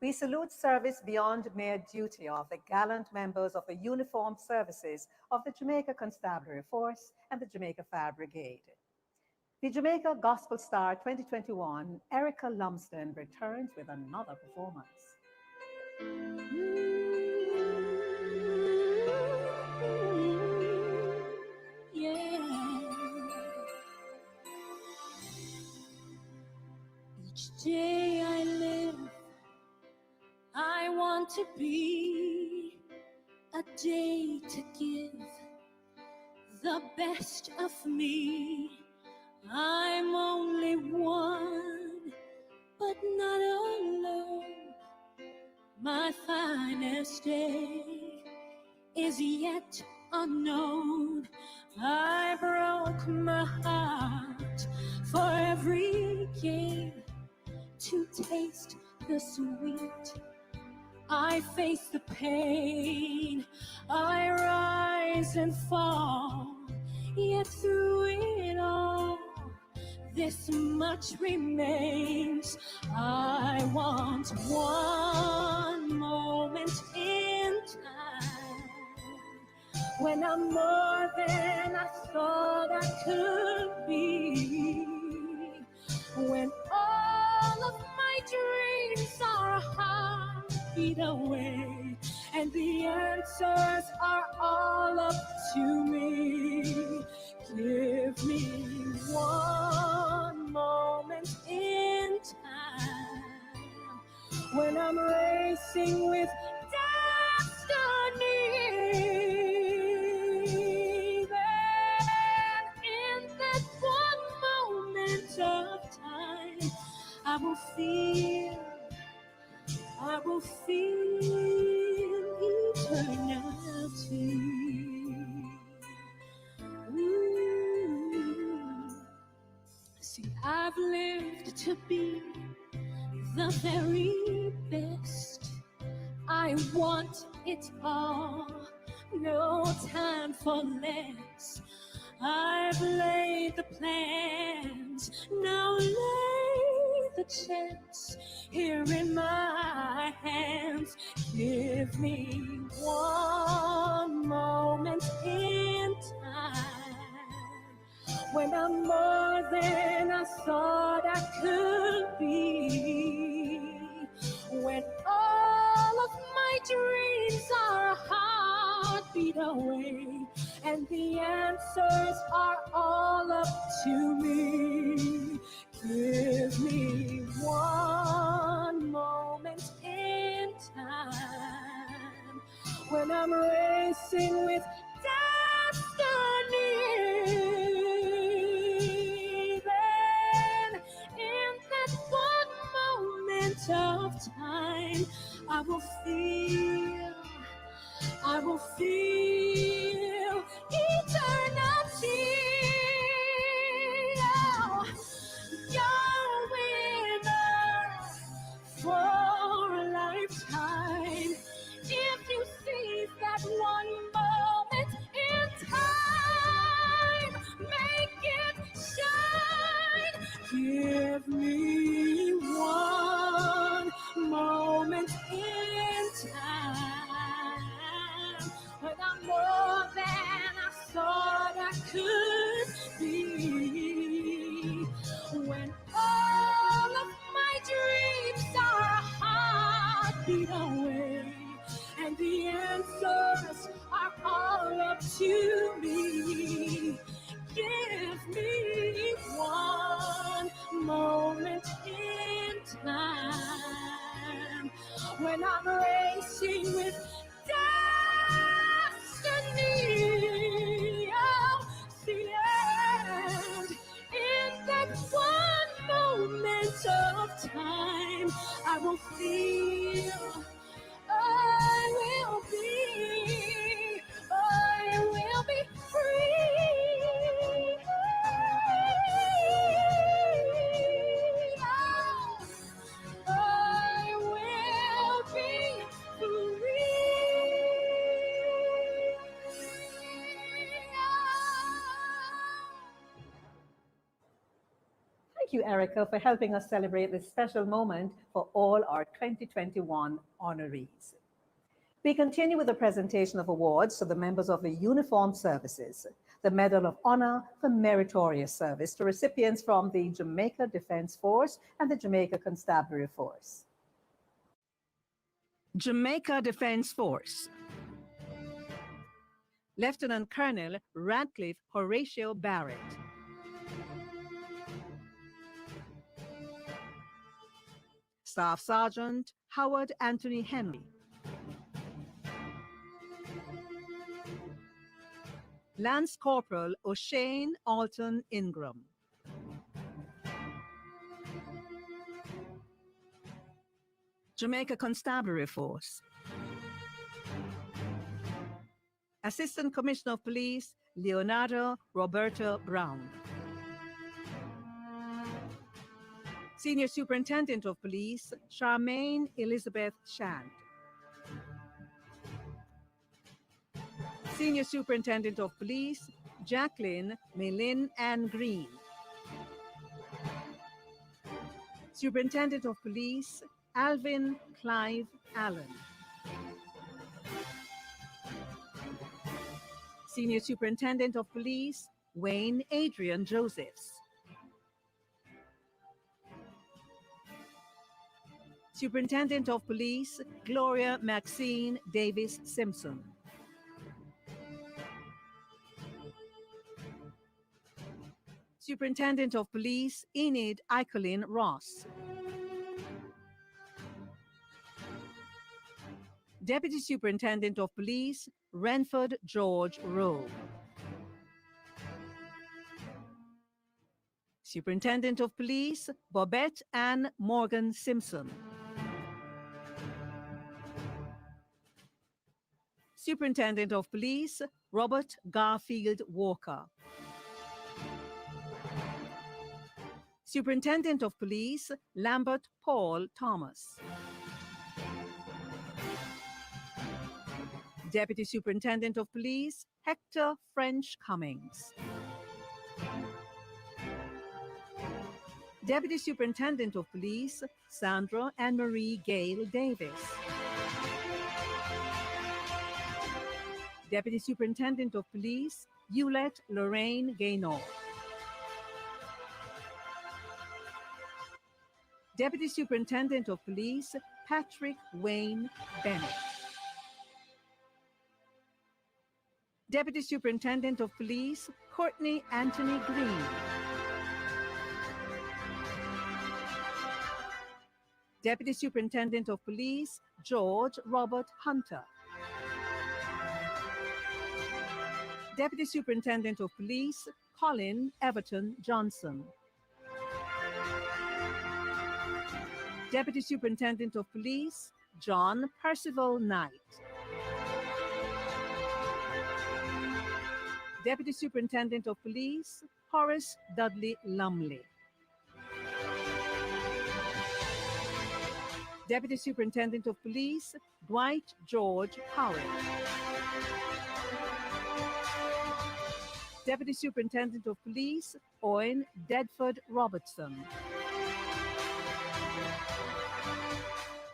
We salute service beyond mere duty of the gallant members of the uniformed services of the Jamaica Constabulary Force and the Jamaica Fire Brigade. The Jamaica Gospel Star 2021, Erica Lumsden, returns with another performance. Each day I live, I want to be a day to give the best of me. I'm only one, but not alone. My finest day is yet unknown. I broke my heart for every game to taste the sweet. I face the pain, I rise and fall, yet through it all, this much remains. I want one moment in time when I'm more than I thought I could be, when all of my dreams are hid away and the answers are all up to me. Give me one moment in time when I'm racing with destiny. will feel eternity. Ooh. See, I've lived to be the very best. I want it all, no time for less. I've laid the plans, now lay the chance here in my hands. Give me one moment in time when I'm more than I thought I could be, when all of my dreams are a heartbeat away, and the answers are all up to me. Give me one moment in time when I'm racing with destiny. Then, in that one moment of time, I will feel eternity. Oh, you're with us for a lifetime. If you seize that one moment in time, make it shine. Give me one moment in time when I'm more than I thought I could be, when all of my dreams are a heartbeat away, and the answers are all up to me. Give me one moment in time when I'm racing with destiny. Oh, the end. In that one moment of time, I will feel, I will be free. I will be Thank you, Erica, for helping us celebrate this special moment for all our 2021 honorees. We continue with the presentation of awards to the members of the Uniformed Services, the Medal of Honor for Meritorious Service to recipients from the Jamaica Defense Force and the Jamaica Constabulary Force. Jamaica Defense Force. Lieutenant Colonel Radcliffe Horatio Barrett. Staff Sergeant Howard Anthony Henry. Lance Corporal O'Shane Alton Ingram. Jamaica Constabulary Force. Assistant Commissioner of Police Leonardo Roberto Brown. Senior Superintendent of Police Charmaine Elizabeth Shand. Senior Superintendent of Police Jacqueline Melin Ann Green. Superintendent of Police Alvin Clive Allen. Senior Superintendent of Police Wayne Adrian Josephs. Superintendent of Police Gloria Maxine Davis Simpson. Superintendent of Police Enid Icolin Ross. Deputy Superintendent of Police Renford George Rowe. Superintendent of Police, Bobette Ann Morgan Simpson. Superintendent of Police, Robert Garfield Walker. Superintendent of Police, Lambert Paul Thomas. Deputy Superintendent of Police, Hector French Cummings. Deputy Superintendent of Police, Sandra Anne-Marie Gale Davis. Deputy Superintendent of Police, Eulette Lorraine Gaynor. Deputy Superintendent of Police, Patrick Wayne Bennett. Deputy Superintendent of Police, Courtney Anthony Green. Deputy Superintendent of Police, George Robert Hunter. Deputy Superintendent of Police, Colin Everton Johnson. Deputy Superintendent of Police, John Percival Knight. Deputy Superintendent of Police, Horace Dudley Lumley. Deputy Superintendent of Police, Dwight George Howard. Deputy Superintendent of Police, Owen Dedford Robertson.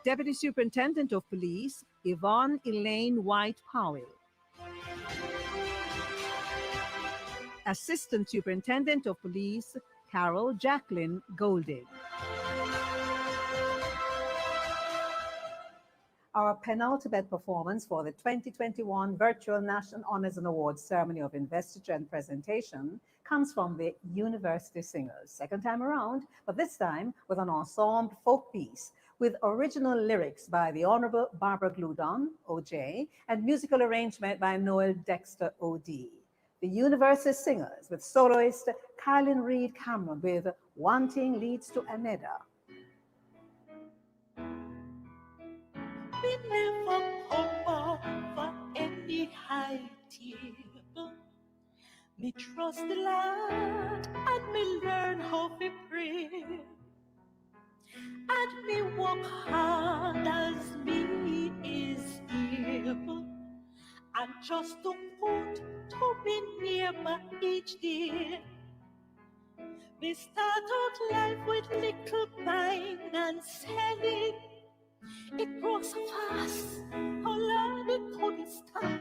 Deputy Superintendent of Police, Yvonne Elaine White Powell. Assistant Superintendent of Police, Carol Jacqueline Golding. Our penultimate performance for the 2021 Virtual National Honors and Awards Ceremony of Investiture and Presentation comes from the University Singers. Second time around, but this time with an ensemble folk piece with original lyrics by the Honorable Barbara Gloudon, OJ, and musical arrangement by Noel Dexter, OD. The University Singers with soloist Kylan Reed Cameron with One Thing Leads to Another. We never come over any high table. Me trust the Lord and me learn how to pray. And me work hard as me is able. And just to put to me neighbor each day. We start out life with little buying and selling. It grows so fast, how long it couldn't stop.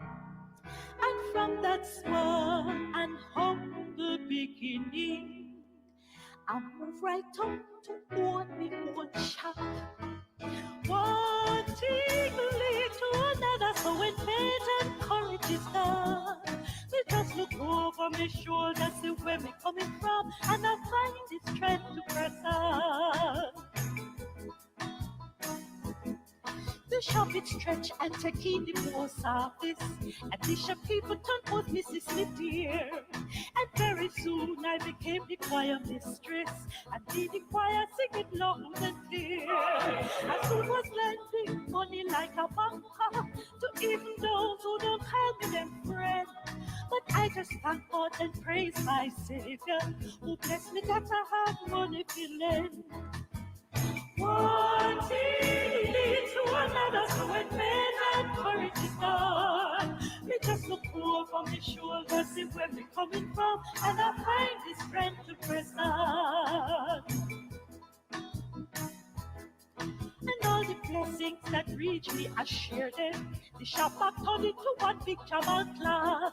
And from that small and humble beginning, I move right up to own me own shop. One thing lead to another, so when faith and courage is gone, we just look over my shoulder, see where me coming from, and I find the strength to press on. The shop it stretch and take in the post office. Addition people turn out Mrs. Smith dear. And very soon I became the choir mistress. And did the choir sing it loud and clear. I soon was lending money like a banker to even those who don't call me them friend. But I just thank God and praise my Savior, who blessed me that I have money to lend. One thing leads to another, so when faith and courage is gone, we just look over my shoulder, see where we coming from, and I find the strength to press on. And all the blessings that reach me, I share them. The shop I turned into one big Jamal class.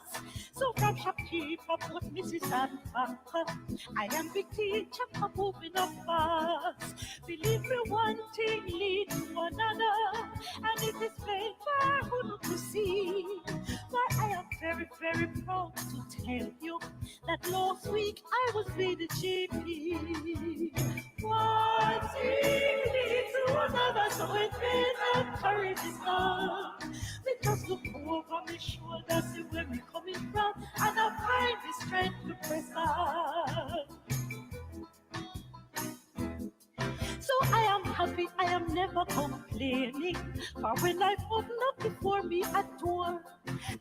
So from shopkeeper, both Mrs. and Banker, I am big teacher for moving up fast. Believe me, one thing leads to another, and it is painful to see. But I am very, very proud to tell you that last week I was with the GP. One thing leads to another, so when faith and courage is gone, we just look over my shoulder, see where we're coming from, and I find the strength to press on. complaining. For when life opened up before me at door,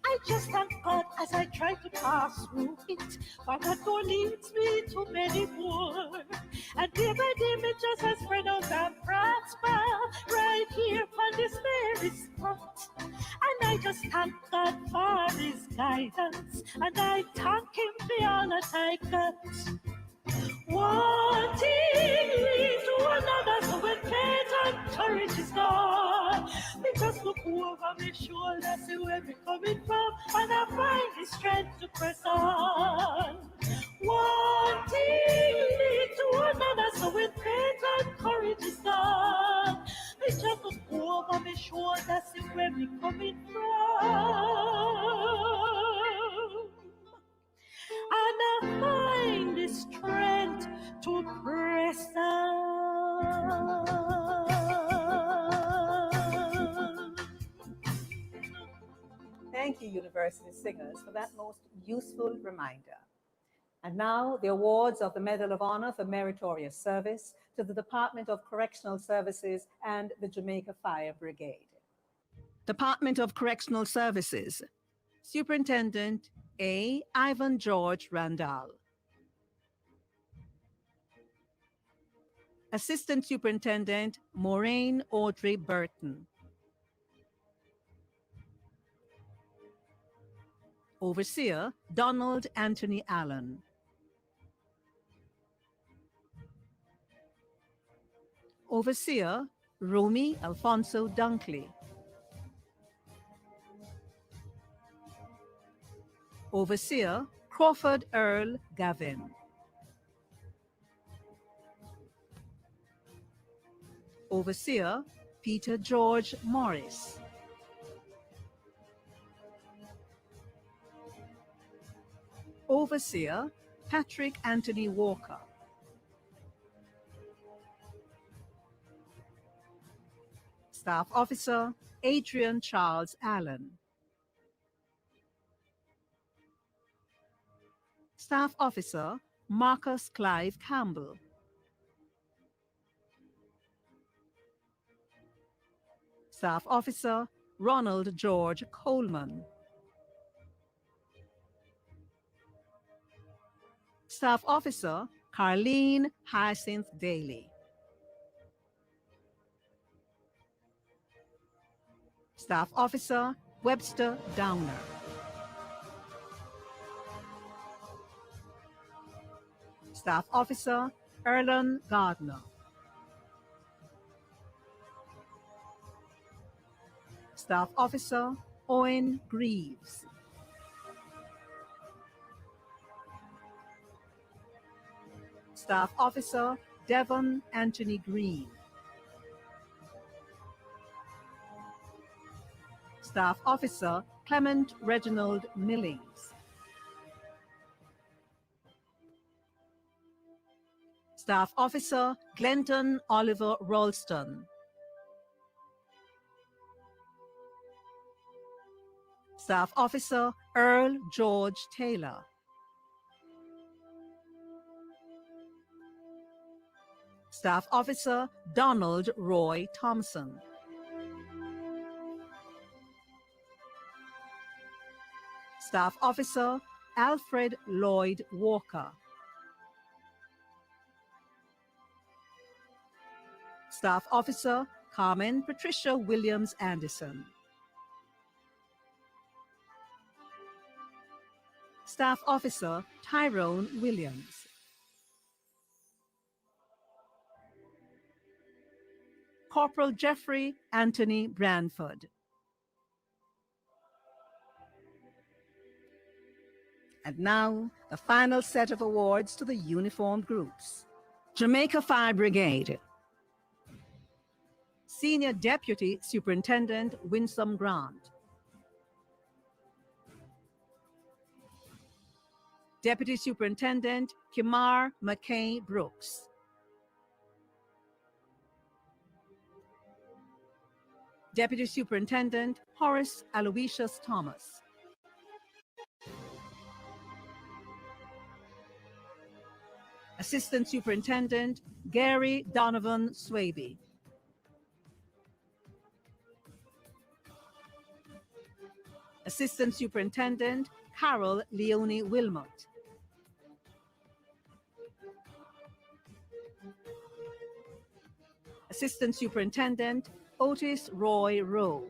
I just thank God as I try to pass through it. For that door leads me to many more. And day by day, me just as spread out and prosper. Right here on this very spot. And I just thank God for his guidance. And I thank him for all that I got. One thing leads to another, so when faith and courage is gone, we just look over my shoulder, see where we coming from, and I find the strength to press on. One thing leads to another, so when faith and courage is gone, we just look over my shoulder, see where we coming from. And I find the strength to press on. Thank you, University Singers, for that most useful reminder. And now, the awards of the Medal of Honor for Meritorious Service to the Department of Correctional Services and the Jamaica Fire Brigade. Department of Correctional Services, Superintendent A. Ivan George Randall. Assistant Superintendent Maureen Audrey Burton. Overseer Donald Anthony Allen. Overseer Romy Alfonso Dunkley. Overseer Crawford Earl Gavin. Overseer Peter George Morris. Overseer Patrick Anthony Walker. Staff Officer Adrian Charles Allen. Staff Officer Marcus Clive Campbell. Staff Officer Ronald George Coleman. Staff Officer Carleen Hyacinth Daly. Staff Officer Webster Downer. Staff Officer Erlen Gardner. Staff Officer Owen Greaves. Staff Officer Devon Anthony Green. Staff Officer Clement Reginald Millings. Staff Officer Glenton Oliver Ralston. Staff Officer Earl George Taylor. Staff Officer Donald Roy Thompson. Staff Officer Alfred Lloyd Walker. Staff Officer Carmen Patricia Williams Anderson. Staff Officer Tyrone Williams. Corporal Jeffrey Anthony Branford. And now, the final set of awards to the uniformed groups. Jamaica Fire Brigade. Senior Deputy Superintendent Winsome Grant. Deputy Superintendent Kimar McKay Brooks. Deputy Superintendent Horace Aloysius Thomas. Assistant Superintendent Gary Donovan Swaby. Assistant Superintendent Carol Leonie Wilmot. Assistant Superintendent Otis Roy Rowe.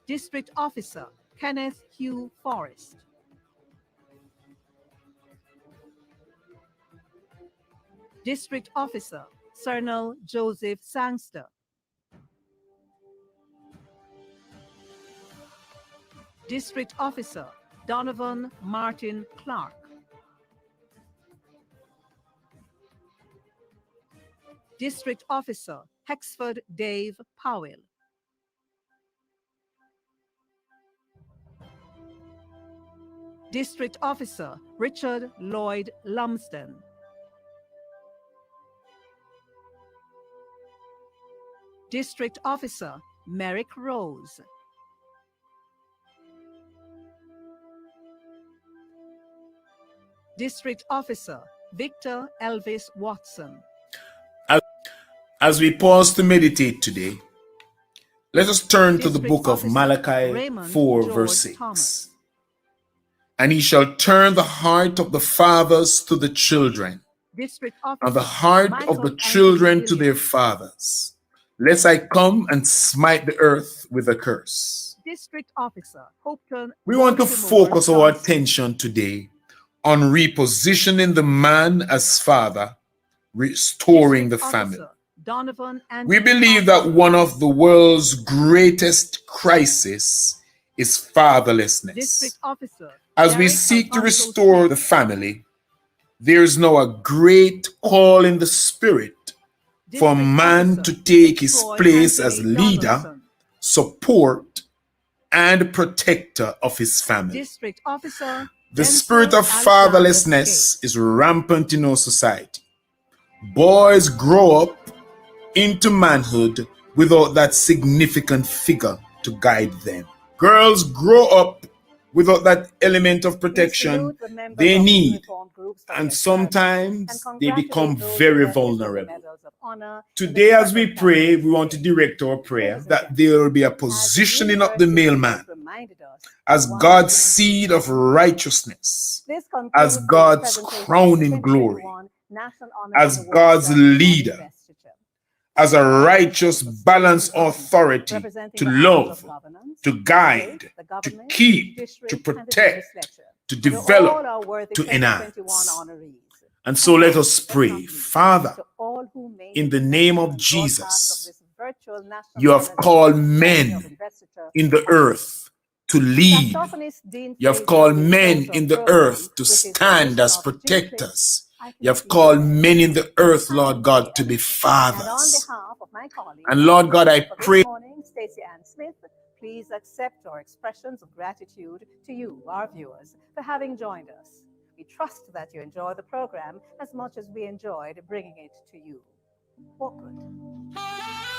District Officer Kenneth Hugh Forrest. District Officer Colonel Joseph Sangster. District Officer Donovan Martin Clark. District Officer Hexford Dave Powell. District Officer Richard Lloyd Lumsden. District Officer Merrick Rose. District Officer Victor Elvis Watson. As we pause to meditate today, let us turn to the District book of Officer Malachi Raymond 4, George verse 6. Thomas. And he shall turn the heart of the fathers to the children, District and Officer the heart of the Michael children Anthony to their Williams. fathers, lest I come and smite the earth with a curse. District Officer Hopeton We want to Baltimore focus our Johnson. attention today on repositioning the man as father, restoring the District family. Officer Donovan We Anthony believe Thompson. that one of the world's greatest crises is fatherlessness. District Officer As we Derek seek to Alfonso restore Smith. the family, there is now a great call in the spirit for District man Officer to take his Fitzroy place as Anthony leader, Donaldson. support, and protector of his family. District Officer The Denzel spirit of Alexander fatherlessness Skate. is rampant in our society. Boys grow up into manhood without that significant figure to guide them. Girls grow up without that element of protection they need, and sometimes they become very vulnerable. Today, as we pray, we want to direct our prayer that there will be a positioning of the male man as God's seed of righteousness, as God's crowning glory, as God's leader, as a righteous, balanced authority to love, to guide, to keep, to protect, to develop, to enhance. And so let us pray. Father, in the name of Jesus, you have called men in the earth to lead. You have called men in the earth to stand as protectors. You have called men in the earth, Lord God, to be fathers. And Lord God, I pray. Good morning, Stacey Ann Smith. Please accept our expressions of gratitude to you, our viewers, for having joined us. We trust that you enjoy the program as much as we enjoyed bringing it to you. Walk good.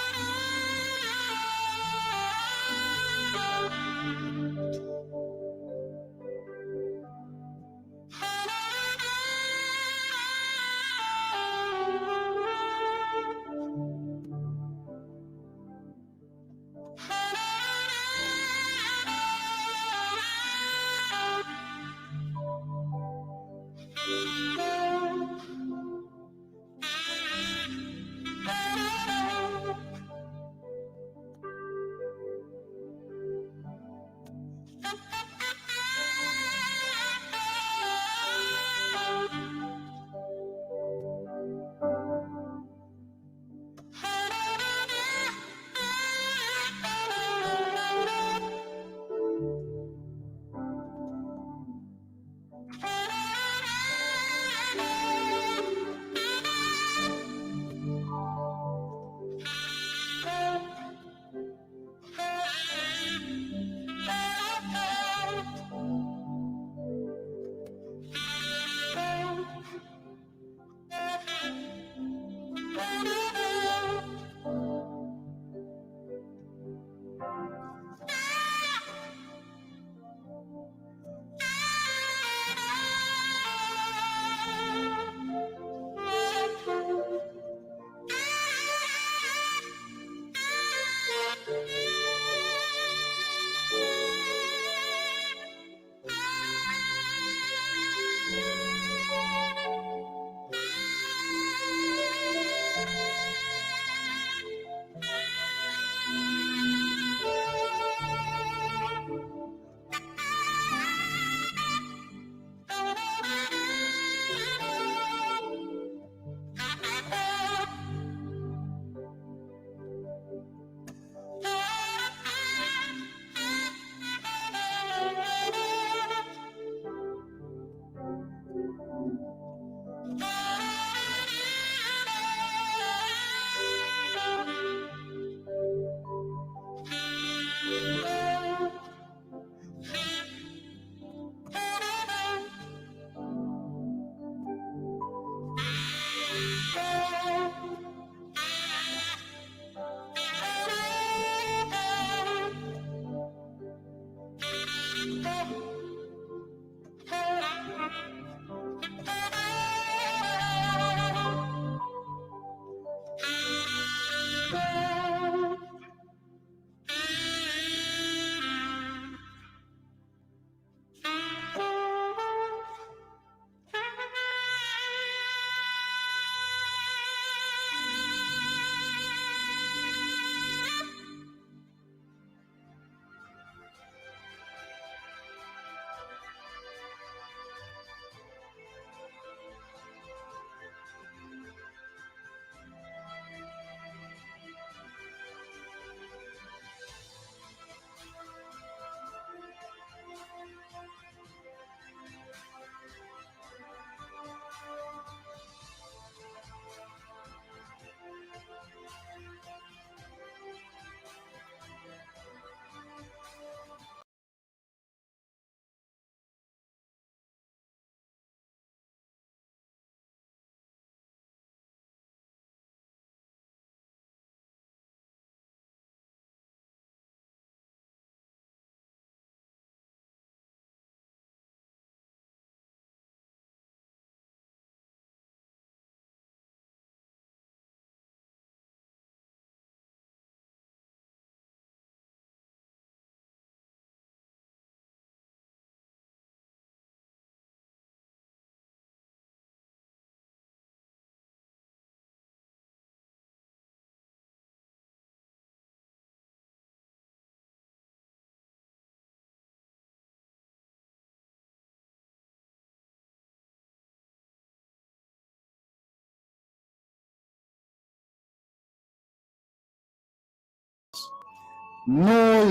No